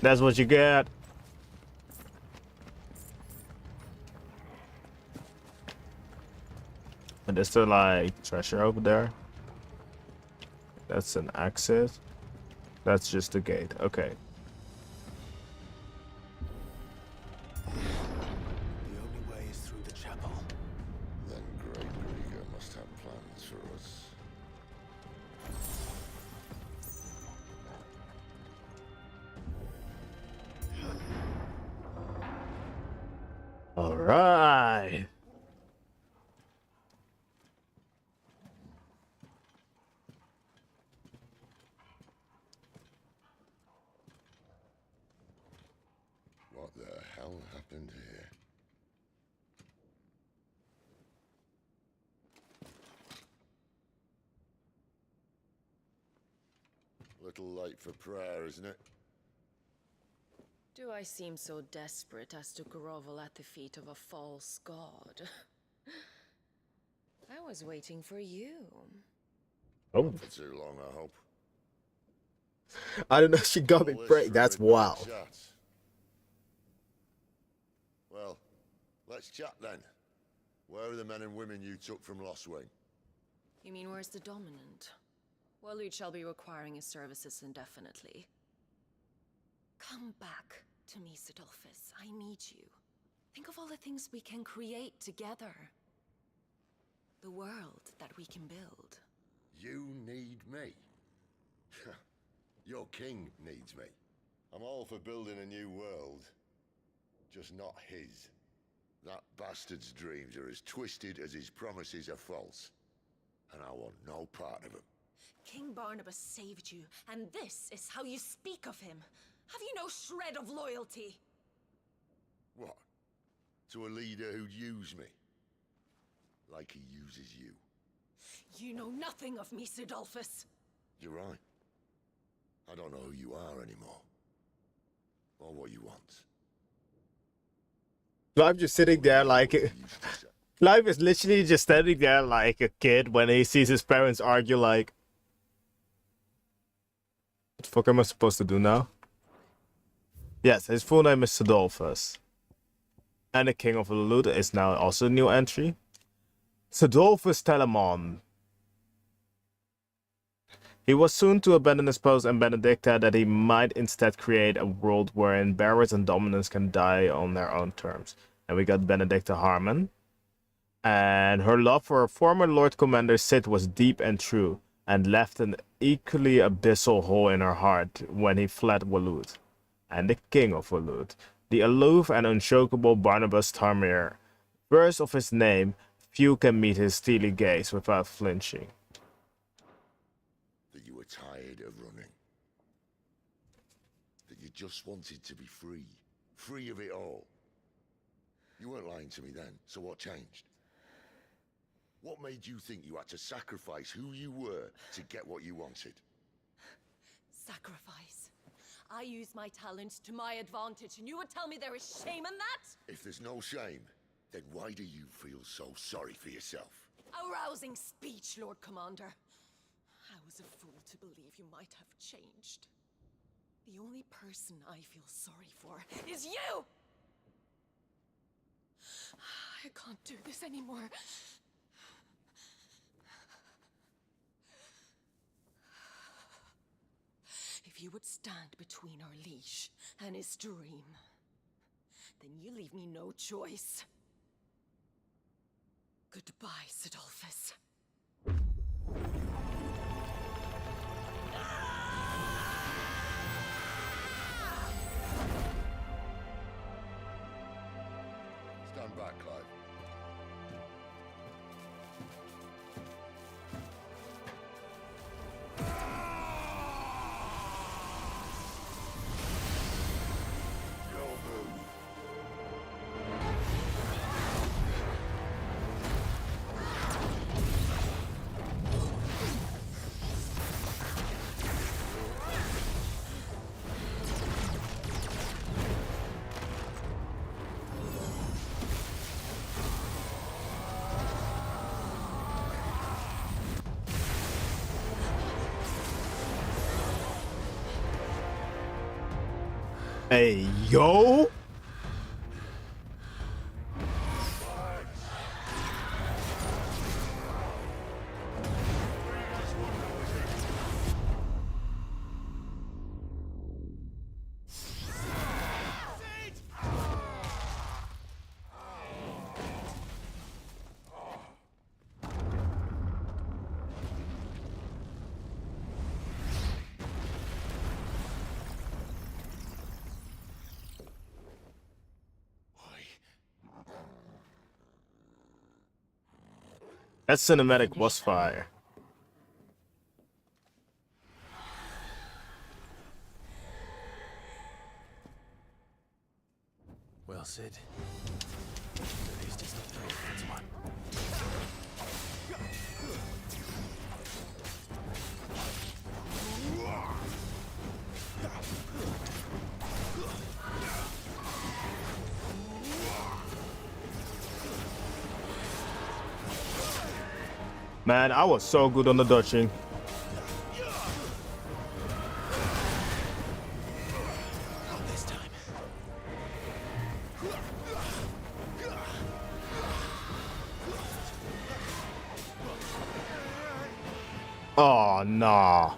That's what you get. And there's still like treasure over there. That's an exit. That's just a gate. Okay. The only way is through the chapel. Then Great Grieger must have plans for us. All right. What the hell happened here? Little late for prayer, isn't it? Do I seem so desperate as to grovel at the feet of a false god? I was waiting for you. Oh. For too long, I hope. I don't know. She got me break. That's wild. Well, let's chat then. Where are the men and women you took from Lostwing? You mean where's the dominant? Waleed shall be requiring his services indefinitely. Come back to me, Sidolphus. I need you. Think of all the things we can create together. The world that we can build. You need me? Your king needs me. I'm all for building a new world. Just not his. That bastard's dreams are as twisted as his promises are false. And I want no part of them. King Barnabas saved you, and this is how you speak of him. Have you no shred of loyalty? What? To a leader who'd use me? Like he uses you. You know nothing of me, Sidolphus. You're right. I don't know who you are anymore. Or what you want. Clive just sitting there like... Clive is literally just standing there like a kid when he sees his parents argue like... What the fuck am I supposed to do now? Yes, his full name is Sidolphus. And the King of Ulud is now also a new entry. Sidolphus Telemon. He was soon to abandon his post and Benedicta that he might instead create a world wherein bearers and dominants can die on their own terms. And we got Benedicta Harmon. And her love for her former Lord Commander Sid was deep and true, and left an equally abyssal hole in her heart when he fled Waloed. And the King of Waloed, the aloof and unshakable Barnabas Tarmir. First of his name, few can meet his steely gaze without flinching. That you were tired of running. That you just wanted to be free. Free of it all. You weren't lying to me then, so what changed? What made you think you had to sacrifice who you were to get what you wanted? Sacrifice. I use my talents to my advantage, and you would tell me there is shame in that? If there's no shame, then why do you feel so sorry for yourself? A rousing speech, Lord Commander. I was a fool to believe you might have changed. The only person I feel sorry for is you! I can't do this anymore. If you would stand between our leash and his dream, then you leave me no choice. Goodbye, Sidolphus. Stand back, Clive. Hey, yo! That cinematic was fire. Well, Sid. At least it's not 3 against 1. Man, I was so good on the dodging. Oh, nah.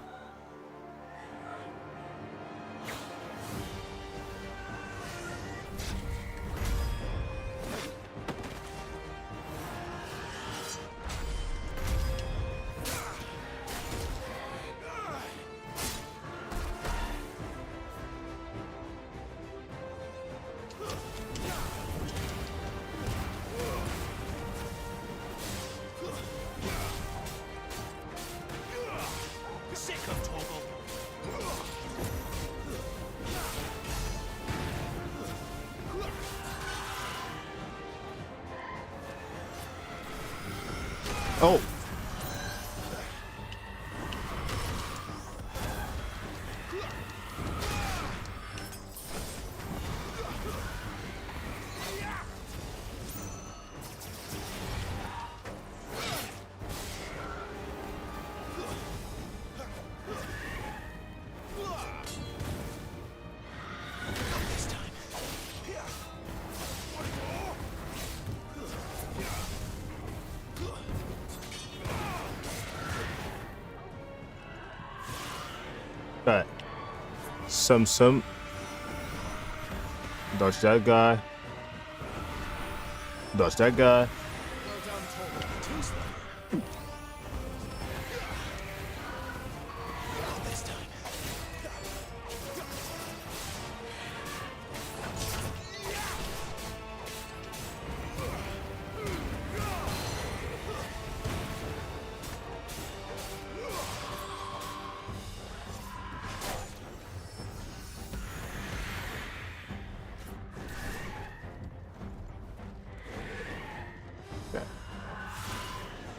Oh. Right. Some. Dodge that guy. Dodge that guy.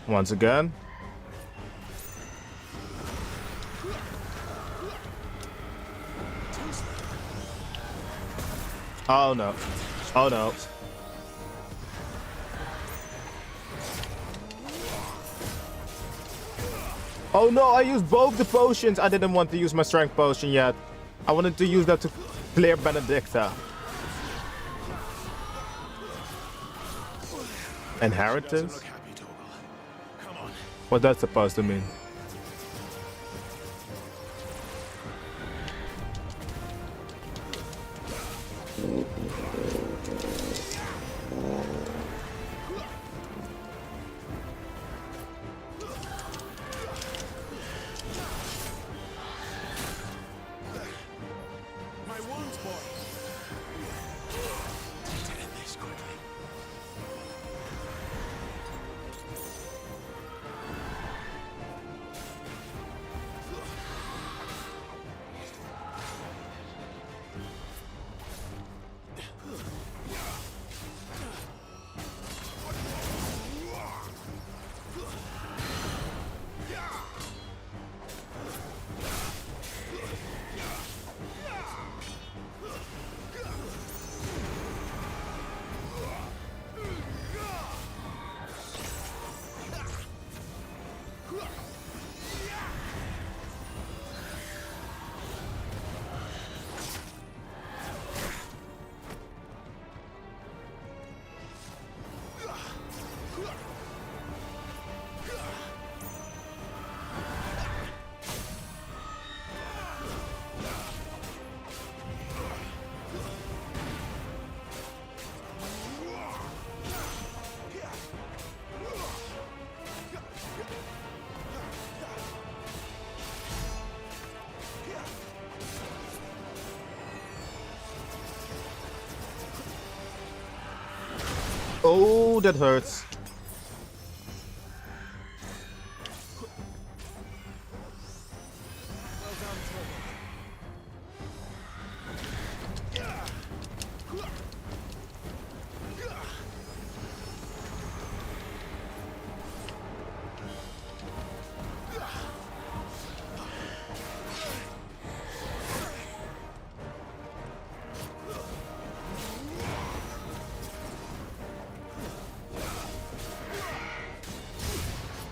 Once again. Oh no. Oh no. Oh no, I used both the potions. I didn't want to use my strength potion yet. I wanted to use that to clear Benedicta. Inheritance? What's that supposed to mean? My wounds, boy. Tend this quickly. Oh, that hurts.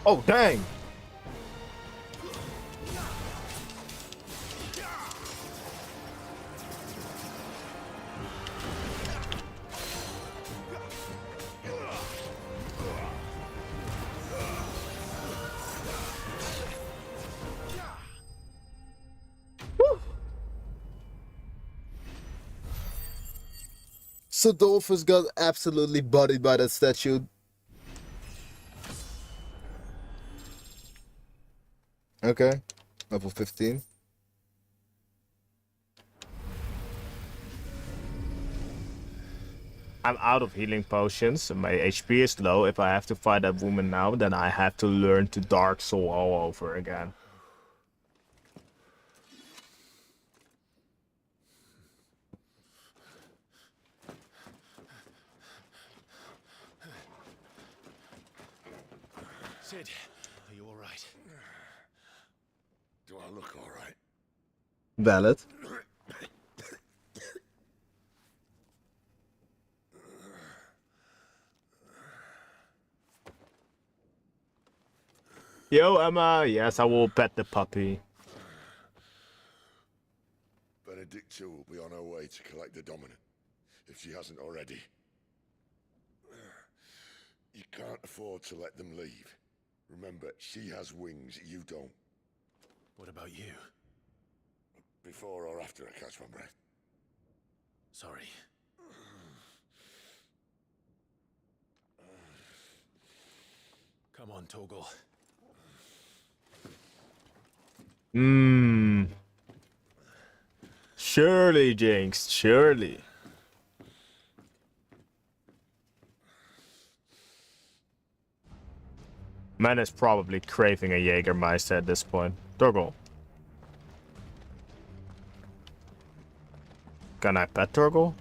Oh, dang. Sodolphus got absolutely bodied by that statue. Okay, level 15. I'm out of healing potions. My HP is low. If I have to fight that woman now, then I have to learn to Dark Soul all over again. Sid, are you all right? Do I look all right? Valid. Yo, Emma. Yes, I will pet the puppy. Benedicta will be on her way to collect the dominant, if she hasn't already. You can't afford to let them leave. Remember, she has wings, you don't. What about you? Before or after I catch my breath? Sorry. Come on, Torgal. Surely, Jinx, surely. Man is probably craving a Jägermeister at this point. Torgal. Can I pet Torgal?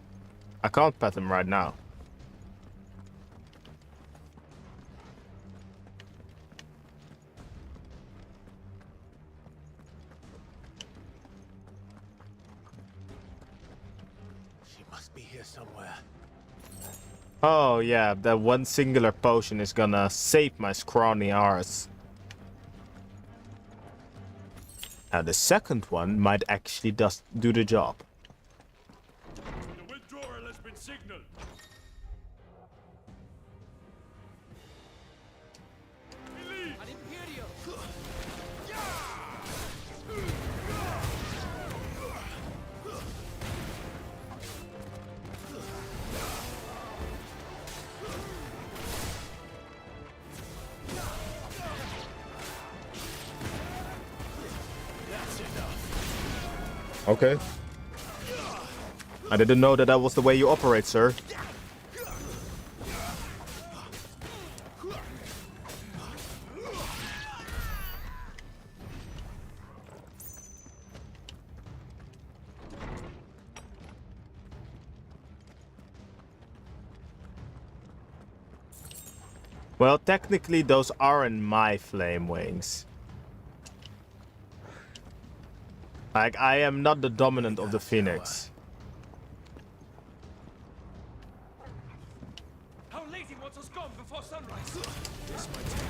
I can't pet him right now. She must be here somewhere. Oh yeah, that one singular potion is gonna save my scrawny arse. Now the second one might actually do the job. The withdrawal has been signaled. An Imperial! Okay. I didn't know that was the way you operate, sir. Well, technically those aren't my flame wings. Like, I am not the dominant of the Phoenix. How late he wants us gone before sunrise? This might take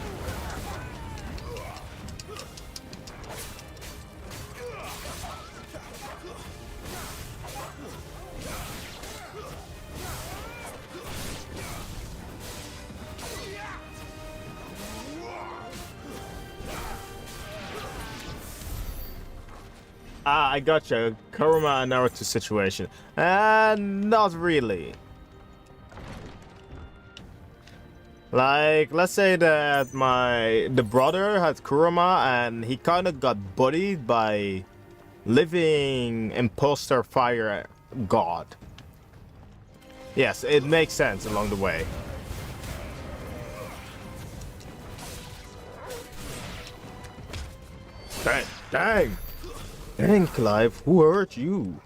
Ah, I gotcha. Kurama and Naruto situation. Not really. Like, let's say that the brother had Kurama and he kind of got bullied by living imposter fire god. Yes, it makes sense along the way. Dang! Dang, Clive, who hurt you?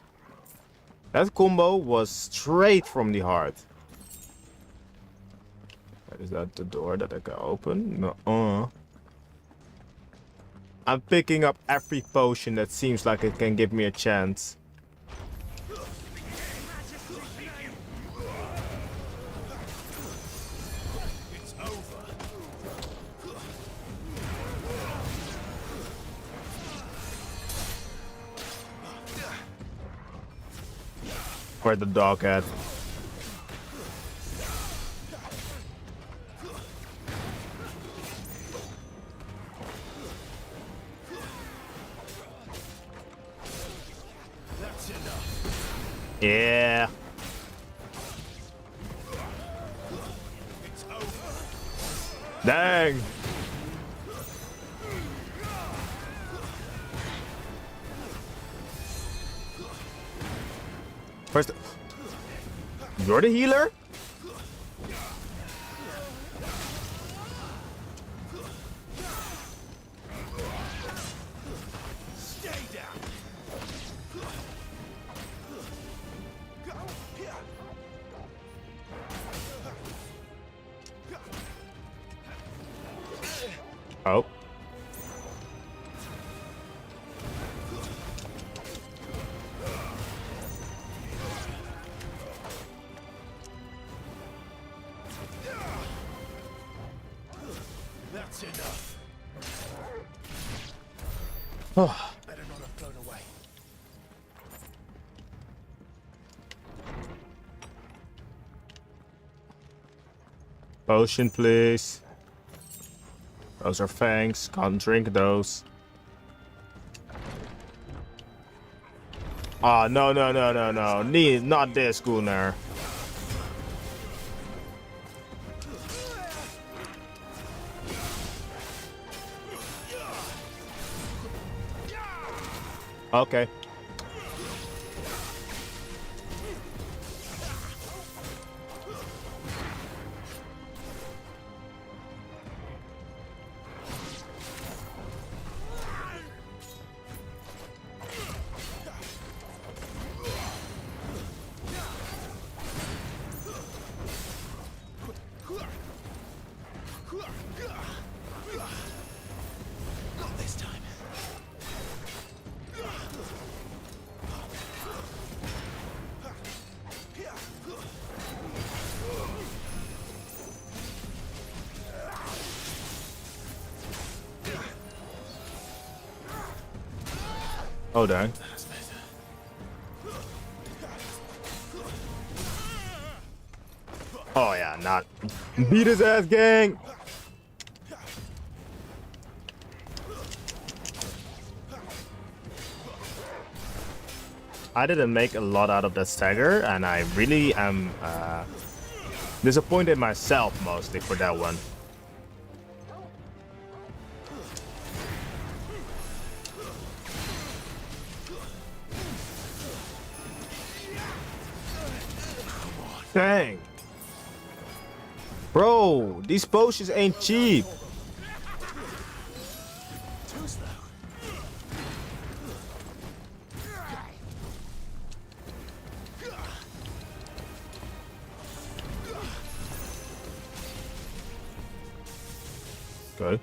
That combo was straight from the heart. Is that the door that I can open? No. I'm picking up every potion that seems like it can give me a chance. It's over. Where the dog at? That's enough. Yeah. It's over. Dang. Where's the... You're the healer? Stay down. Oh. That's enough. Oh. Better not have flown away. Potion, please. Those are fangs. Can't drink those. Ah, no. Not this, Gunnar. Okay. Not this time. Oh, dang. Oh, yeah, not. Beat his ass, gang! I didn't make a lot out of that stagger, and I really am disappointed myself mostly for that one. Dang. Bro, these potions ain't cheap. Too slow. Good.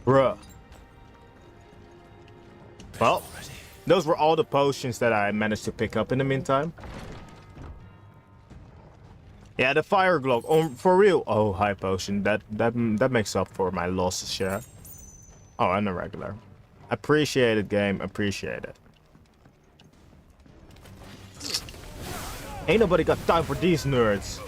Bruh. Well, those were all the potions that I managed to pick up in the meantime. Yeah, the fire glow. Oh, for real. Oh, high potion. That makes up for my losses, yeah. Oh, and a regular. Appreciate it, game. Appreciate it. Ain't nobody got time for these nerds.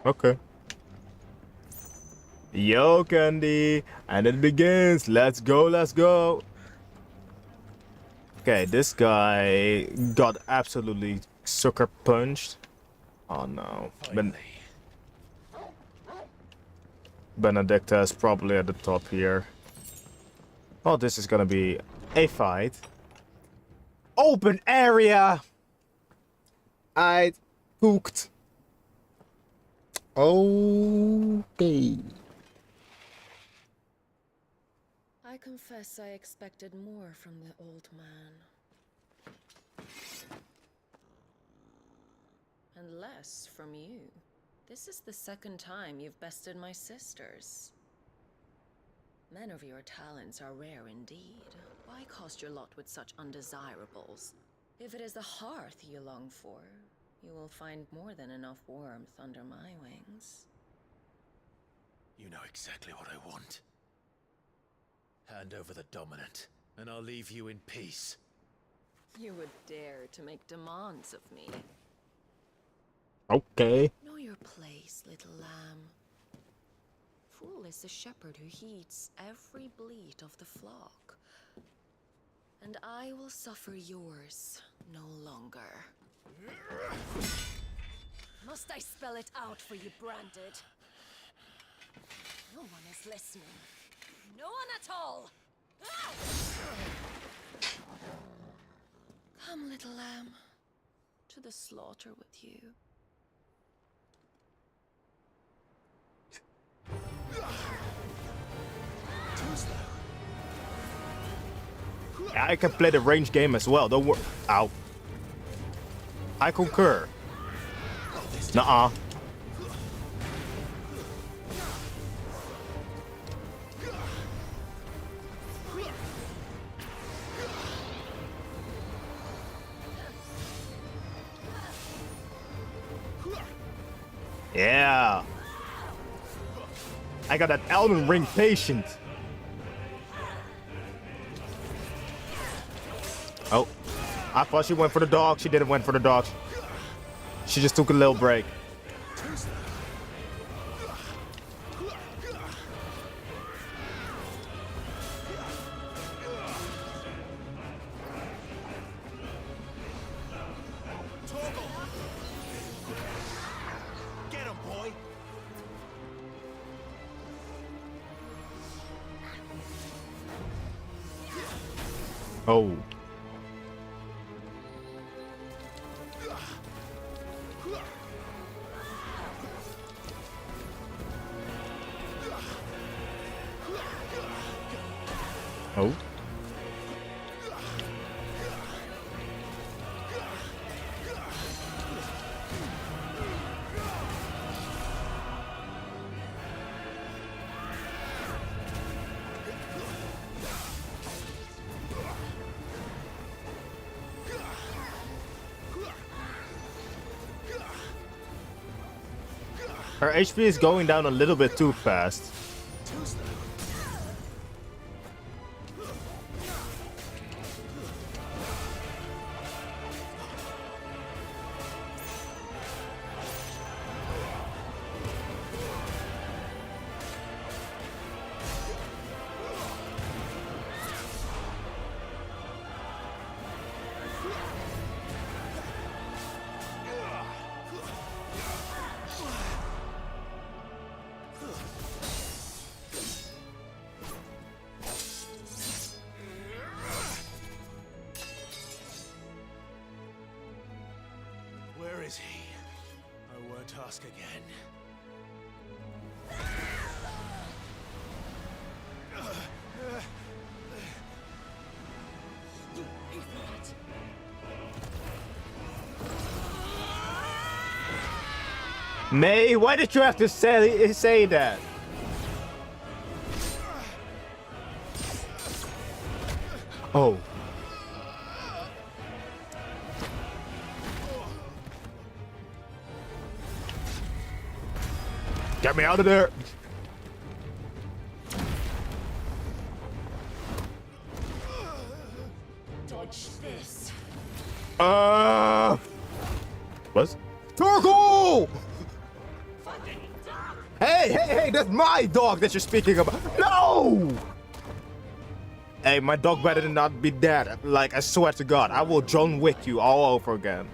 Okay. Yo, Candy. And it begins. Let's go, let's go. Okay, this guy got absolutely sucker punched. Oh no. Benedicta is probably at the top here. Oh, this is gonna be a fight. Open area! I cooked. Okay. I confess I expected more from the old man. And less from you. This is the second time you've bested my sisters. Men of your talents are rare indeed. Why cast your lot with such undesirables? If it is the hearth you long for, you will find more than enough warmth under my wings. You know exactly what I want. Hand over the dominant, and I'll leave you in peace. You would dare to make demands of me. Okay. Know your place, little lamb. Fool is the shepherd who heeds every bleat of the flock. And I will suffer yours no longer. Must I spell it out for you, Branded? No one is listening. No one at all! Ah! Come, little lamb, to the slaughter with you. I can play the range game as well. Don't worry. Ow. I concur. Nuh-uh. Yeah. I got that Elden Ring patient. Oh. I thought she went for the dog. She didn't went for the dog. She just took a little break. Oh. Oh. Her HP is going down a little bit too fast. Where is he? I won't ask again. May, why did you have to say that? Oh. Get me out of there. Dodge this. What? Turgle! Hey, that's my dog that you're speaking about. No! Hey, my dog better not be dead. Like, I swear to God, I will John Wick you all over again.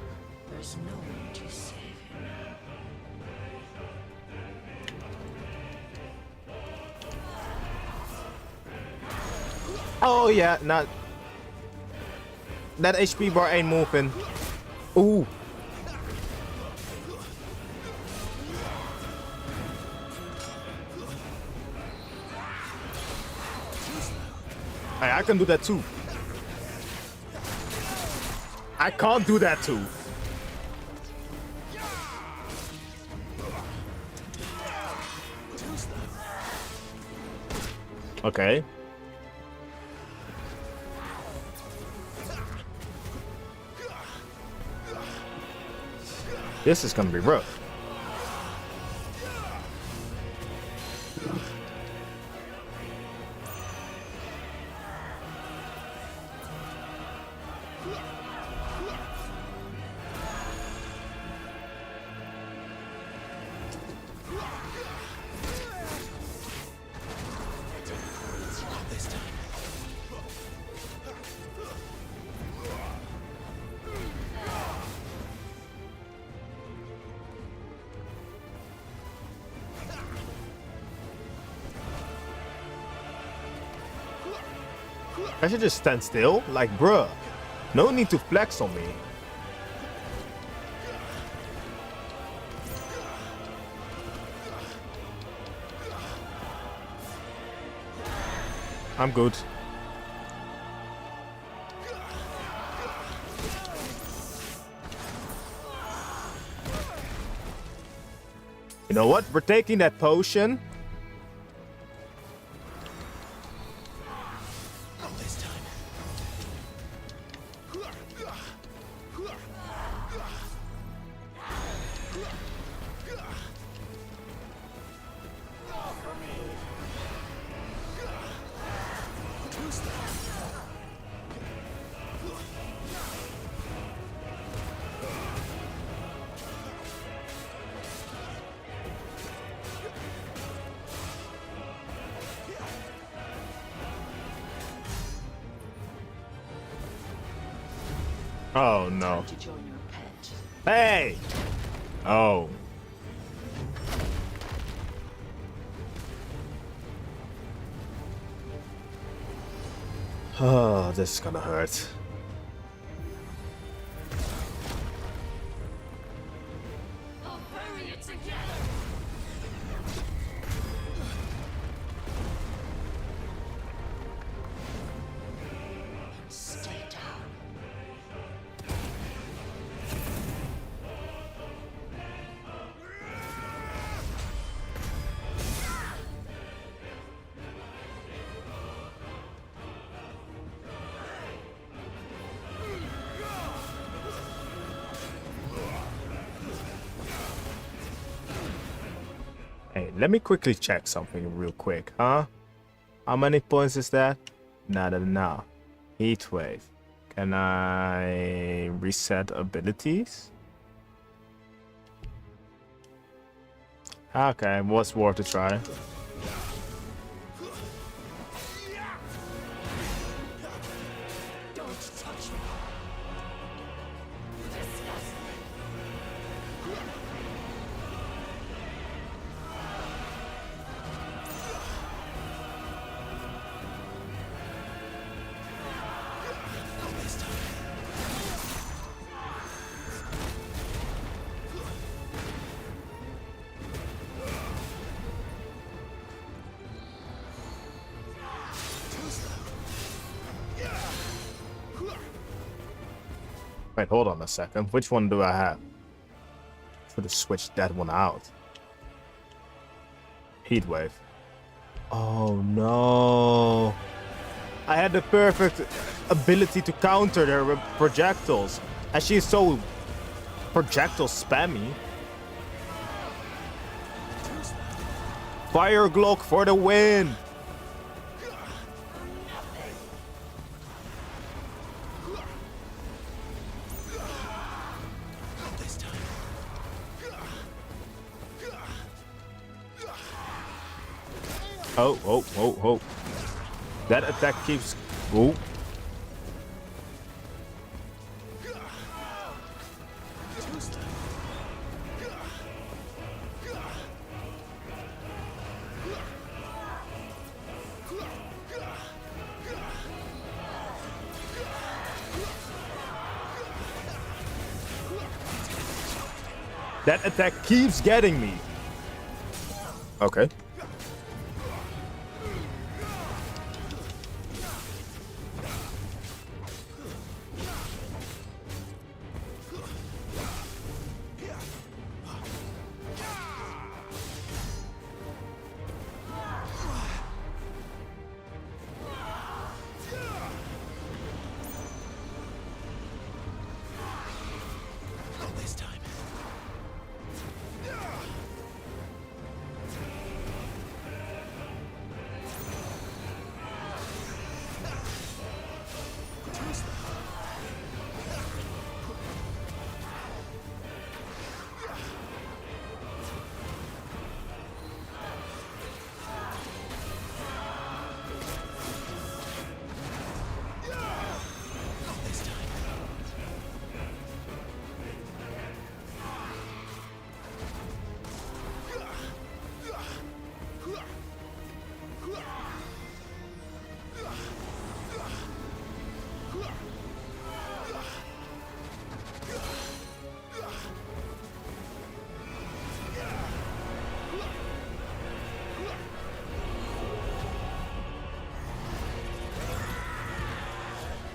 There's no one to save him. Oh yeah, not that HP bar ain't moving. Ooh. Hey, I can do that too. I can't do that too. Okay. This is gonna be rough. I should just stand still? Like, bruh. No need to flex on me. I'm good. You know what? We're taking that potion. Oh no. Hey! Oh. Oh, this is gonna hurt. I'll bury it together. Stay down. Hey, let me quickly check something real quick, huh? How many points is that? Not enough. Heat wave. Can I reset abilities? Okay, was worth a try. Don't touch me. Disgust me. Wait, hold on a second. Which one do I have? Should have switched that one out. Heat wave. Oh no. I had the perfect ability to counter her with projectiles. And she's so projectile spammy. Fire Glock for the win! Oh, oh, oh, oh. That attack keeps... Ooh. That attack keeps getting me. Okay.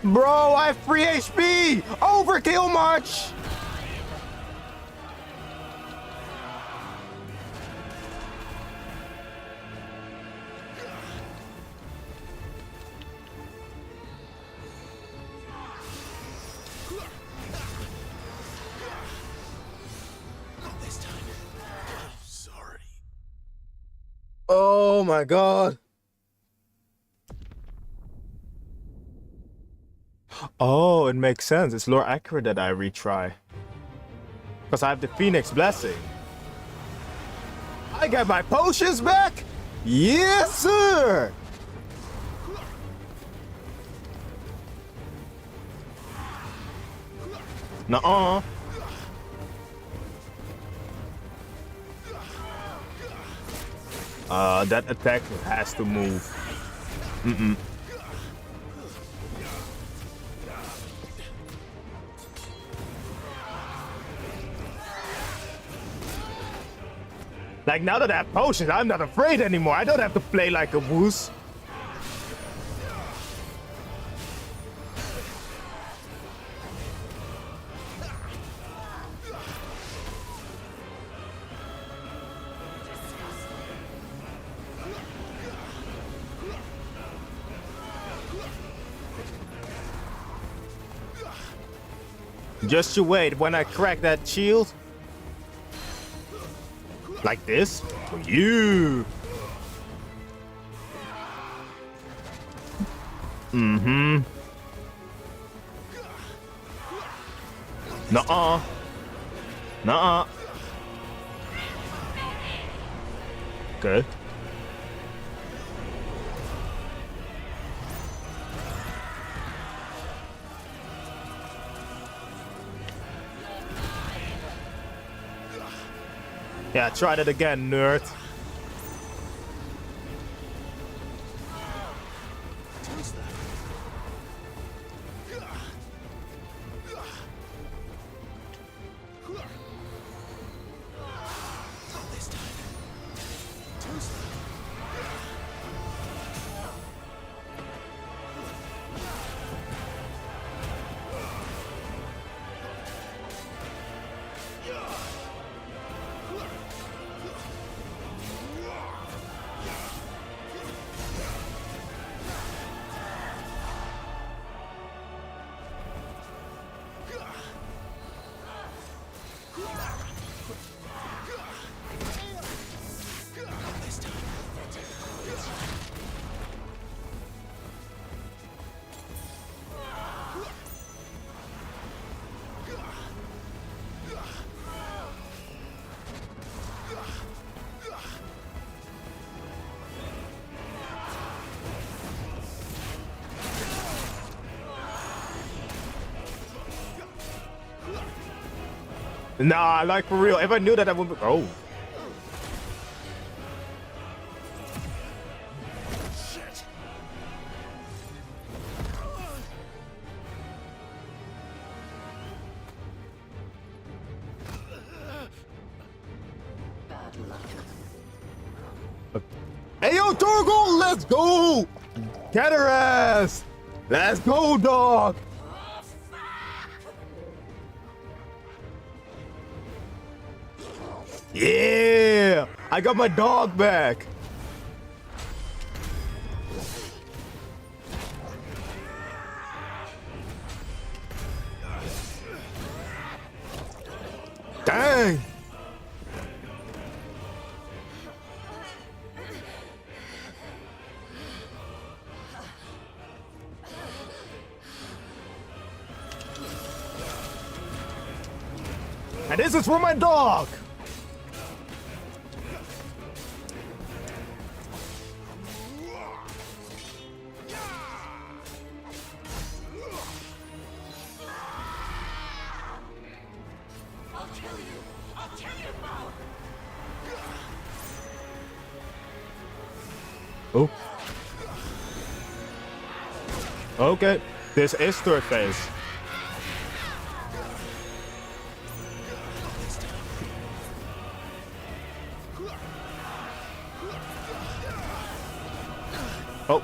Bro, I have 3 HP! Overkill much! Oh my god. Oh, it makes sense. It's more accurate that I retry. Because I have the Phoenix Blessing. I got my potions back! Yes, sir! Nuh-uh. That attack has to move. Mm-mm. Like, now that I have potions, I'm not afraid anymore. I don't have to play like a woos. Just you wait when I crack that shield. Like this? For you! Mm-hmm. Nuh-uh. Nuh-uh. Okay. Yeah, try that again, nerd. Nah, like for real. If I knew that, I would be. Oh. Shit. Bad luck. Hey, yo, Torgal, let's go! Get her ass! Let's go, dog! Yeah! I got my dog back! Dang! And this is for my dog! Oh. Okay, this is third phase. Oh,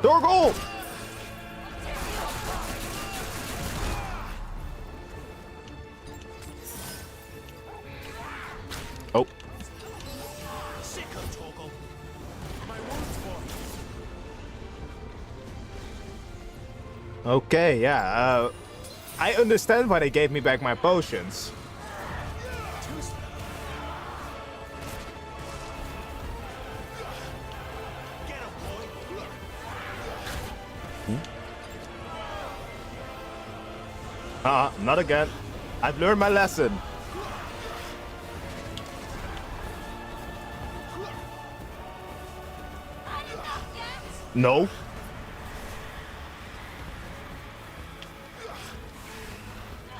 door goal! Oh. Okay, yeah, I understand why they gave me back my potions. Not again. I've learned my lesson. No.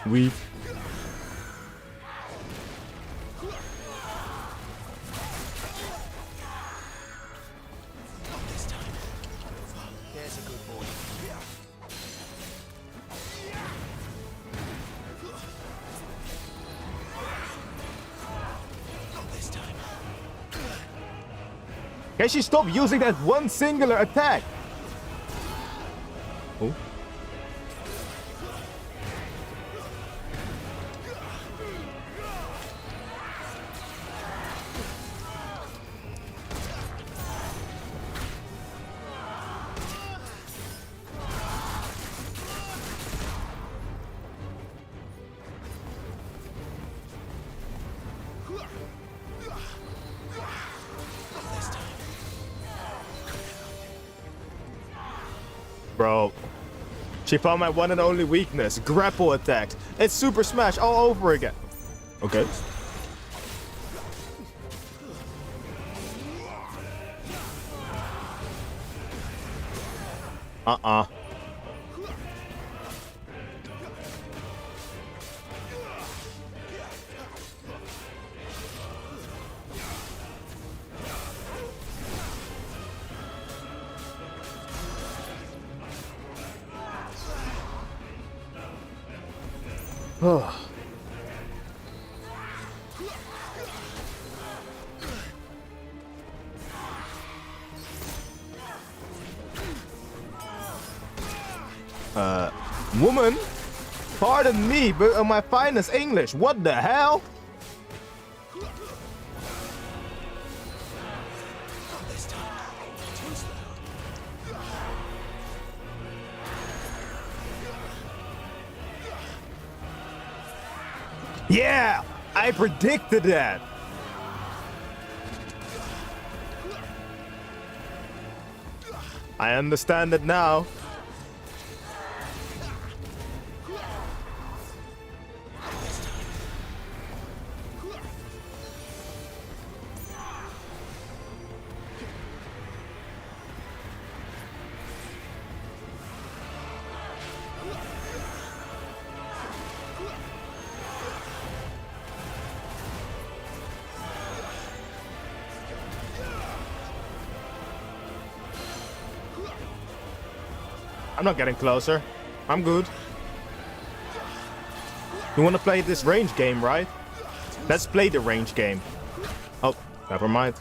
We. There's a good boy. Not this time. Can she stop using that one singular attack? Oh. Bro, she found my one and only weakness, grapple attacks. It's Super Smash all over again. Okay. Uh-uh. Woman, pardon me, but my finest English, what the hell? Yeah, I predicted that. I understand it now. I'm not getting closer. I'm good. You want to play this range game, right? Let's play the range game. Oh, never mind.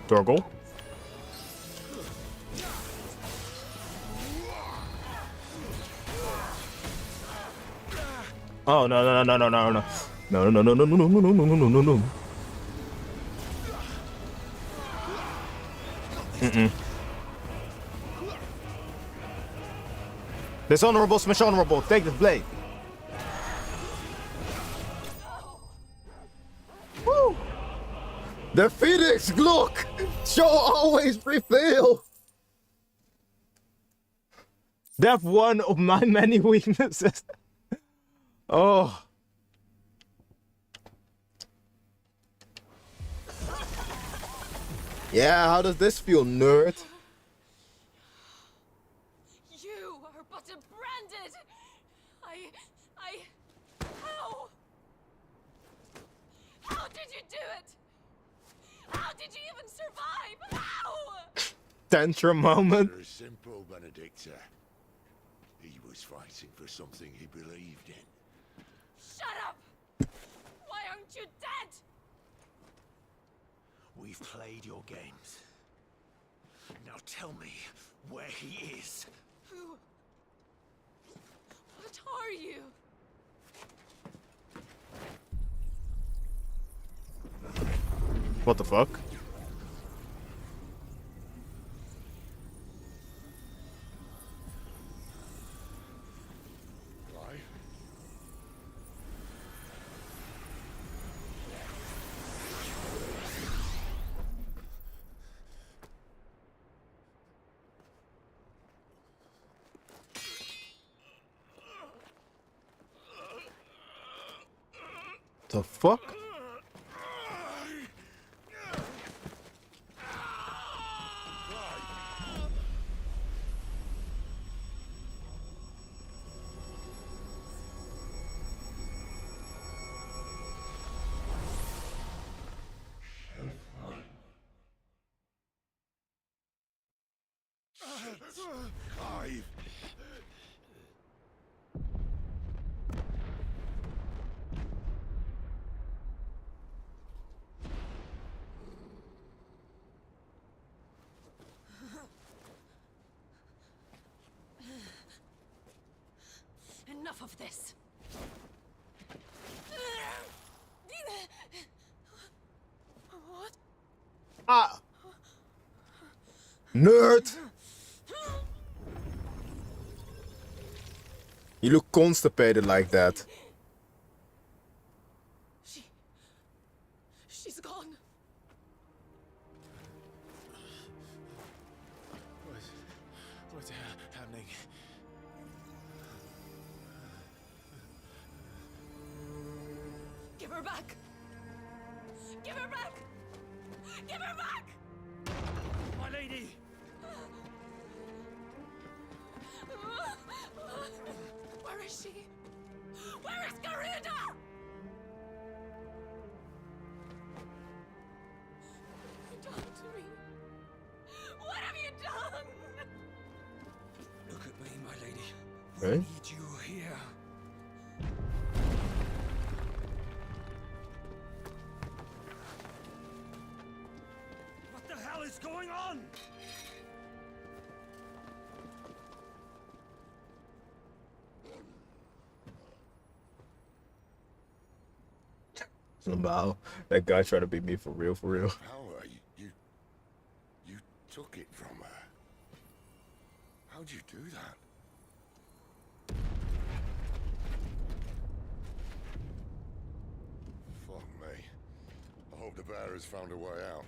Torgle. Oh, no, no, no, no, no, no. No, no, no, no, no, no, no, no, no, no, no, no. Dishonorable, smash honorable, take the blade. Woo! The Phoenix look shall always prevail. That's one of my many weaknesses. Oh. Yeah, how does this feel, nerd? You are but a branded. How? How did you do it? How did you even survive? How? Tantrum moment. Very simple, Benedicta. He was fighting for something he believed in. Shut up! Why aren't you dead? We've played your games. Now tell me where he is. Who? What are you? What the fuck? The fuck? Clive! enough of this. What? Ah! Nerd! You look constipated like that. She's gone. What's happening? Give her back. Give her back. Give her back. My lady! Where is she? Where is Garuda? What have you done to me? What have you done? Look at me, my lady. Right? Need you here. What the hell is going on? Wow, that guy trying to beat me for real, for real. Power, you took it from her. How'd you do that? Fuck me. I hope the bearers found a way out.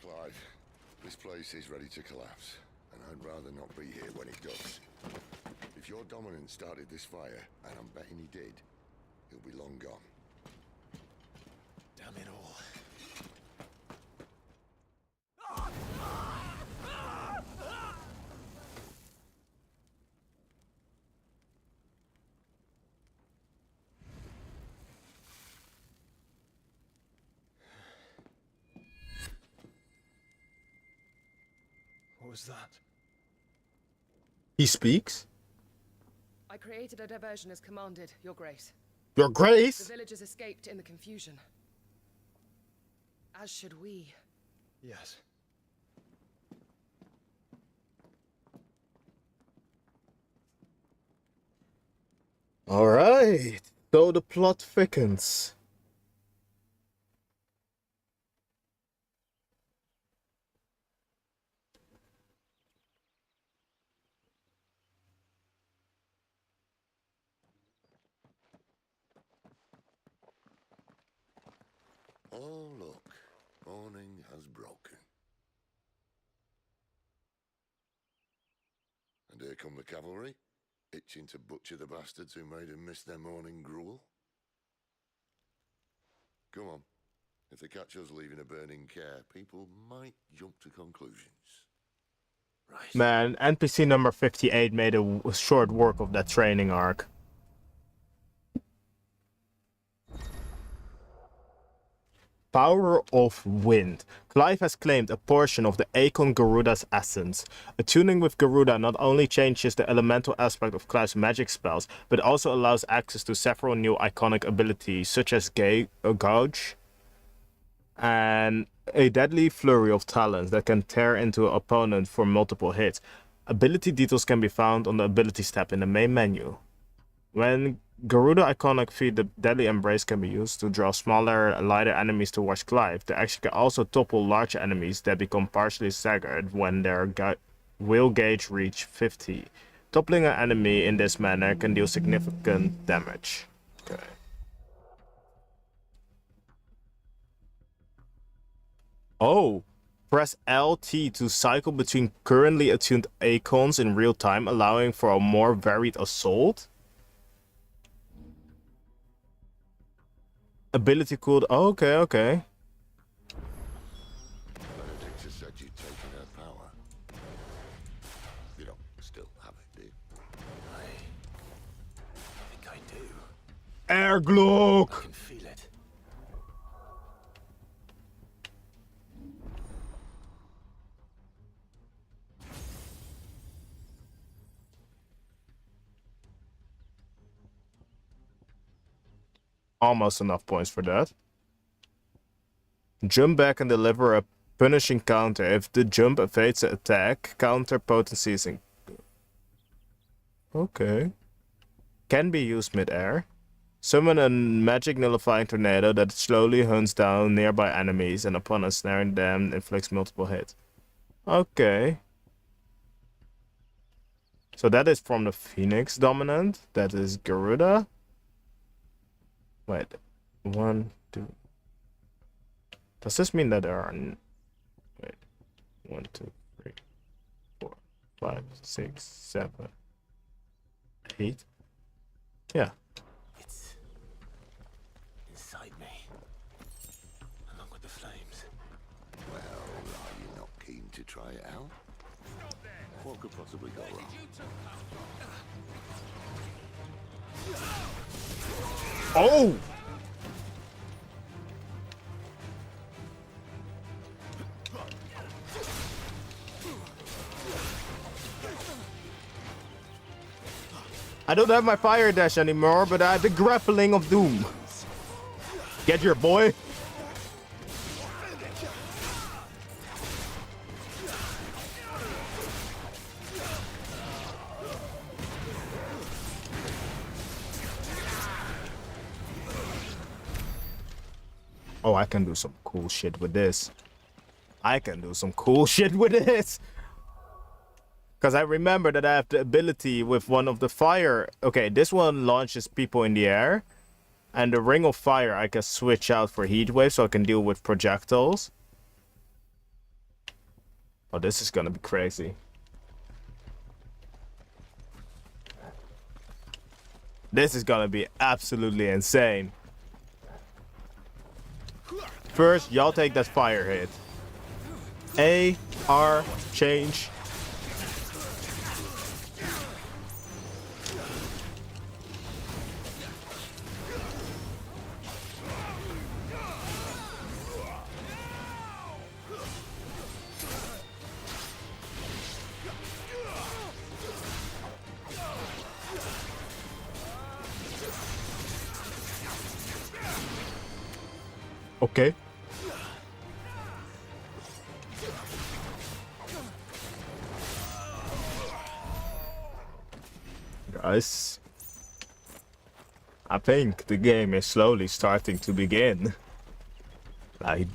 Clive, this place is ready to collapse, and I'd rather not be here when it does. If your dominant started this fire, and I'm betting he did, he'll be long gone. Damn it all. What was that? He speaks? I created a diversion as commanded, Your Grace. Your Grace? The villagers escaped in the confusion. As should we. Yes. Alright, so the plot thickens. Oh, look. Morning has broken. And here come the cavalry, itching to butcher the bastards who made them miss their morning gruel. Come on. If they catch us leaving a burning care, people might jump to conclusions. Right. Man, NPC number 58 made a short work of that training arc. Power of Wind. Clive has claimed a portion of the Aegon Garuda's essence. Attuning with Garuda not only changes the elemental aspect of Clive's magic spells, but also allows access to several new iconic abilities, such as Gouge, and a deadly flurry of talents that can tear into an opponent for multiple hits. Ability details can be found on the abilities tab in the main menu. When Garuda Iconic feat, the Deadly Embrace can be used to draw smaller, lighter enemies towards Clive. The action can also topple larger enemies that become partially staggered when their will gauge reach 50. Toppling an enemy in this manner can deal significant damage. Okay. Oh, press LT to cycle between currently attuned icons in real time, allowing for a more varied assault. Ability cooled. Oh, okay. Benedicta said you'd taken her power. You don't still have it, do you? I think I do. Air Glock! I can feel it. Almost enough points for that. Jump back and deliver a punishing counter. If the jump evades the attack, counter potency is Okay. Can be used mid-air. Summon a magic nullifying tornado that slowly hunts down nearby enemies and upon ensnaring them inflicts multiple hits. Okay. So that is from the Phoenix dominant. That is Garuda. Wait. 1, 2. Does this mean that there are... Wait. 1, 2, 3, 4, 5, 6, 7, 8? Yeah. It's inside me, along with the flames. Well, are you not keen to try it out? What could possibly go wrong? Oh! I don't have my fire dash anymore, but I have the grappling of doom. Get your boy. Oh, I can do some cool shit with this. I can do some cool shit with this. Because I remember that I have the ability with one of the fire. Okay, this one launches people in the air. And the ring of fire I can switch out for heat wave so I can deal with projectiles. Oh, this is gonna be crazy. This is gonna be absolutely insane. First, y'all take that fire hit. A, R, change. Okay. Guys, I think the game is slowly starting to begin. Like,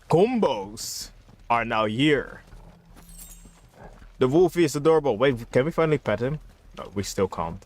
combos are now here. The Wolfie is adorable. Wait, can we finally pet him? No, we still can't.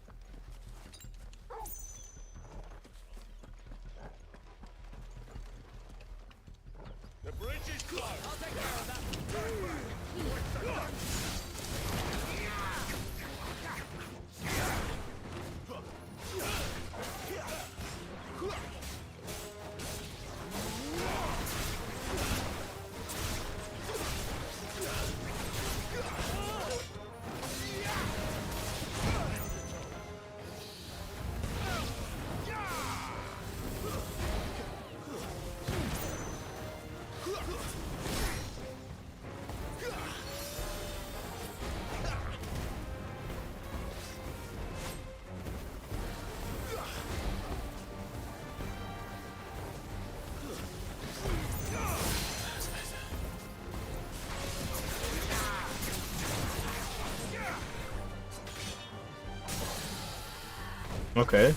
Okay.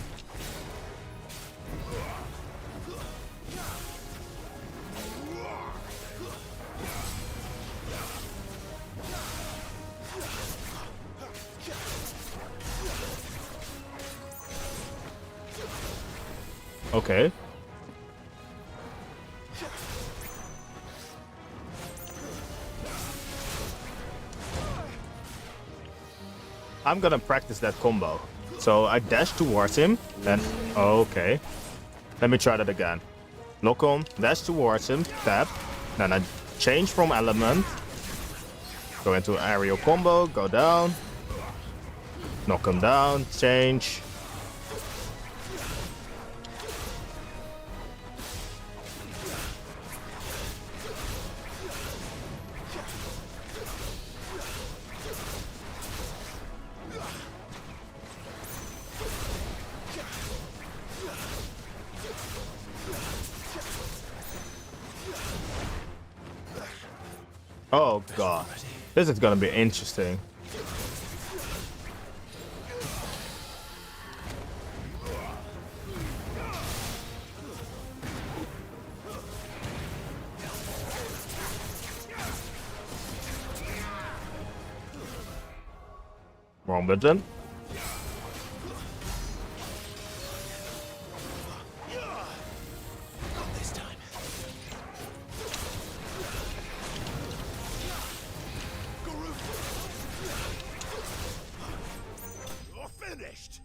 Okay. I'm gonna practice that combo. So I dash towards him, then okay. Let me try that again. Lock on, dash towards him, tap, then I change from element, go into aerial combo, go down, knock him down, change. Oh god, this is gonna be interesting. Wrong button. Not this time. You're finished.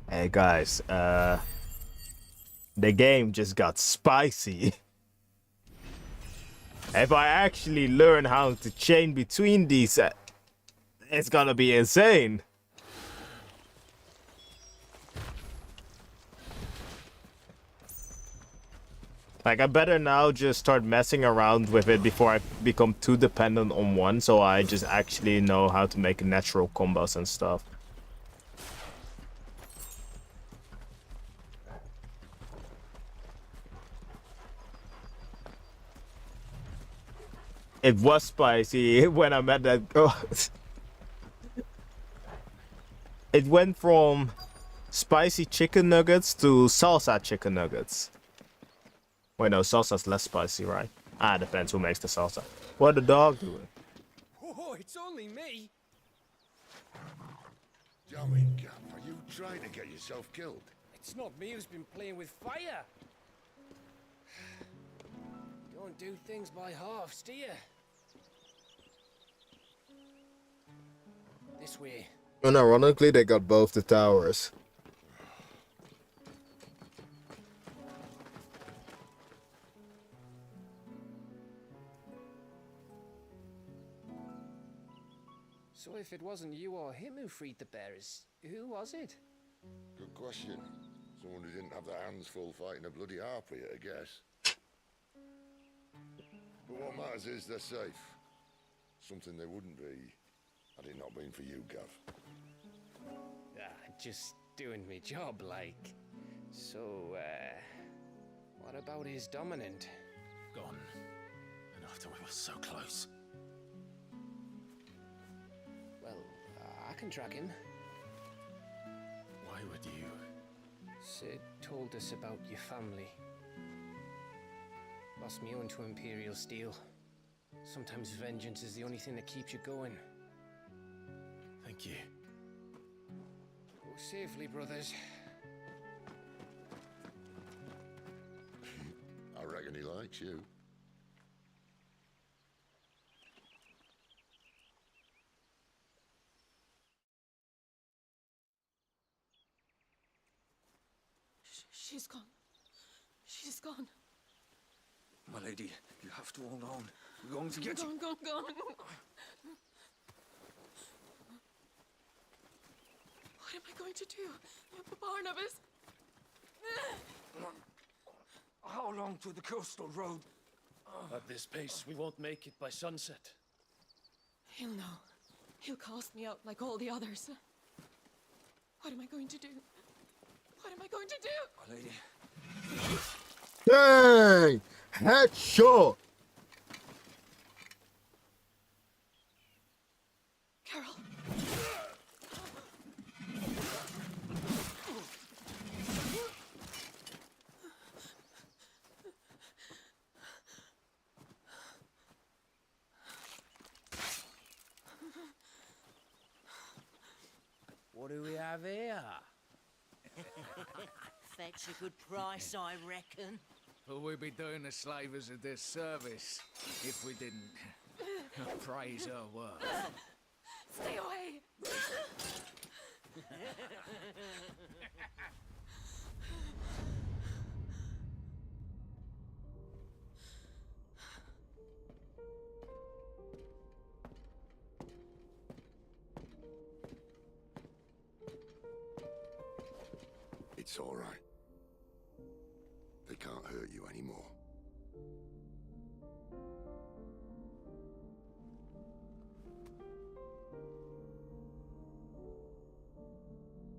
Hey guys, the game just got spicy. If I actually learn how to chain between these, it's gonna be insane. Like, I better now just start messing around with it before I become too dependent on one, so I just actually know how to make natural combos and stuff. It was spicy when I met that girl. It went from spicy chicken nuggets to salsa chicken nuggets. Wait, no, salsa's less spicy, right? Ah, depends who makes the salsa. What the dog doing? Oh, it's only me. Joey, Gav, are you trying to get yourself killed? It's not me who's been playing with fire. Don't do things by halves, do you? This way. And ironically, they got both the towers. So if it wasn't you or him who freed the bearers, who was it? Good question. Someone who didn't have their hands full fighting a bloody harpy, I guess. But what matters is they're safe. Something they wouldn't be had it not been for you, Gav. Just doing me job, like. So, what about his dominant? Gone. And after we were so close. Well, I can track him. Why would you? Sid told us about your family. Lost me own to Imperial Steel. Sometimes vengeance is the only thing that keeps you going. Thank you. Go safely, brothers. I reckon he likes you. She's gone. She's gone. My lady, you have to hold on. We're going to get you. Gone. What am I going to do? Barnabas? How long to the coastal road? At this pace, we won't make it by sunset. He'll know. He'll cast me out like all the others. What am I going to do? What am I going to do? My lady. Dang! Headshot! Carol. What do we have here? Fetch a good price, I reckon. But we'd be doing the slavers a disservice if we didn't praise her work. Stay away! It's all right. They can't hurt you anymore.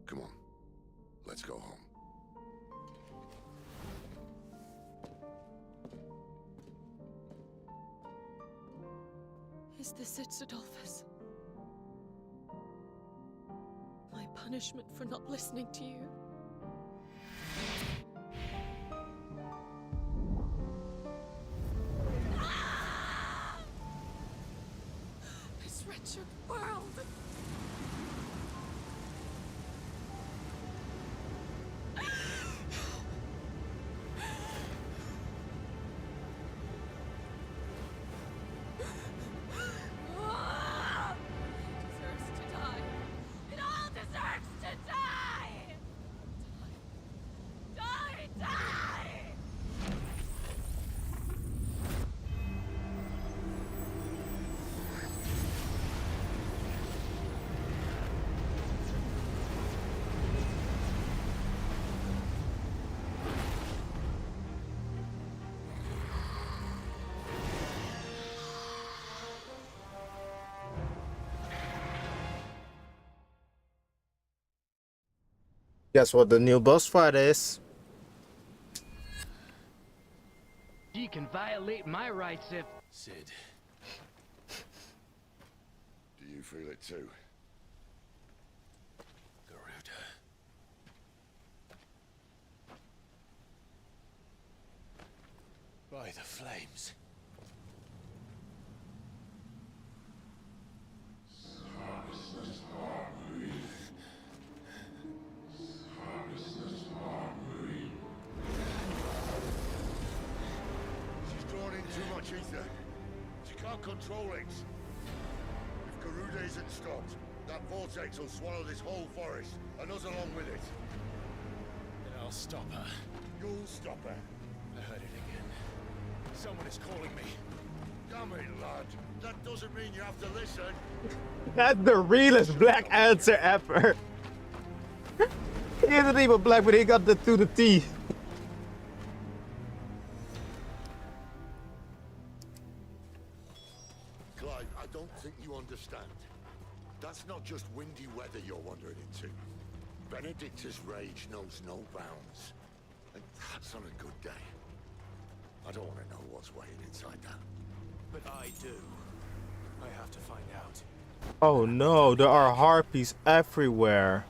Come on. Let's go home. Is this it, Adolphus? My punishment for not listening to you? This wretched Guess what the new boss fight is? You can violate my rights if... Sid. Do you feel it too? Garuda. By the flames. She's drawn in too much ether. She can't control it. If Garuda isn't stopped, that vortex will swallow this whole forest, and us along with it. Then I'll stop her. You'll stop her. I heard it again. Someone is calling me. Damn it, lad. That doesn't mean you have to listen. That's the realest black answer ever. He isn't even black, but he got the to the T. Clive, I don't think you understand. That's not just windy weather you're wandering into. Benedicta's rage knows no bounds. And that's on a good day. I don't want to know what's waiting inside that. But I do. I have to find out. Oh no, there are harpies everywhere.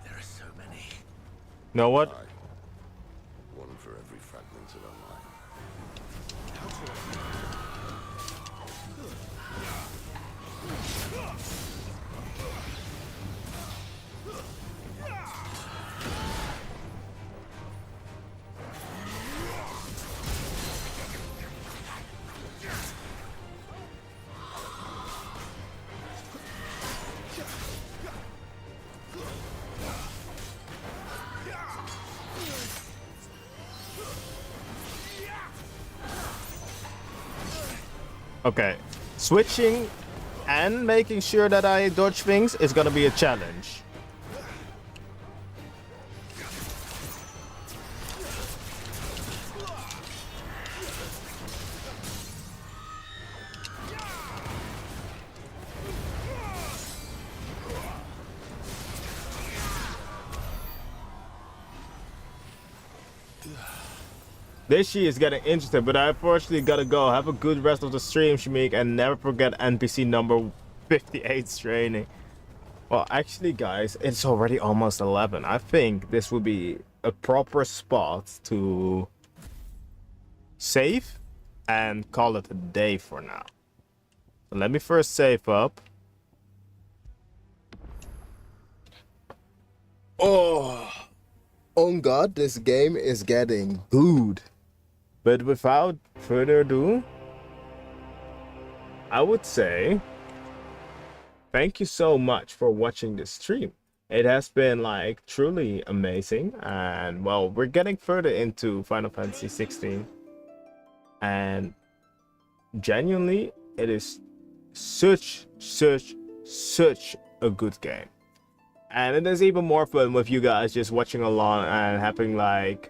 There are so many. Know what? One for every fragment of our mind. Okay, switching and making sure that I dodge things is gonna be a challenge. This she is getting interested, but I unfortunately gotta go. Have a good rest of the stream, Shamik, and never forget NPC number 58's training. Well, actually, guys, it's already almost 11. I think this would be a proper spot to save and call it a day for now. So let me first save up. Oh God, this game is getting good. But without further ado, I would say thank you so much for watching this stream. It has been like truly amazing, and well, we're getting further into Final Fantasy 16, and genuinely it is such a good game. And it is even more fun with you guys just watching along and having like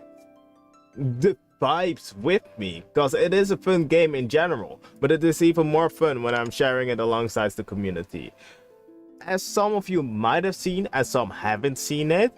the vibes with me, because it is a fun game in general, but it is even more fun when I'm sharing it alongside the community. As some of you might have seen, as some haven't seen it,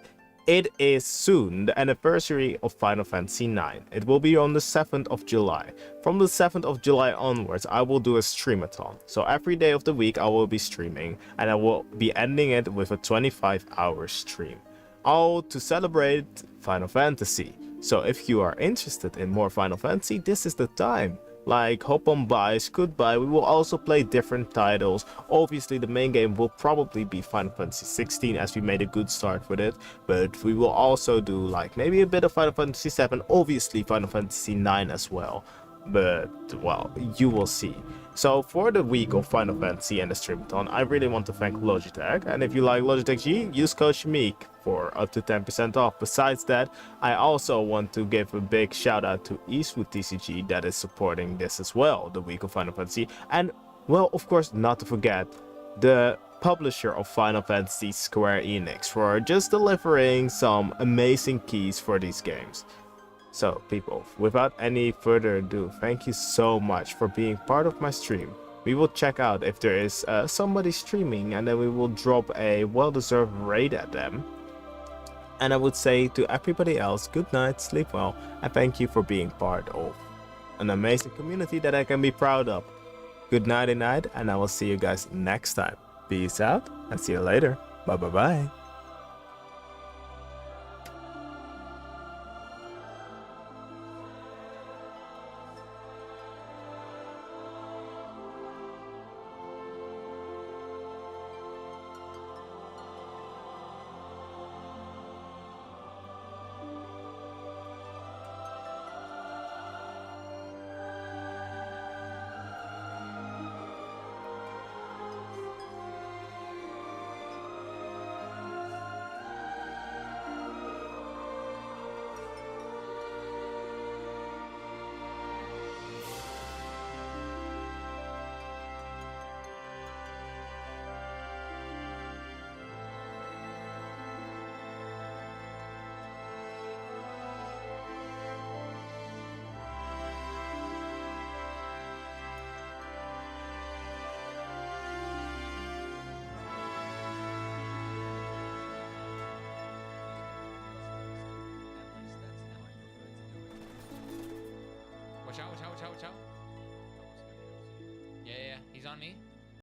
it is soon the anniversary of Final Fantasy 9. It will be on the 7th of July. From the 7th of July onwards, I will do a streamathon. So every day of the week I will be streaming, and I will be ending it with a 25-hour stream, all to celebrate Final Fantasy. So if you are interested in more Final Fantasy, this is the time. Like, hop on by, scoot by. We will also play different titles. Obviously the main game will probably be Final Fantasy 16, as we made a good start with it, but we will also do like maybe a bit of Final Fantasy 7, obviously Final Fantasy 9 as well, but well, you will see. So for the week of Final Fantasy and the streamathon, I really want to thank Logitech, and if you like Logitech G, use code Shamik for up to 10% off. Besides that, I also want to give a big shout out to Eastwood TCG that is supporting this as well, the week of Final Fantasy, and well, of course, not to forget the publisher of Final Fantasy, Square Enix, for just delivering some amazing keys for these games. So people, without any further ado, thank you so much for being part of my stream. we will check out if there is somebody streaming, and then we will drop a well-deserved raid at them. And I would say to everybody else, good night, sleep well, and thank you for being part of an amazing community that I can be proud of. Good nighty night, and I will see you guys next time. Peace out, and see you later. Bye bye bye. Watch out, watch out, watch out, watch out. Yeah, yeah, he's on me.